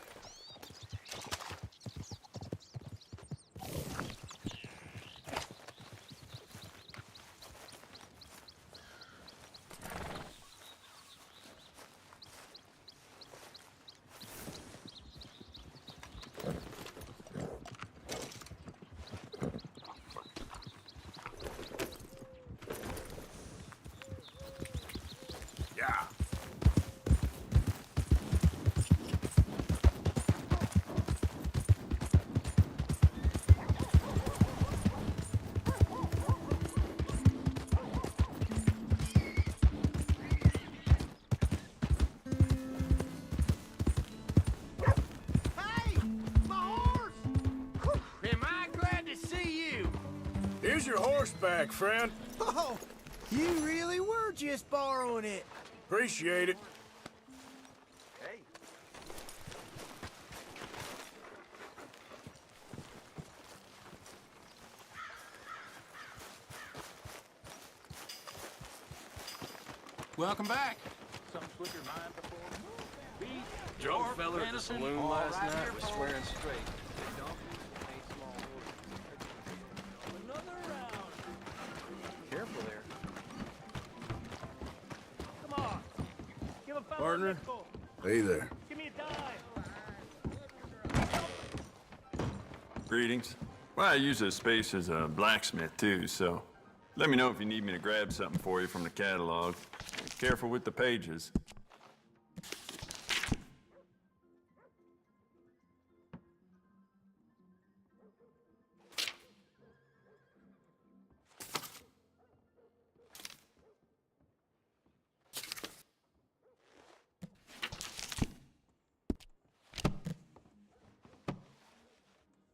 Here's your horseback, friend. Oh, you really were just borrowing it. Appreciate it. Welcome back. Something quicker than mine before. Joe feller at the saloon last night was swearing straight. Careful there. Come on. Give a fella Partner. a nickel. Hey there. Give me a dime. Greetings. Well, I use this space as a blacksmith, too, so let me know if you need me to grab something for you from the catalog. Careful with the pages.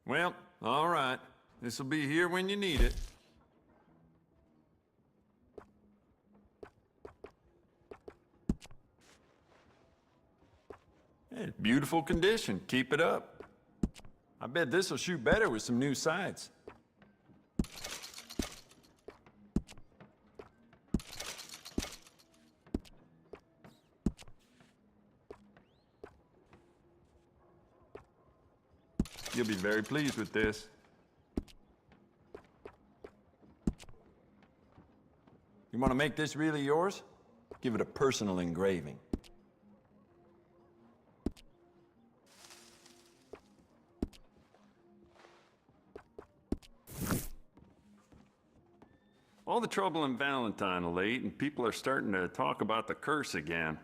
Well, all right. This'll be here when you need it. Yeah, beautiful condition. Keep it up. I bet this'll shoot better with some new sights. You'll be very pleased with this. You want to make this really yours? Give it a personal engraving. All the trouble in Valentine of late, and people are starting to talk about the curse again.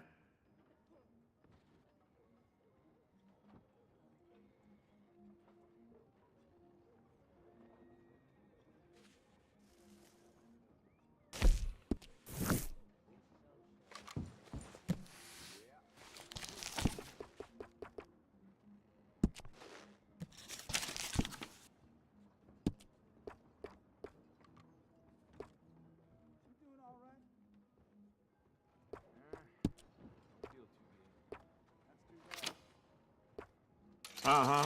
Uh-huh.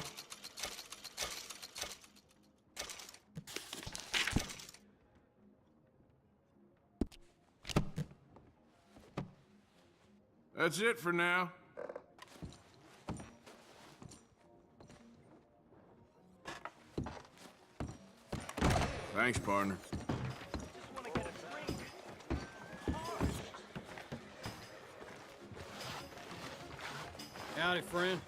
That's it for now. Thanks, partner. Howdy, friend.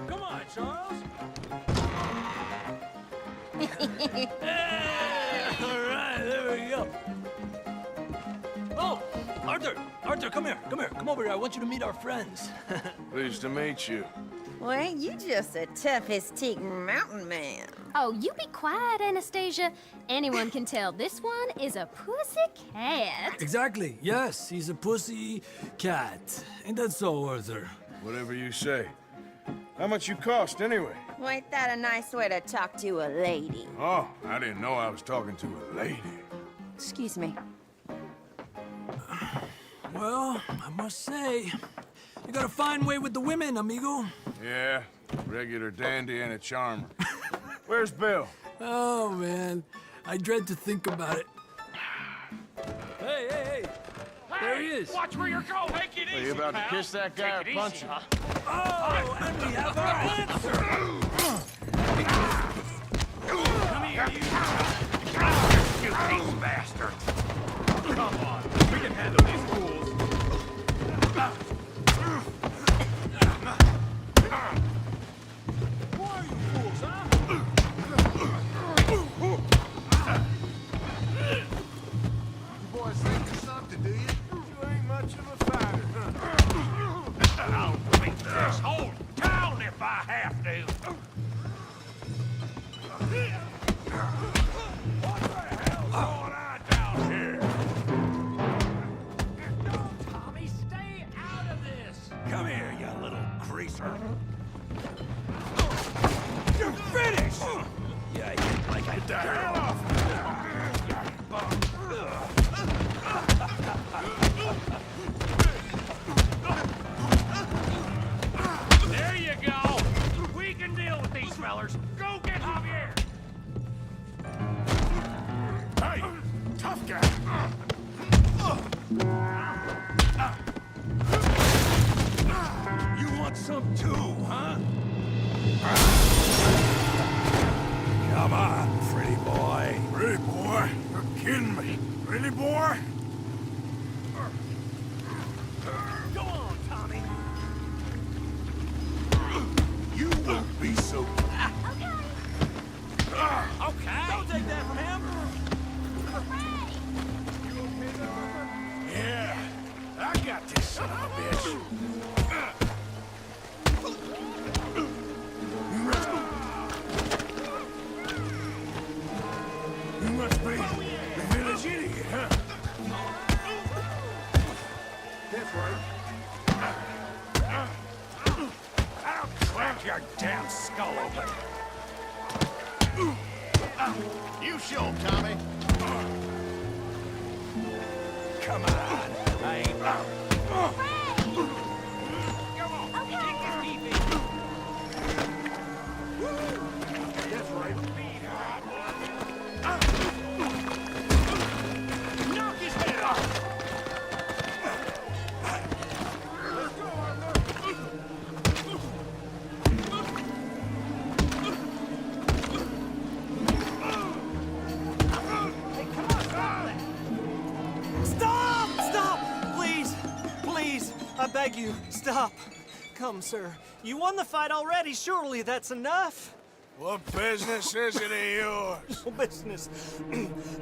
Come on, Charles. All right, there we go. Oh, Arthur, come here. Come over here. I want you to meet our friends. Pleased to meet you. Well, ain't you just a tough-as-teak mountain man? Oh, you be quiet, Anastasia. Anyone can tell this one is a pussy cat. Exactly. Yes, he's a pussy cat. Ain't that so, Arthur? Whatever you say. How much you cost, anyway? Well, ain't that a nice way to talk to a lady? Oh, I didn't know I was talking to a lady. Excuse me. Well, I must say, you got a fine way with the women, amigo. Yeah, regular dandy and a charmer. Where's Bill? Oh, man. I dread to think about it. Hey! There he is. Watch where you're going. Take it easy, Are you about to pal. kiss that guy Take it or punch easy, him? huh? Oh, and we have our answer. Come here, you cheap bastard. Come on, we can handle these fools. Who are you fools, huh? You boys think you're something, do you? You ain't much of a fighter, huh? I'll beat this whole town if I have to. What the hell? There you go! We can deal with these fellers. Go get Javier! Hey, tough guy. You want some too, huh? Come on, pretty boy. Pretty boy? You're kidding me. Pretty boy? Go on, Tommy. You won't be so... Okay. Don't take that from him. Yeah, I got this son of a bitch. You must be the village idiot, huh? That's right. I'll crack your damn skull open. You show, Tommy. Come on. I ain't... That's right. Knock his head off! Stop! Stop! Please! Please! I beg you, stop. Come, sir. You won the fight already. Surely that's enough. What business is it of yours? No business.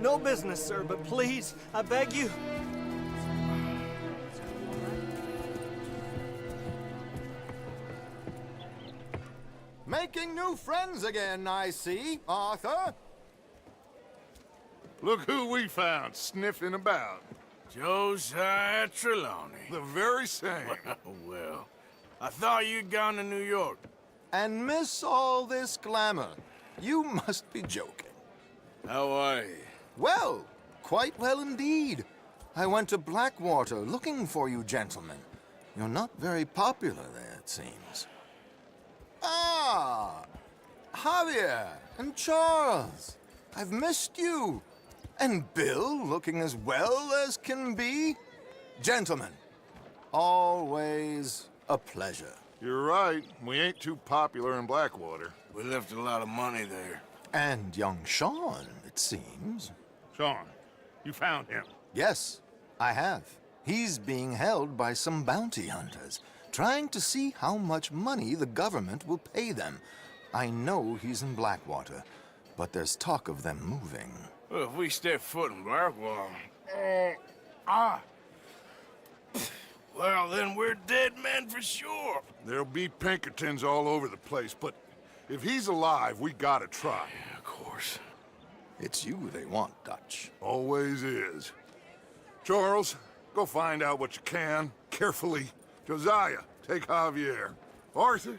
No business, sir, but please, I beg you. Making new friends again, I see, Arthur. Look who we found sniffing about. Josiah Trelawney. The very same. Well, I thought you'd gone to New York. And miss all this glamour. You must be joking. How are you? Well, quite well indeed. I went to Blackwater looking for you gentlemen. You're not very popular there, it seems. Ah! Javier and Charles. I've missed you. And Bill looking as well as can be. Gentlemen, always a pleasure. You're right. We ain't too popular in Blackwater. We left a lot of money there. And young Sean, it seems. Sean, you found him? Yes, I have. He's being held by some bounty hunters, trying to see how much money the government will pay them. I know he's in Blackwater, but there's talk of them moving. Well, if we step foot in Blackwater... Well, then we're dead men for sure. There'll be Pinkertons all over the place, but if he's alive, we gotta try. Yeah, of course. It's you they want, Dutch. Always is. Charles, go find out what you can, carefully. Josiah, take Javier. Arthur,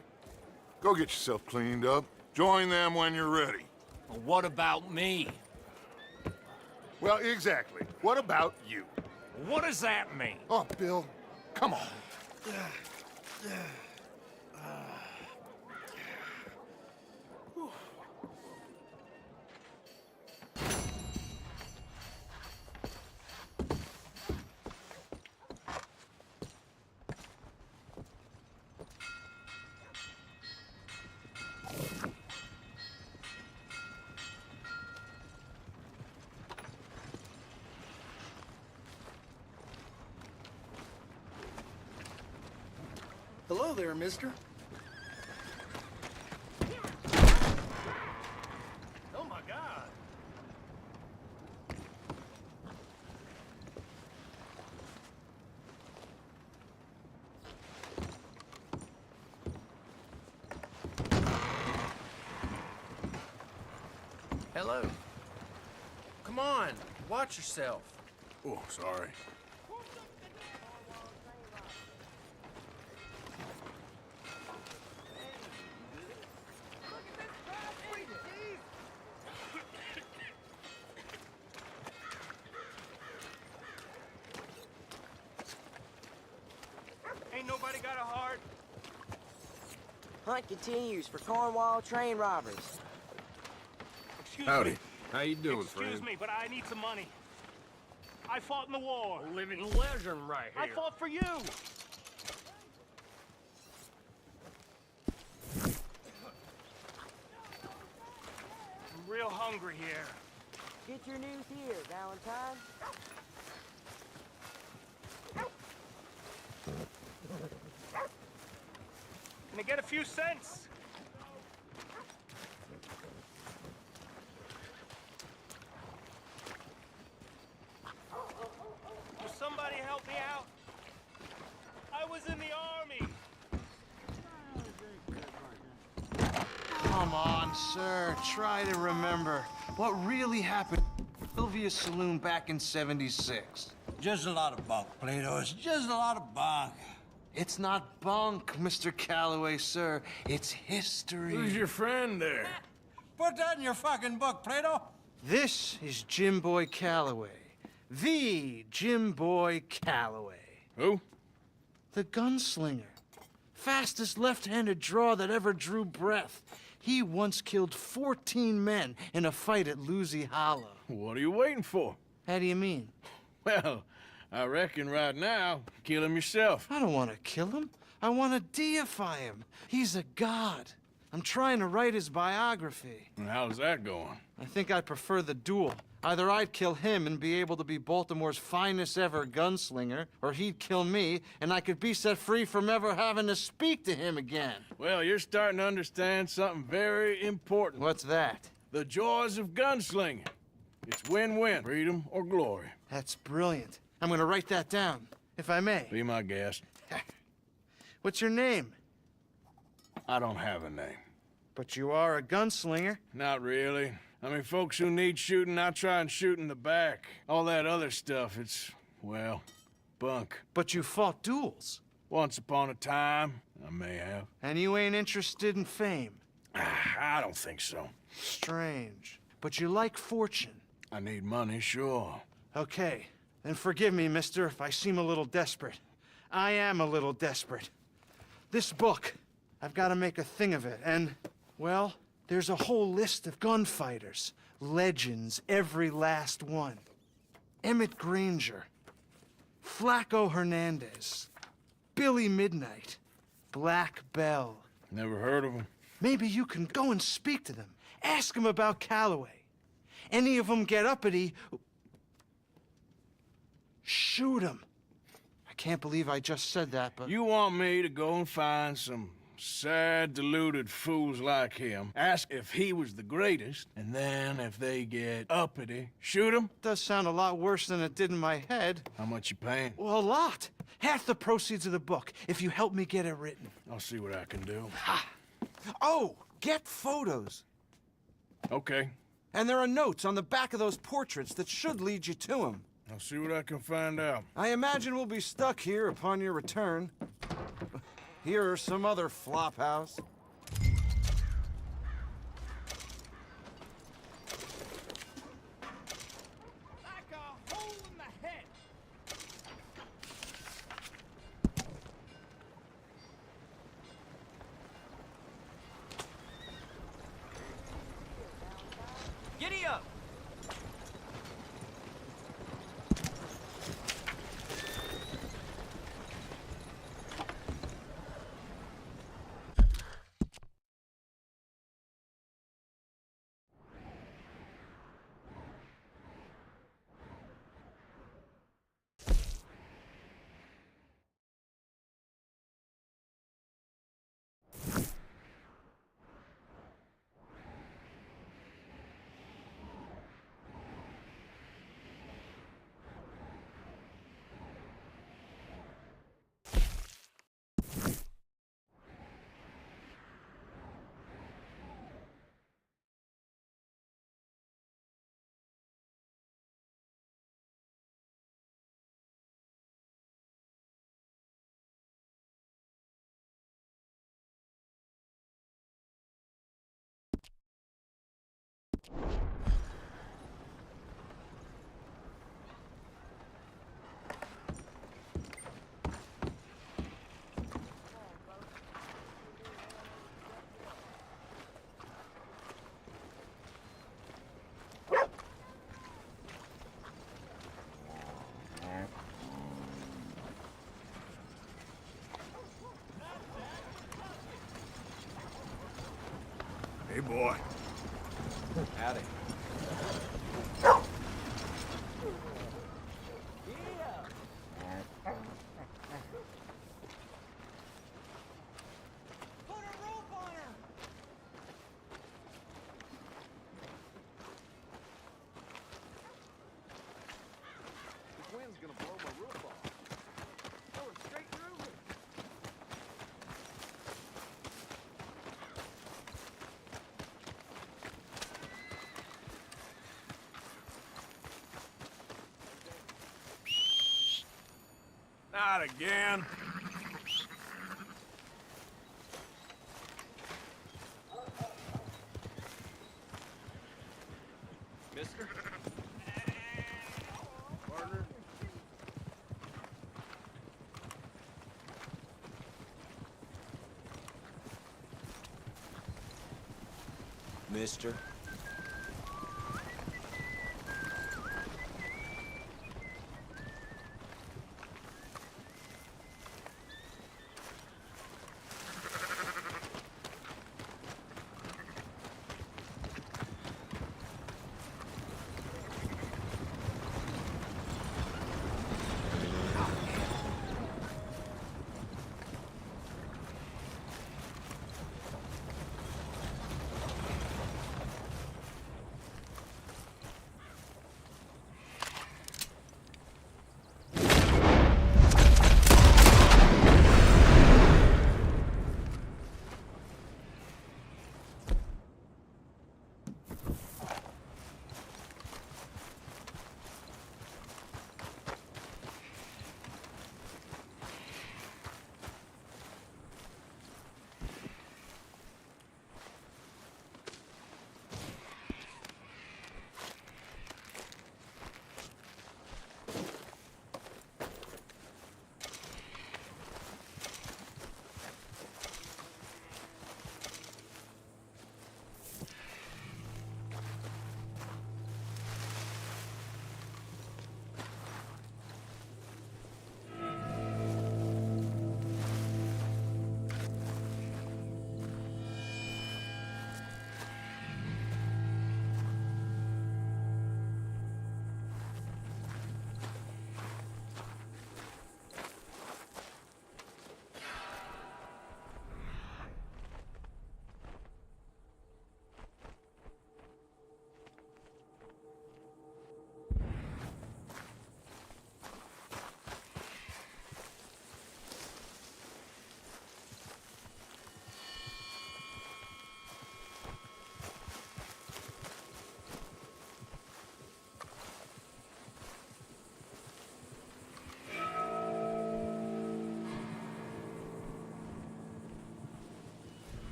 go get yourself cleaned up. Join them when you're ready. Well, what about me? Well, exactly. What about you? What does that mean? Oh, Bill, come on. Hello there, mister. Oh, my God. Hello. Come on, watch yourself. Oh, sorry. got a heart? Hunt continues for Cornwall train robbers. Excuse Howdy. me. How you doing, friend? Excuse me, but I need some money. I fought in the war. A living legend right here. I fought for you. I'm real hungry here. Get your news here, Valentine. Can I get a few cents? Will somebody help me out? I was in the army. Come on, sir. Try to remember what really happened at Sylvia's Saloon back in '76. Just a lot of bunk, Plato. It's just a lot of bunk. It's not bunk, Mr. Calloway, sir. It's history. Who's your friend there? Put that in your fucking book, Plato. This is Jim Boy Calloway. The Jim Boy Calloway. Who? The gunslinger. Fastest left-handed draw that ever drew breath. He once killed 14 men in a fight at Lucy Hollow. What are you waiting for? How do you mean? Well, I reckon right now, kill him yourself. I don't want to kill him. I want to deify him. He's a god. I'm trying to write his biography. And how's that going? I think I'd prefer the duel. Either I'd kill him and be able to be Baltimore's finest ever gunslinger, or he'd kill me and I could be set free from ever having to speak to him again. Well, you're starting to understand something very important. What's that? The joys of gunslinging. It's win-win, freedom or glory. That's brilliant. I'm gonna write that down, if I may. Be my guest. What's your name? I don't have a name. But you are a gunslinger. Not really. I mean, folks who need shooting, I try and shoot in the back. All that other stuff, it's, well, bunk. But you fought duels. Once upon a time, I may have. And you ain't interested in fame. I don't think so. Strange. But you like fortune. I need money, sure. Okay. Then forgive me, mister, if I seem a little desperate. I am a little desperate. This book, I've got to make a thing of it, and, well, there's a whole list of gunfighters. Legends, every last one. Emmett Granger, Flaco Hernandez, Billy Midnight, Black Bell. Never heard of him. Maybe you can go and speak to them. Ask them about Calloway. Any of them get uppity, shoot them. I can't believe I just said that, but... You want me to go and find some sad, deluded fools like him, ask if he was the greatest, and then if they get uppity, shoot him? Does sound a lot worse than it did in my head. How much you paying? Well, a lot. Half the proceeds of the book, if you help me get it written. I'll see what I can do. Ha! Oh, get photos. Okay. And there are notes on the back of those portraits that should lead you to him. I'll see what I can find out. I imagine we'll be stuck here upon your return. Here are some other flophouse. Like a hole in the head. Giddy up! boy. Howdy. Wind's gonna blow my roof off. Going straight through me. Not again. Mister? Partner. Mister?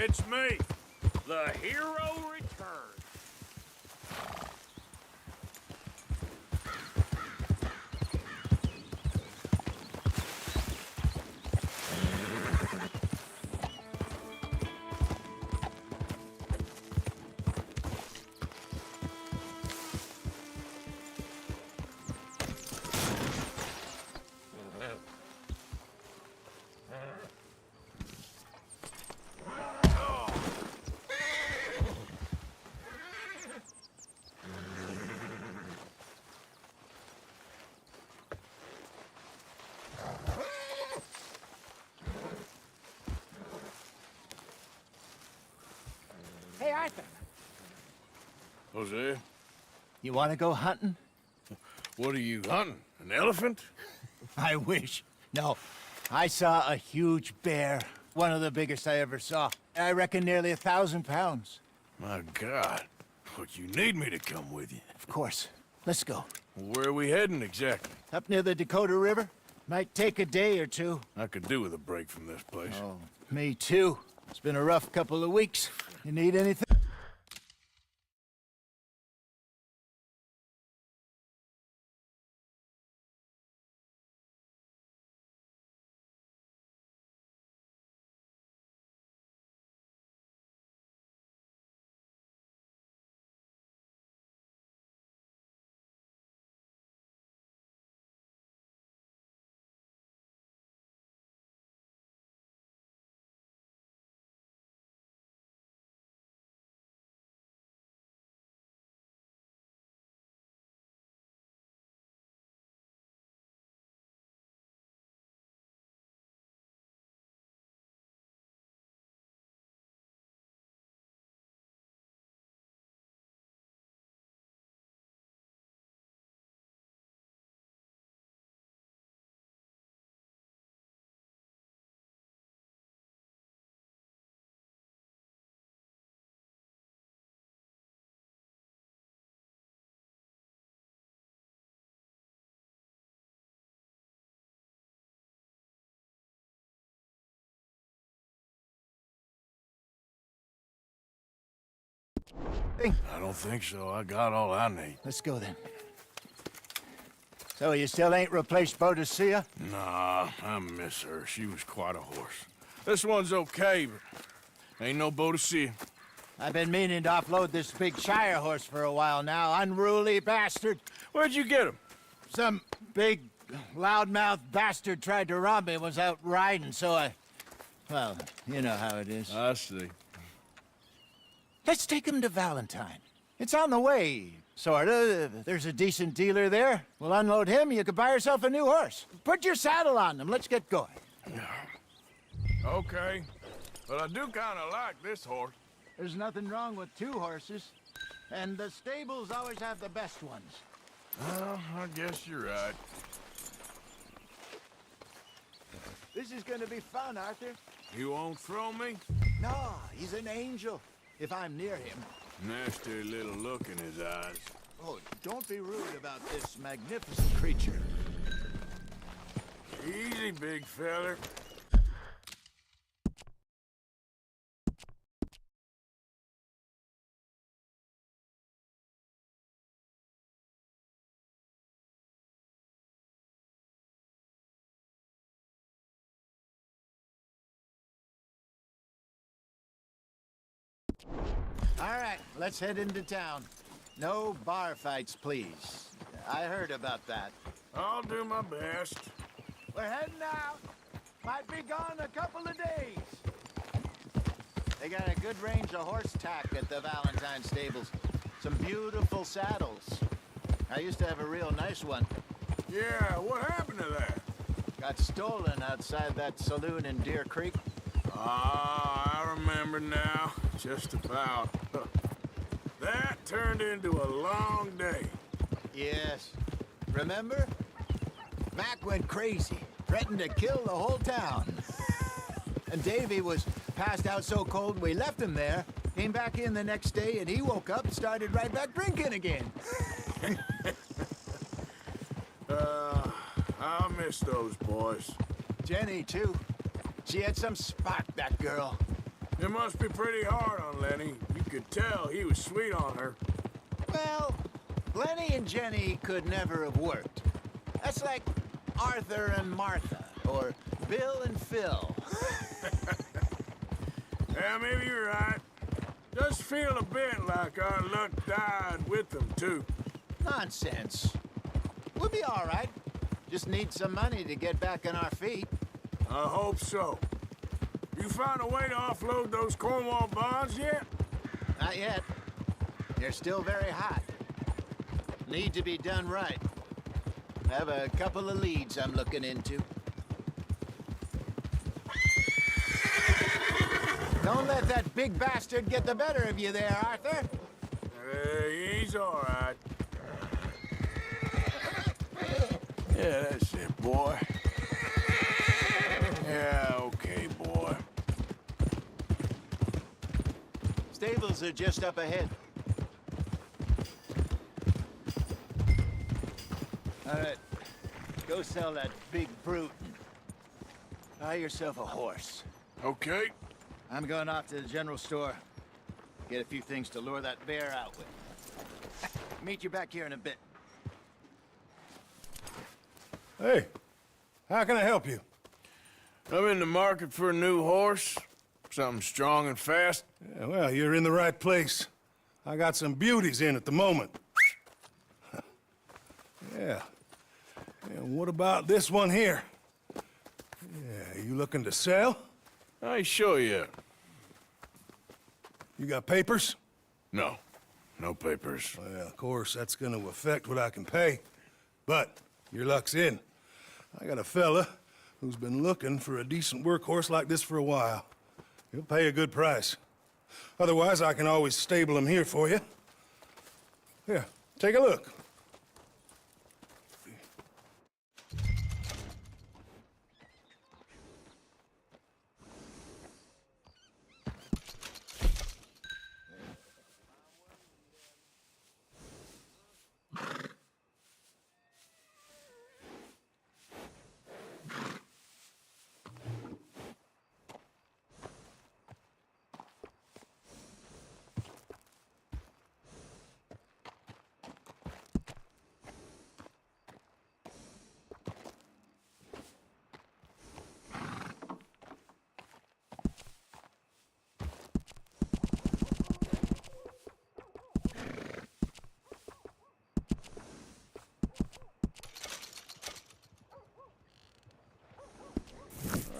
It's me. The hero returns. Hey, Arthur. Jose, You want to go hunting? what are you hunting? An elephant? I wish. No. I saw a huge bear. One of the biggest I ever saw. I reckon nearly 1,000 pounds. My God. But you need me to come with you. Of course. Let's go. Where are we heading exactly? Up near the Dakota River. Might take a day or two. I could do with a break from this place. Oh, me too. It's been a rough couple of weeks. You need anything? I don't think so. I got all I need. Let's go then. So you still ain't replaced Boadicea? Nah, I miss her. She was quite a horse. This one's okay, but ain't no Boadicea. I've been meaning to offload this big Shire horse for a while now. Unruly bastard. Where'd you get him? Some big, loudmouth bastard tried to rob me and was out riding, so I... Well, you know how it is. I see. Let's take him to Valentine. It's on the way, sorta. There's a decent dealer there. We'll unload him, you could buy yourself a new horse. Put your saddle on him, let's get going. Okay, but I do kind of like this horse. There's nothing wrong with two horses. And the stables always have the best ones. Well, I guess you're right. This is gonna be fun, Arthur. You won't throw me? No, he's an angel. If I'm near him. Nasty little look in his eyes. Oh, don't be rude about this magnificent creature. Easy, big feller. All right, let's head into town. No bar fights, please. I heard about that. I'll do my best. We're heading out. Might be gone a couple of days. They got a good range of horse tack at the Valentine stables. Some beautiful saddles. I used to have a real nice one. Yeah, what happened to that? Got stolen outside that saloon in Deer Creek. Ah, I remember now. Just about. That turned into a long day. Yes. Remember? Mac went crazy, threatened to kill the whole town. And Davy was passed out so cold we left him there, came back in the next day, and he woke up and started right back drinking again. I miss those boys. Jenny, too. She had some spot, that girl. It must be pretty hard on Lenny. You could tell he was sweet on her. Well, Lenny and Jenny could never have worked. That's like Arthur and Martha, or Bill and Phil. Yeah, maybe you're right. Does feel a bit like our luck died with them, too. Nonsense. We'll be all right. Just need some money to get back on our feet. I hope so. You found a way to offload those Cornwall bonds yet? Not yet. They're still very hot. Need to be done right. Have a couple of leads I'm looking into. Don't let that big bastard get the better of you there, Arthur. He's all right. Yeah, that's it, boy. Yeah, okay, boy. Stables are just up ahead. All right, go sell that big brute. Buy yourself a horse. Okay. I'm going off to the general store. Get a few things to lure that bear out with. Meet you back here in a bit. Hey, how can I help you? I'm in the market for a new horse. Something strong and fast. Yeah, well, you're in the right place. I got some beauties in at the moment. Yeah. And what about this one here? Yeah, you looking to sell? I show you. You got papers? No. No papers. Well, of course, that's gonna affect what I can pay. But your luck's in. I got a fella who's been looking for a decent workhorse like this for a while. He'll pay a good price. Otherwise, I can always stable him here for you. Here, take a look.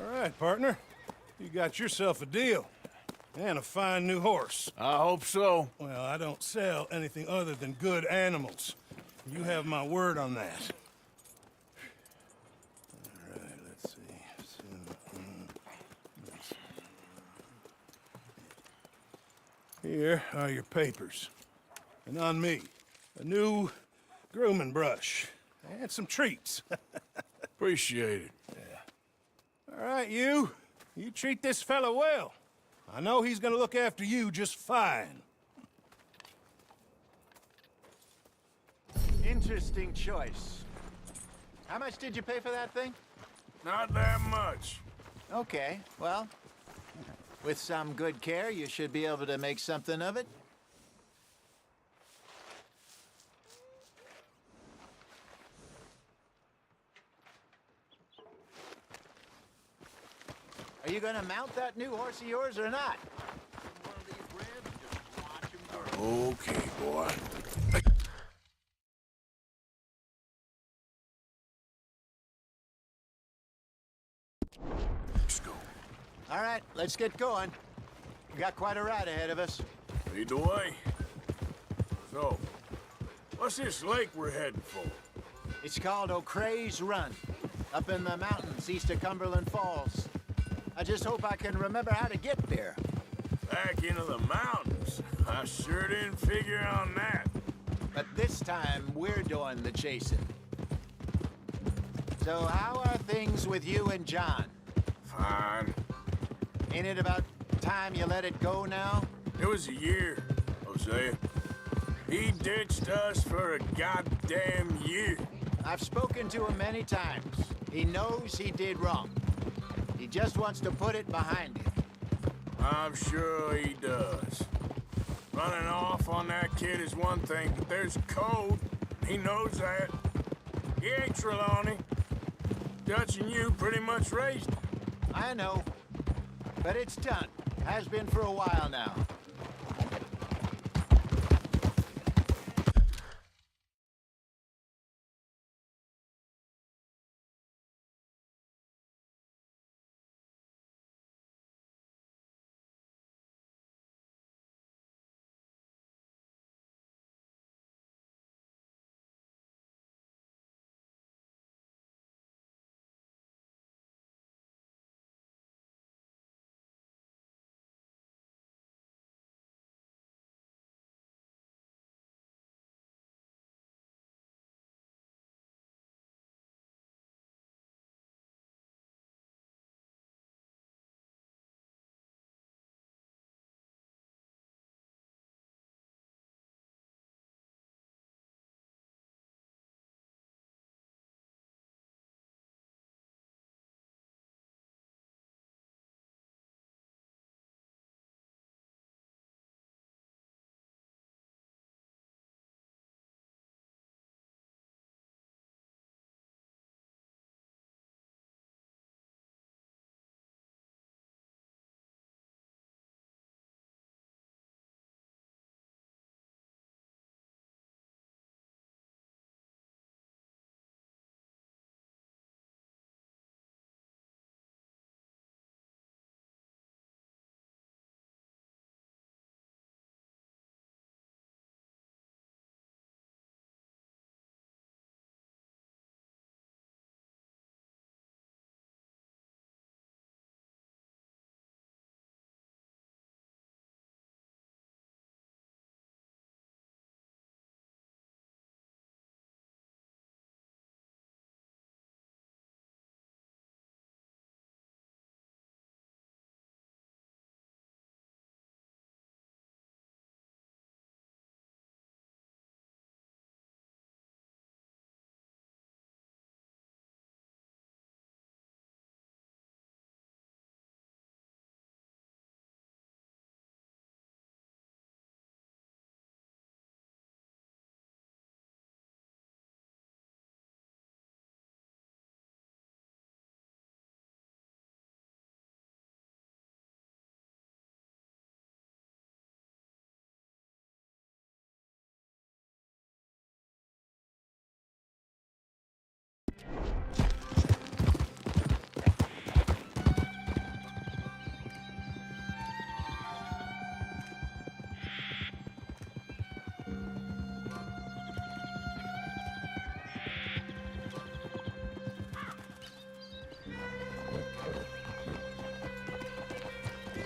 All right, partner. You got yourself a deal. And a fine new horse. I hope so. Well, I don't sell anything other than good animals. You have my word on that. All right, let's see. Here are your papers. And on me, a new grooming brush. And some treats. Appreciate it. All right, you treat this fella well. I know he's gonna look after you just fine. Interesting choice. How much did you pay for that thing? Not that much. Okay, well, with some good care, you should be able to make something of it. Are you gonna mount that new horse of yours or not? Okay, boy. Let's go. All right, let's get going. We got quite a ride ahead of us. Lead the way. So, what's this lake we're heading for? It's called O'Creagh's Run, up in the mountains east of Cumberland Falls. I just hope I can remember how to get there. Back into the mountains? I sure didn't figure on that. But this time, we're doing the chasing. So how are things with you and John? Fine. Ain't it about time you let it go now? It was a year, Hosea. He ditched us for a goddamn year. I've spoken to him many times. He knows he did wrong. He just wants to put it behind him. I'm sure he does. Running off on that kid is one thing, but there's a code. He knows that. He ain't Trelawney. Dutch and you pretty much raised him. I know. But it's done. Has been for a while now.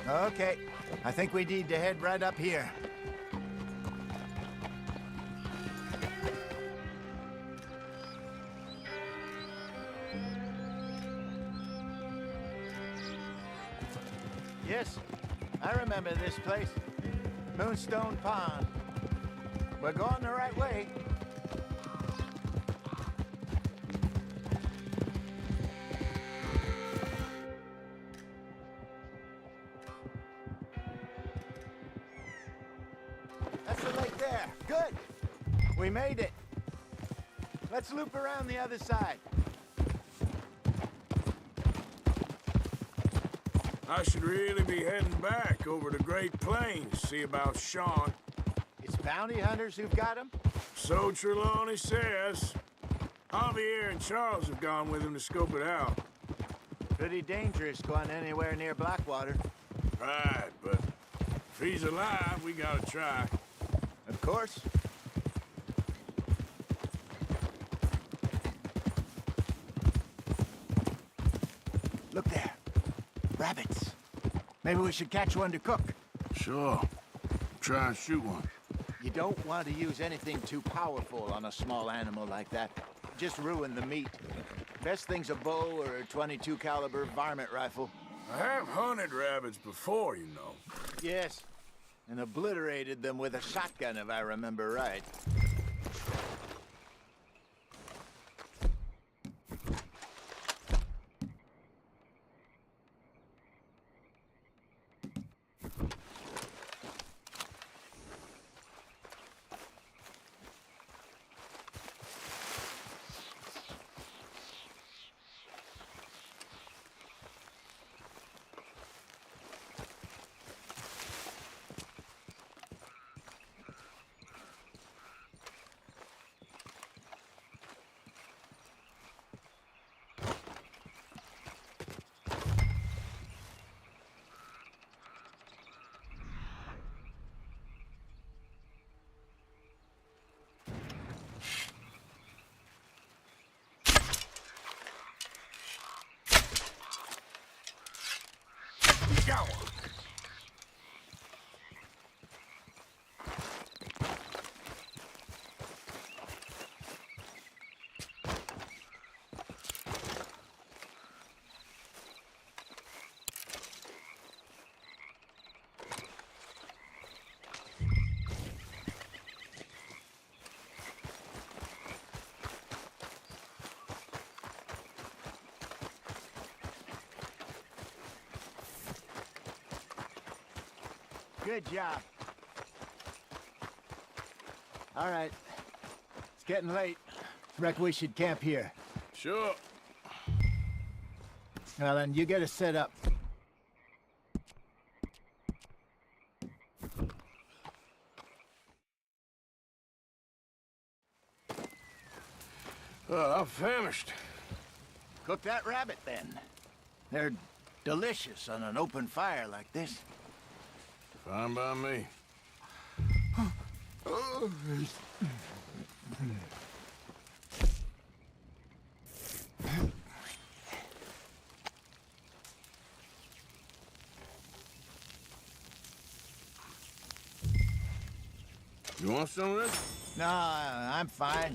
Okay, I think we need to head right up here. Yes, I remember this place. Moonstone Pond. We're going the right way. That's the lake there. Good. We made it. Let's loop around the other side. I should really be heading back over to Great Plains, see about Sean. It's bounty hunters who've got him? So Trelawney says. Javier and Charles have gone with him to scope it out. Pretty dangerous going anywhere near Blackwater. Right, but if he's alive, we gotta try. Of course. Look there. Rabbits. Maybe we should catch one to cook. Sure. Try and shoot one. You don't want to use anything too powerful on a small animal like that. Just ruin the meat. Best thing's a bow or a .22 caliber varmint rifle. I have hunted rabbits before, you know. Yes, and obliterated them with a shotgun, if I remember right. Go! Good job. All right. It's getting late. Reckon we should camp here. Sure. Well, then, you get us set up. I'm famished. Cook that rabbit, then. They're delicious on an open fire like this. Fine by me. You want some of this? No, I'm fine.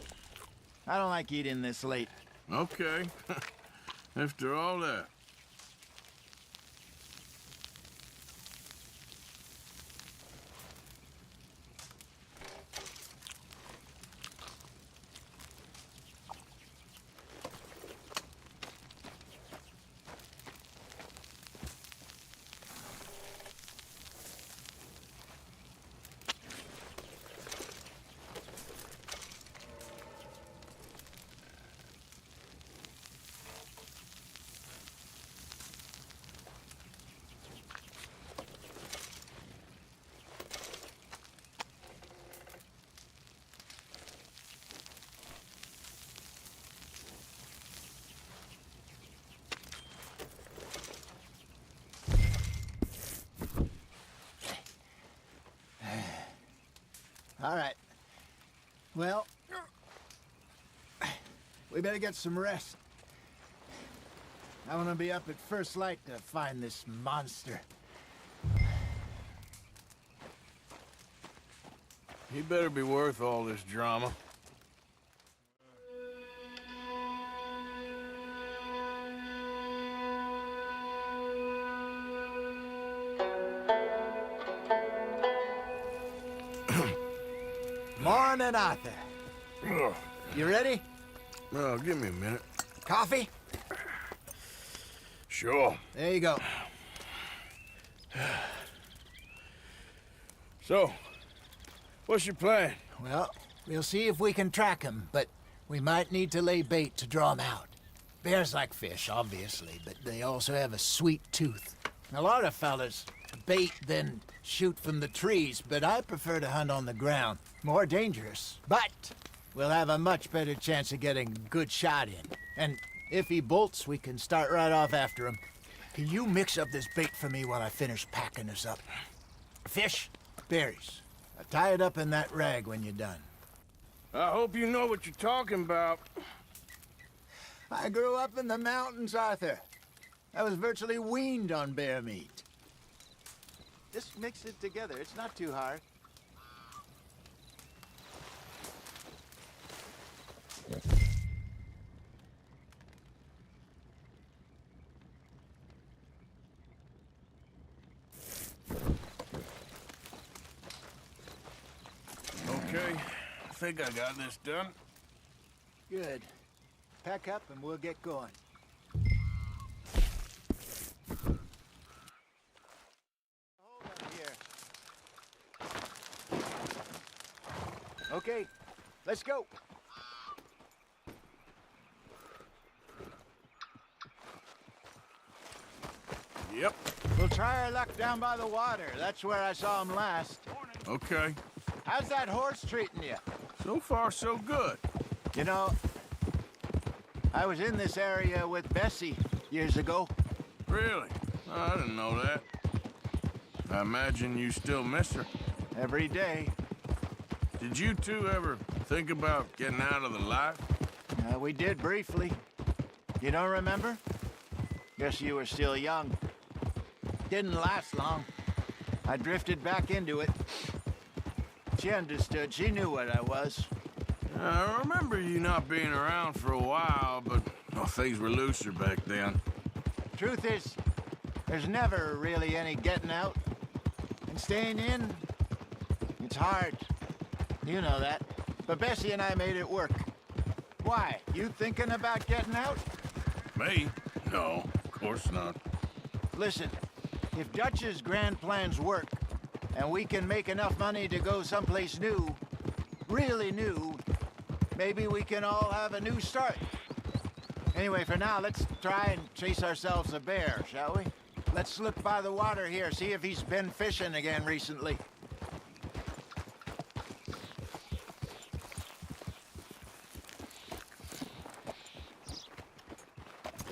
I don't like eating this late. Okay. After all that. All right. Well, we better get some rest. I want to be up at first light to find this monster. He better be worth all this drama. Morning, Arthur. You ready? Well, give me a minute. Coffee? Sure. There you go. So, what's your plan? Well, we'll see if we can track him, but we might need to lay bait to draw him out. Bears like fish, obviously, but they also have a sweet tooth. A lot of fellas bait, then shoot from the trees, but I prefer to hunt on the ground. More dangerous, but we'll have a much better chance of getting a good shot in. And if he bolts, we can start right off after him. Can you mix up this bait for me while I finish packing this up? Fish, berries. Tie it up in that rag when you're done. I hope you know what you're talking about. I grew up in the mountains, Arthur. I was virtually weaned on bear meat. Just mix it together. It's not too hard. Okay, I think I got this done. Good. Pack up and we'll get going. Hold up here. Okay, let's go. Yep. We'll try our luck down by the water. That's where I saw him last. Okay. How's that horse treating you? So far, so good. You know, I was in this area with Bessie years ago. Really? Oh, I didn't know that. I imagine you still miss her. Every day. Did you two ever think about getting out of the life? We did briefly. You don't remember? Guess you were still young. Didn't last long. I drifted back into it. She understood. She knew what I was. I remember you not being around for a while, but things were looser back then. Truth is, there's never really any getting out. And staying in, it's hard. You know that. But Bessie and I made it work. Why? You thinking about getting out? Me? No, of course not. Listen, if Dutch's grand plans work, and we can make enough money to go someplace new, really new, maybe we can all have a new start. Anyway, for now, let's try and chase ourselves a bear, shall we? Let's look by the water here, see if he's been fishing again recently.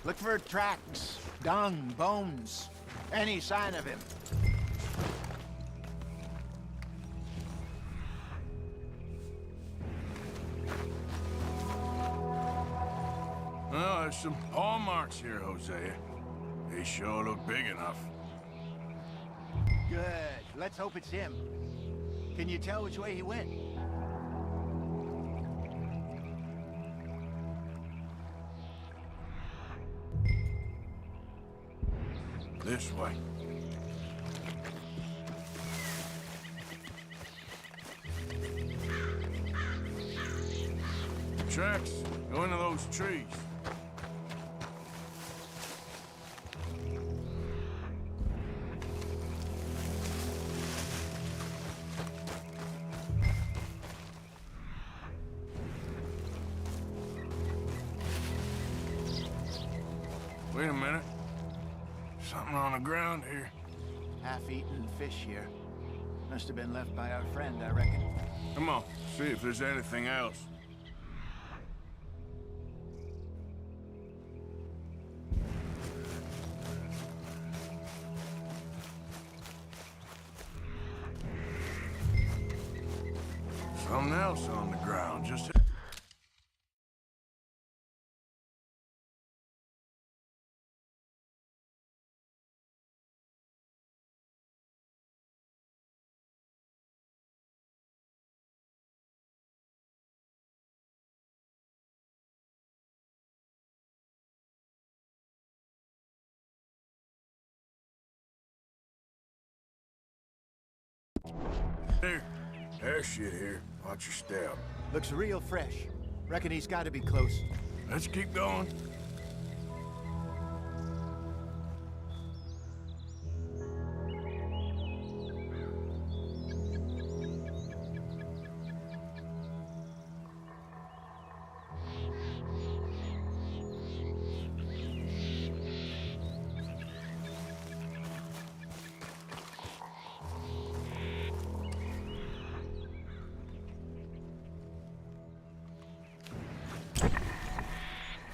Look for tracks, dung, bones, any sign of him. Well, there's some paw marks here, Hosea. They sure look big enough. Good. Let's hope it's him. Can you tell which way he went? This way. Tracks go into those trees. Wait a minute. Something on the ground here. Half-eaten fish here. Must have been left by our friend, I reckon. Come on, see if there's anything else. Something else on the ground, just... Here. There's shit here. Watch your step. Looks real fresh. Reckon he's got to be close. Let's keep going.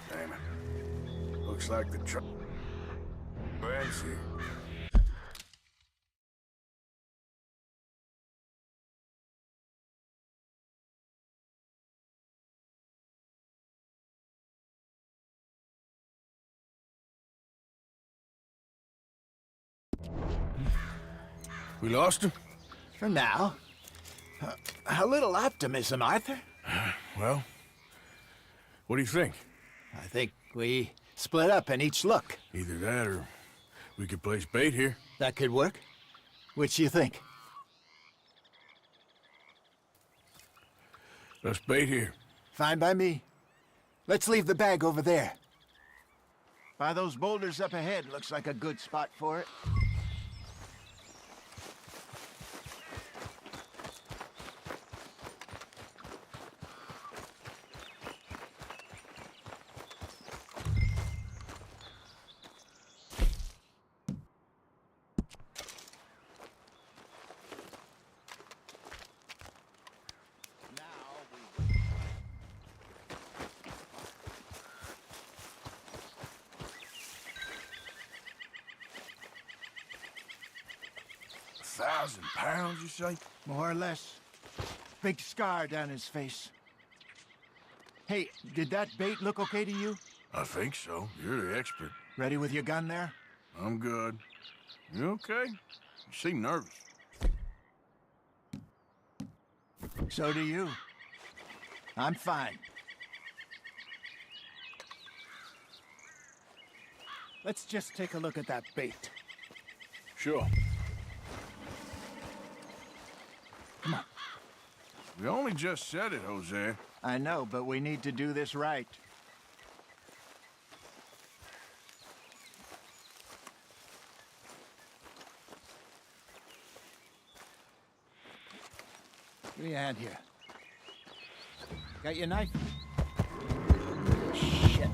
Damn it. Looks like the truck ends here. We lost him? For now. A little optimism, Arthur. Well, what do you think? I think we split up and each look. Either that or we could place bait here. That could work. Which you think? Let's bait here. Fine by me. Let's leave the bag over there. By those boulders up ahead, looks like a good spot for it. £1,000, you say? More or less. Big scar down his face. Hey, did that bait look okay to you? I think so. You're the expert. Ready with your gun there? I'm good. You okay? You seem nervous. So do you. I'm fine. Let's just take a look at that bait. Sure. Come on. We only just said it, Jose. I know, but we need to do this right. Give me a hand here. Got your knife? Shit.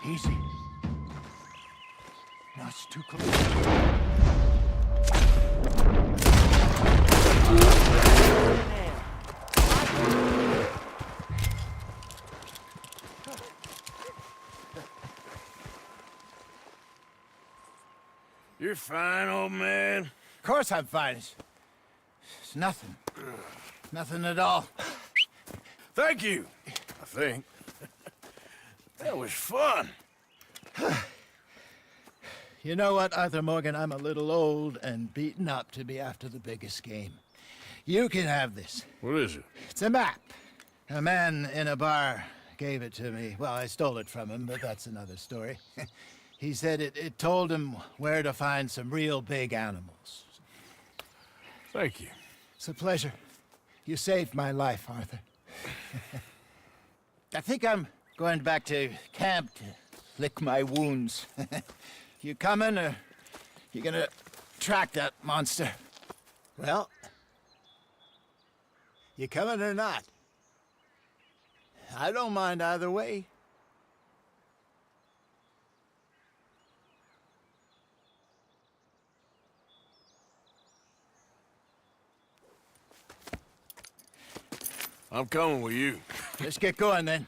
Easy. No, it's too close. You're fine, old man. Of course I'm fine. It's nothing. Nothing at all. Thank you, I think. That was fun. You know what, Arthur Morgan? I'm a little old and beaten up to be after the biggest game. You can have this. What is it? It's a map. A man in a bar gave it to me. Well, I stole it from him, but that's another story. He said it told him where to find some real big animals. Thank you. It's a pleasure. You saved my life, Arthur. I think I'm going back to camp to lick my wounds. You coming, or you gonna track that monster? Well, you coming or not? I don't mind either way. I'm coming with you. Let's get going, then.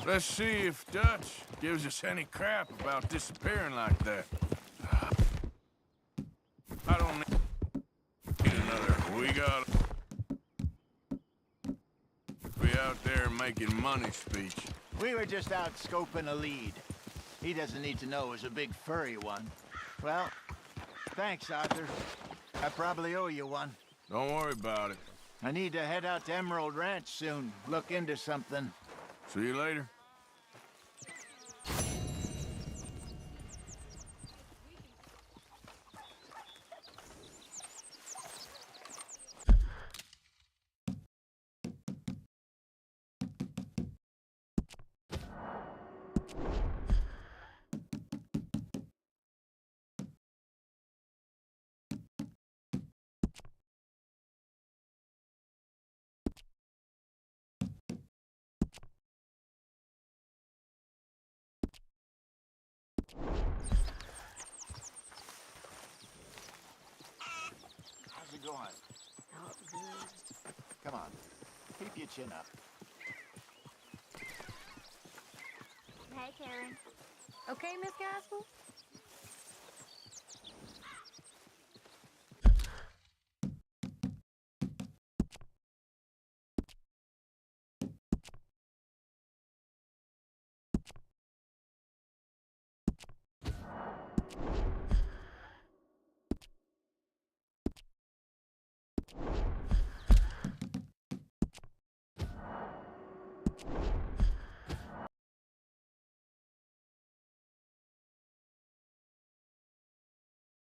Let's see if Dutch gives us any crap about disappearing like that. I don't need another. We gotta be out there making money speech. We were just out scoping a lead. He doesn't need to know it was a big furry one. Well, thanks, Arthur. I probably owe you one. Don't worry about it. I need to head out to Emerald Ranch soon. Look into something. See you later. How's it going? Come on. Keep your chin up. Hey, Karen. Okay, Miss Gaskell?